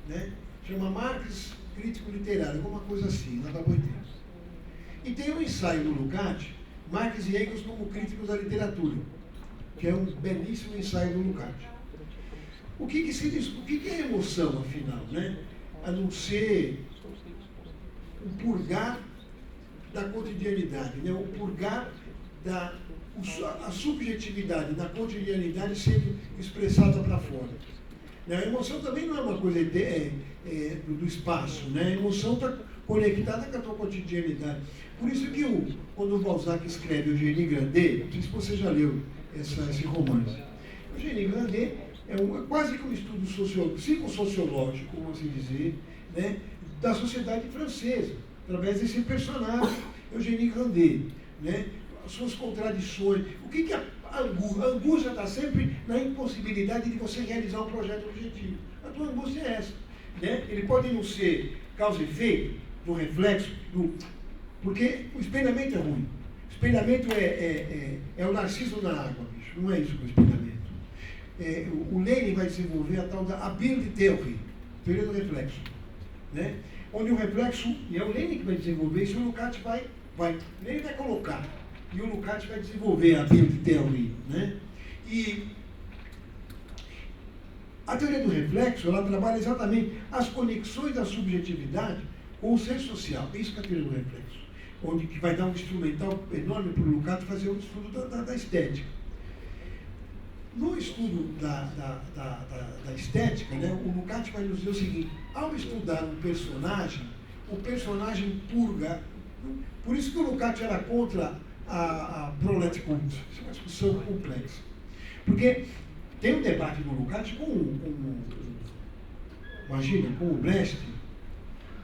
né? Chama Marx Crítico Literário, alguma coisa assim, lá da Boitempo. E tem um ensaio do Lukács, Marx e Engels como críticos da literatura, que é um belíssimo ensaio do Lukács. O que é emoção, afinal, né? A não ser o purgar da cotidianidade, né? O purgar a subjetividade da cotidianidade sendo expressada para fora. Né? A emoção também não é uma coisa do espaço, né? A emoção está conectada com a tua cotidianidade. Por isso que quando o Balzac escreve Eugénie Grandet, não sei se você já leu esse romance, Eugénie Grandet é quase que um estudo psicossociológico, vamos assim dizer, né, da sociedade francesa, através desse personagem, Eugénie Grandet, né, as suas contradições. O que a angústia está sempre na impossibilidade de você realizar um projeto objetivo. A tua angústia é essa. Né? Ele pode não ser causa e efeito, do reflexo, porque o espelhamento é ruim. O espelhamento é o narciso na água, bicho. Não é isso que é o espelhamento. O Lenin vai desenvolver a tal da ability theory, teoria do reflexo, né? Onde o reflexo, e é o Lenin que vai desenvolver isso, e o Lukács vai Lenin vai colocar, e o Lukács vai desenvolver a ability theory, né? E a teoria do reflexo, ela trabalha exatamente as conexões da subjetividade com o ser social. É isso que é a teoria do reflexo, onde que vai dar um instrumental enorme para o Lukács fazer um estudo da estética. No estudo da estética, né, o Lukács vai nos dizer o seguinte: ao estudar um personagem, o personagem purga. Por isso que o Lukács era contra a Prolet Cult. Isso é uma discussão complexa. Porque tem um debate do Lukács com o Brecht,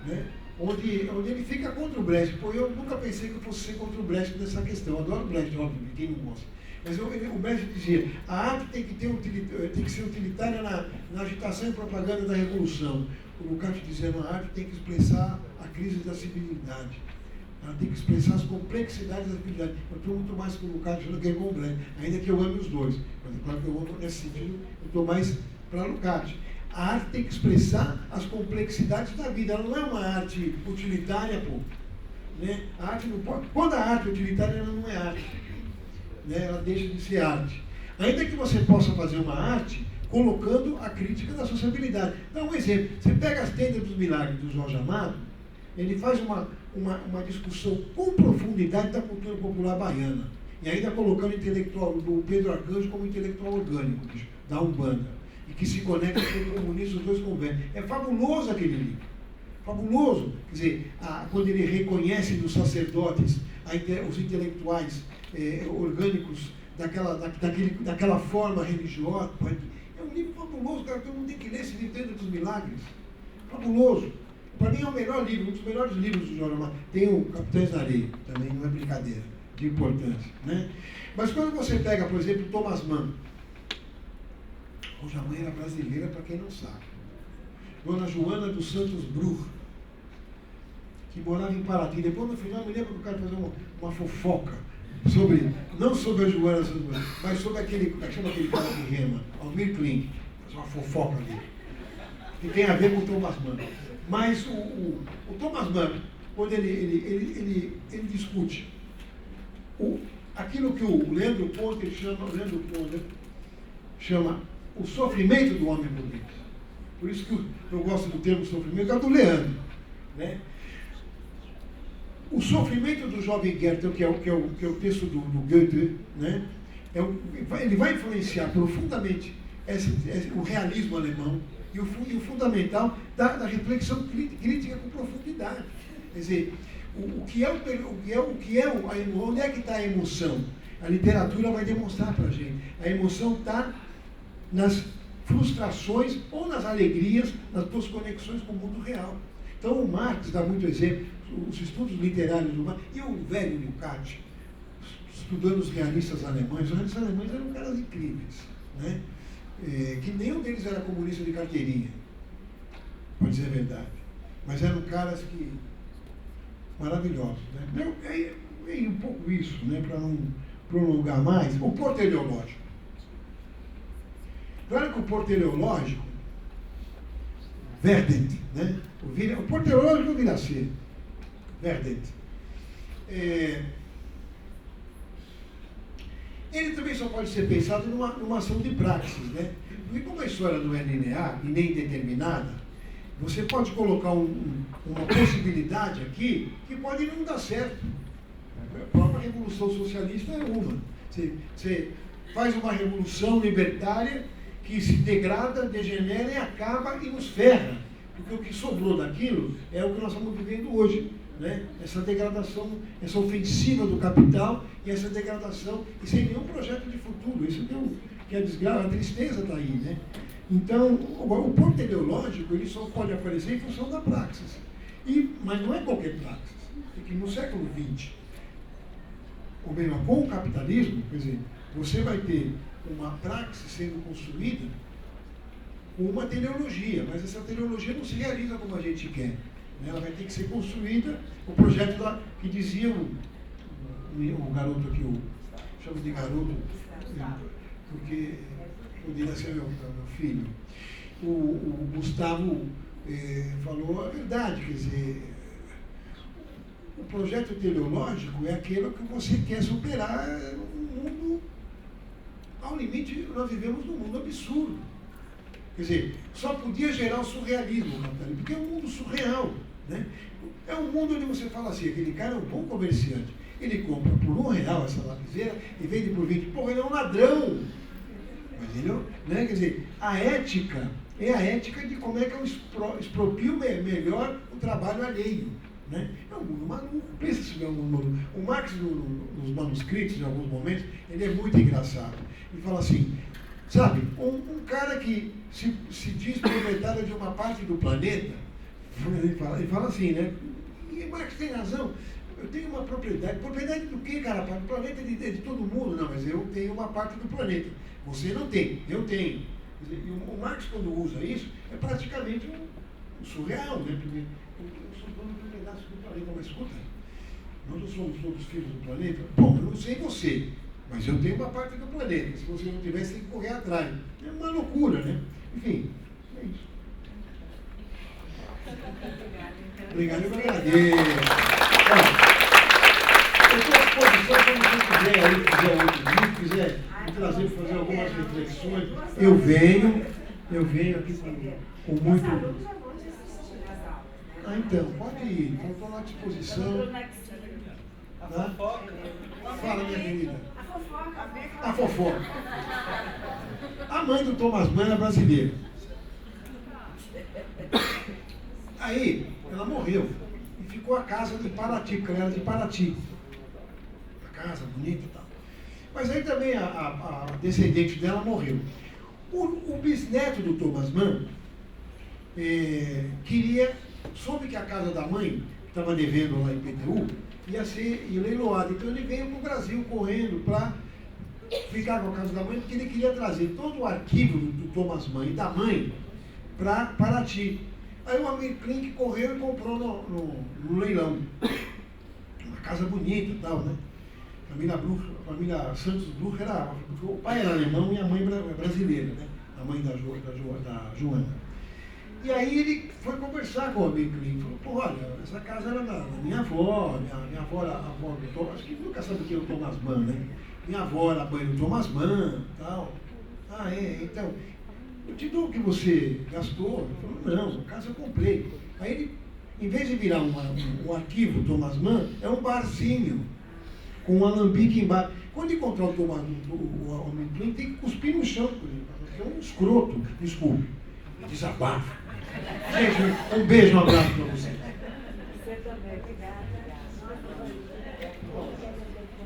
né, onde ele fica contra o Brecht. Pô, eu nunca pensei que eu fosse ser contra o Brecht nessa questão. Eu adoro o Brecht, óbvio, quem não gosta. Mas o mestre dizia, a arte tem que ser utilitária na agitação e propaganda da revolução. O Lukács dizendo, a arte tem que expressar a crise da civilidade. Ela tem que expressar as complexidades da civilidade. Eu estou muito mais com o Lukács do que com o Brecht, ainda que eu ame os dois. Mas é claro que eu amo, nesse sentido, eu estou mais para Lukács. A arte tem que expressar as complexidades da vida. Ela não é uma arte utilitária, pô. Né? A arte não pode, quando a arte é utilitária, ela não é arte. Né? Ela deixa de ser arte. Ainda que você possa fazer uma arte colocando a crítica da sociabilidade. Dá um exemplo. Você pega as Tendas dos Milagres do Jorge Amado, ele faz uma discussão com profundidade da cultura popular baiana. E ainda colocando o intelectual do Pedro Arcanjo como intelectual orgânico, da Umbanda. E que se conecta com o comunista, os dois convêm. É fabuloso aquele livro. Fabuloso. Quer dizer, quando ele reconhece nos sacerdotes os intelectuais orgânicos daquela forma religiosa. É um livro fabuloso, cara. Todo mundo tem que ler esse livro dentro dos Milagres. Fabuloso. Para mim é o melhor livro, um dos melhores livros do Jorge Amado. Tem o Capitães da Areia, também não é brincadeira, de importância. Né? Mas quando você pega, por exemplo, Thomas Mann, cuja mãe era brasileira, para quem não sabe. Dona Joana dos Santos Bruch, que morava em Paraty. Depois, no final, me lembro que o cara fazia uma fofoca, não sobre a Joana dos Santos Bruch, mas sobre aquele, como é que chama aquele cara que rema? Almir Klink. Faz uma fofoca ali. Que tem a ver com o Thomas Mann. Mas o Thomas Mann, quando ele discute aquilo que o Leandro Ponte chama o sofrimento do homem por Deus. Por isso que eu gosto do termo sofrimento, é do Leandro. Né? O sofrimento do jovem Goethe, que é o texto do Goethe, né? Ele vai influenciar profundamente o realismo alemão e o fundamental da reflexão crítica com profundidade. Quer dizer, onde é que está a emoção? A literatura vai demonstrar para a gente. A emoção está nas frustrações ou nas alegrias, nas suas conexões com o mundo real. Então o Marx dá muito exemplo, os estudos literários do Marx, e o velho Lukács, estudando os realistas alemães. Os realistas alemães eram caras incríveis, né? Que nenhum deles era comunista de carteirinha, para dizer a verdade. Mas eram caras que maravilhosos. Né? É um pouco isso, né? Para não prolongar mais. O Porto Teleológico. Claro que o Porto Teleológico, Verdent, né? O Porto Teleológico vira ser Verdent. Ele também só pode ser pensado numa ação de praxis, né? Porque como a história não é linear e nem determinada, você pode colocar uma possibilidade aqui que pode não dar certo. A própria Revolução Socialista é uma. Você faz uma revolução libertária que se degrada, degenera e acaba e nos ferra. Porque o que sobrou daquilo é o que nós estamos vivendo hoje. Né? Essa degradação, essa ofensiva do capital e essa degradação, e sem nenhum projeto de futuro. Isso que a desgraça, a tristeza está aí. Né? Então, o ponto teleológico ele só pode aparecer em função da praxis. Mas não é qualquer praxis. Porque no século XX, ou melhor, com o capitalismo, quer dizer, você vai ter uma praxis sendo construída com uma teleologia, mas essa teleologia não se realiza como a gente quer. Ela vai ter que ser construída, o projeto que dizia o garoto aqui, chamo de garoto, porque poderia ser meu filho. O Gustavo falou a verdade, quer dizer, o projeto teleológico é aquele que você quer superar um mundo, ao limite, nós vivemos num mundo absurdo. Quer dizer, só podia gerar o surrealismo, porque é um mundo surreal. Né? É um mundo onde você fala assim, aquele cara é um bom comerciante. Ele compra por R$1 essa lapiseira e vende por 20. Porra, ele é um ladrão. Mas ele, né? Quer dizer, a ética é a ética de como é que eu exproprio melhor o trabalho alheio. Né? É um mundo maluco. Pensa se é um mundo maluco. O Marx, nos manuscritos, em alguns momentos, ele é muito engraçado. Ele fala assim, sabe, um cara que se diz proprietário de uma parte do planeta, ele fala assim, né? E Marx tem razão. eu tenho uma propriedade. Propriedade do quê, cara? O planeta é de todo mundo. Não, mas eu tenho uma parte do planeta. Você não tem, eu tenho. E o Marx, quando usa isso, é praticamente um surreal, né? Porque eu sou dono de um pedaço do planeta, mas escuta, nós somos todos filhos do planeta. Bom, eu não sei você, mas eu tenho uma parte do planeta. Se você não tivesse, tem que correr atrás. É uma loucura, né? Enfim, é isso. Obrigado, eu agradeço. Eu estou à disposição quando você quiser, aí, quiser outro vídeo, quiser me trazer para fazer algumas reflexões. Eu venho aqui com muito. Ah, então, pode ir, então estou à disposição. A fofoca. Fala, minha querida. A fofoca. A fofoca. A mãe do Thomas Mann era brasileira. Aí, ela morreu e ficou a casa de Paraty, porque ela era de Paraty. A casa bonita e tal. Mas aí também a descendente dela morreu. O bisneto do Thomas Mann soube que a casa da mãe, que estava devendo lá em PTU, ia ser leiloada. Então ele veio para o Brasil correndo para ficar com a casa da mãe, porque ele queria trazer todo o arquivo do Thomas Mann e da mãe para Paraty. Aí o Amir Klink correu e comprou no leilão. Uma casa bonita e tal, né? A família Santos Bruch era. O pai era alemão e a mãe brasileira, né? A mãe da Joana. E aí ele foi conversar com o Amir Klink. Falou, pô, olha, essa casa era da minha avó, minha avó era a avó do Thomas, acho que nunca sabe o que é o Thomas Mann, né? Minha avó era a mãe do Thomas Mann e tal. Ah, então. Eu te dou o que você gastou. Ele falou, não, a casa eu comprei. Aí ele, em vez de virar um arquivo Thomas Mann, é um barzinho com um alambique embaixo. Quando encontrar o Thomas o Amir tem que cuspir no chão, porque é um escroto, desculpe. Desabafo. Gente, um beijo, um abraço para você. Você também, obrigada.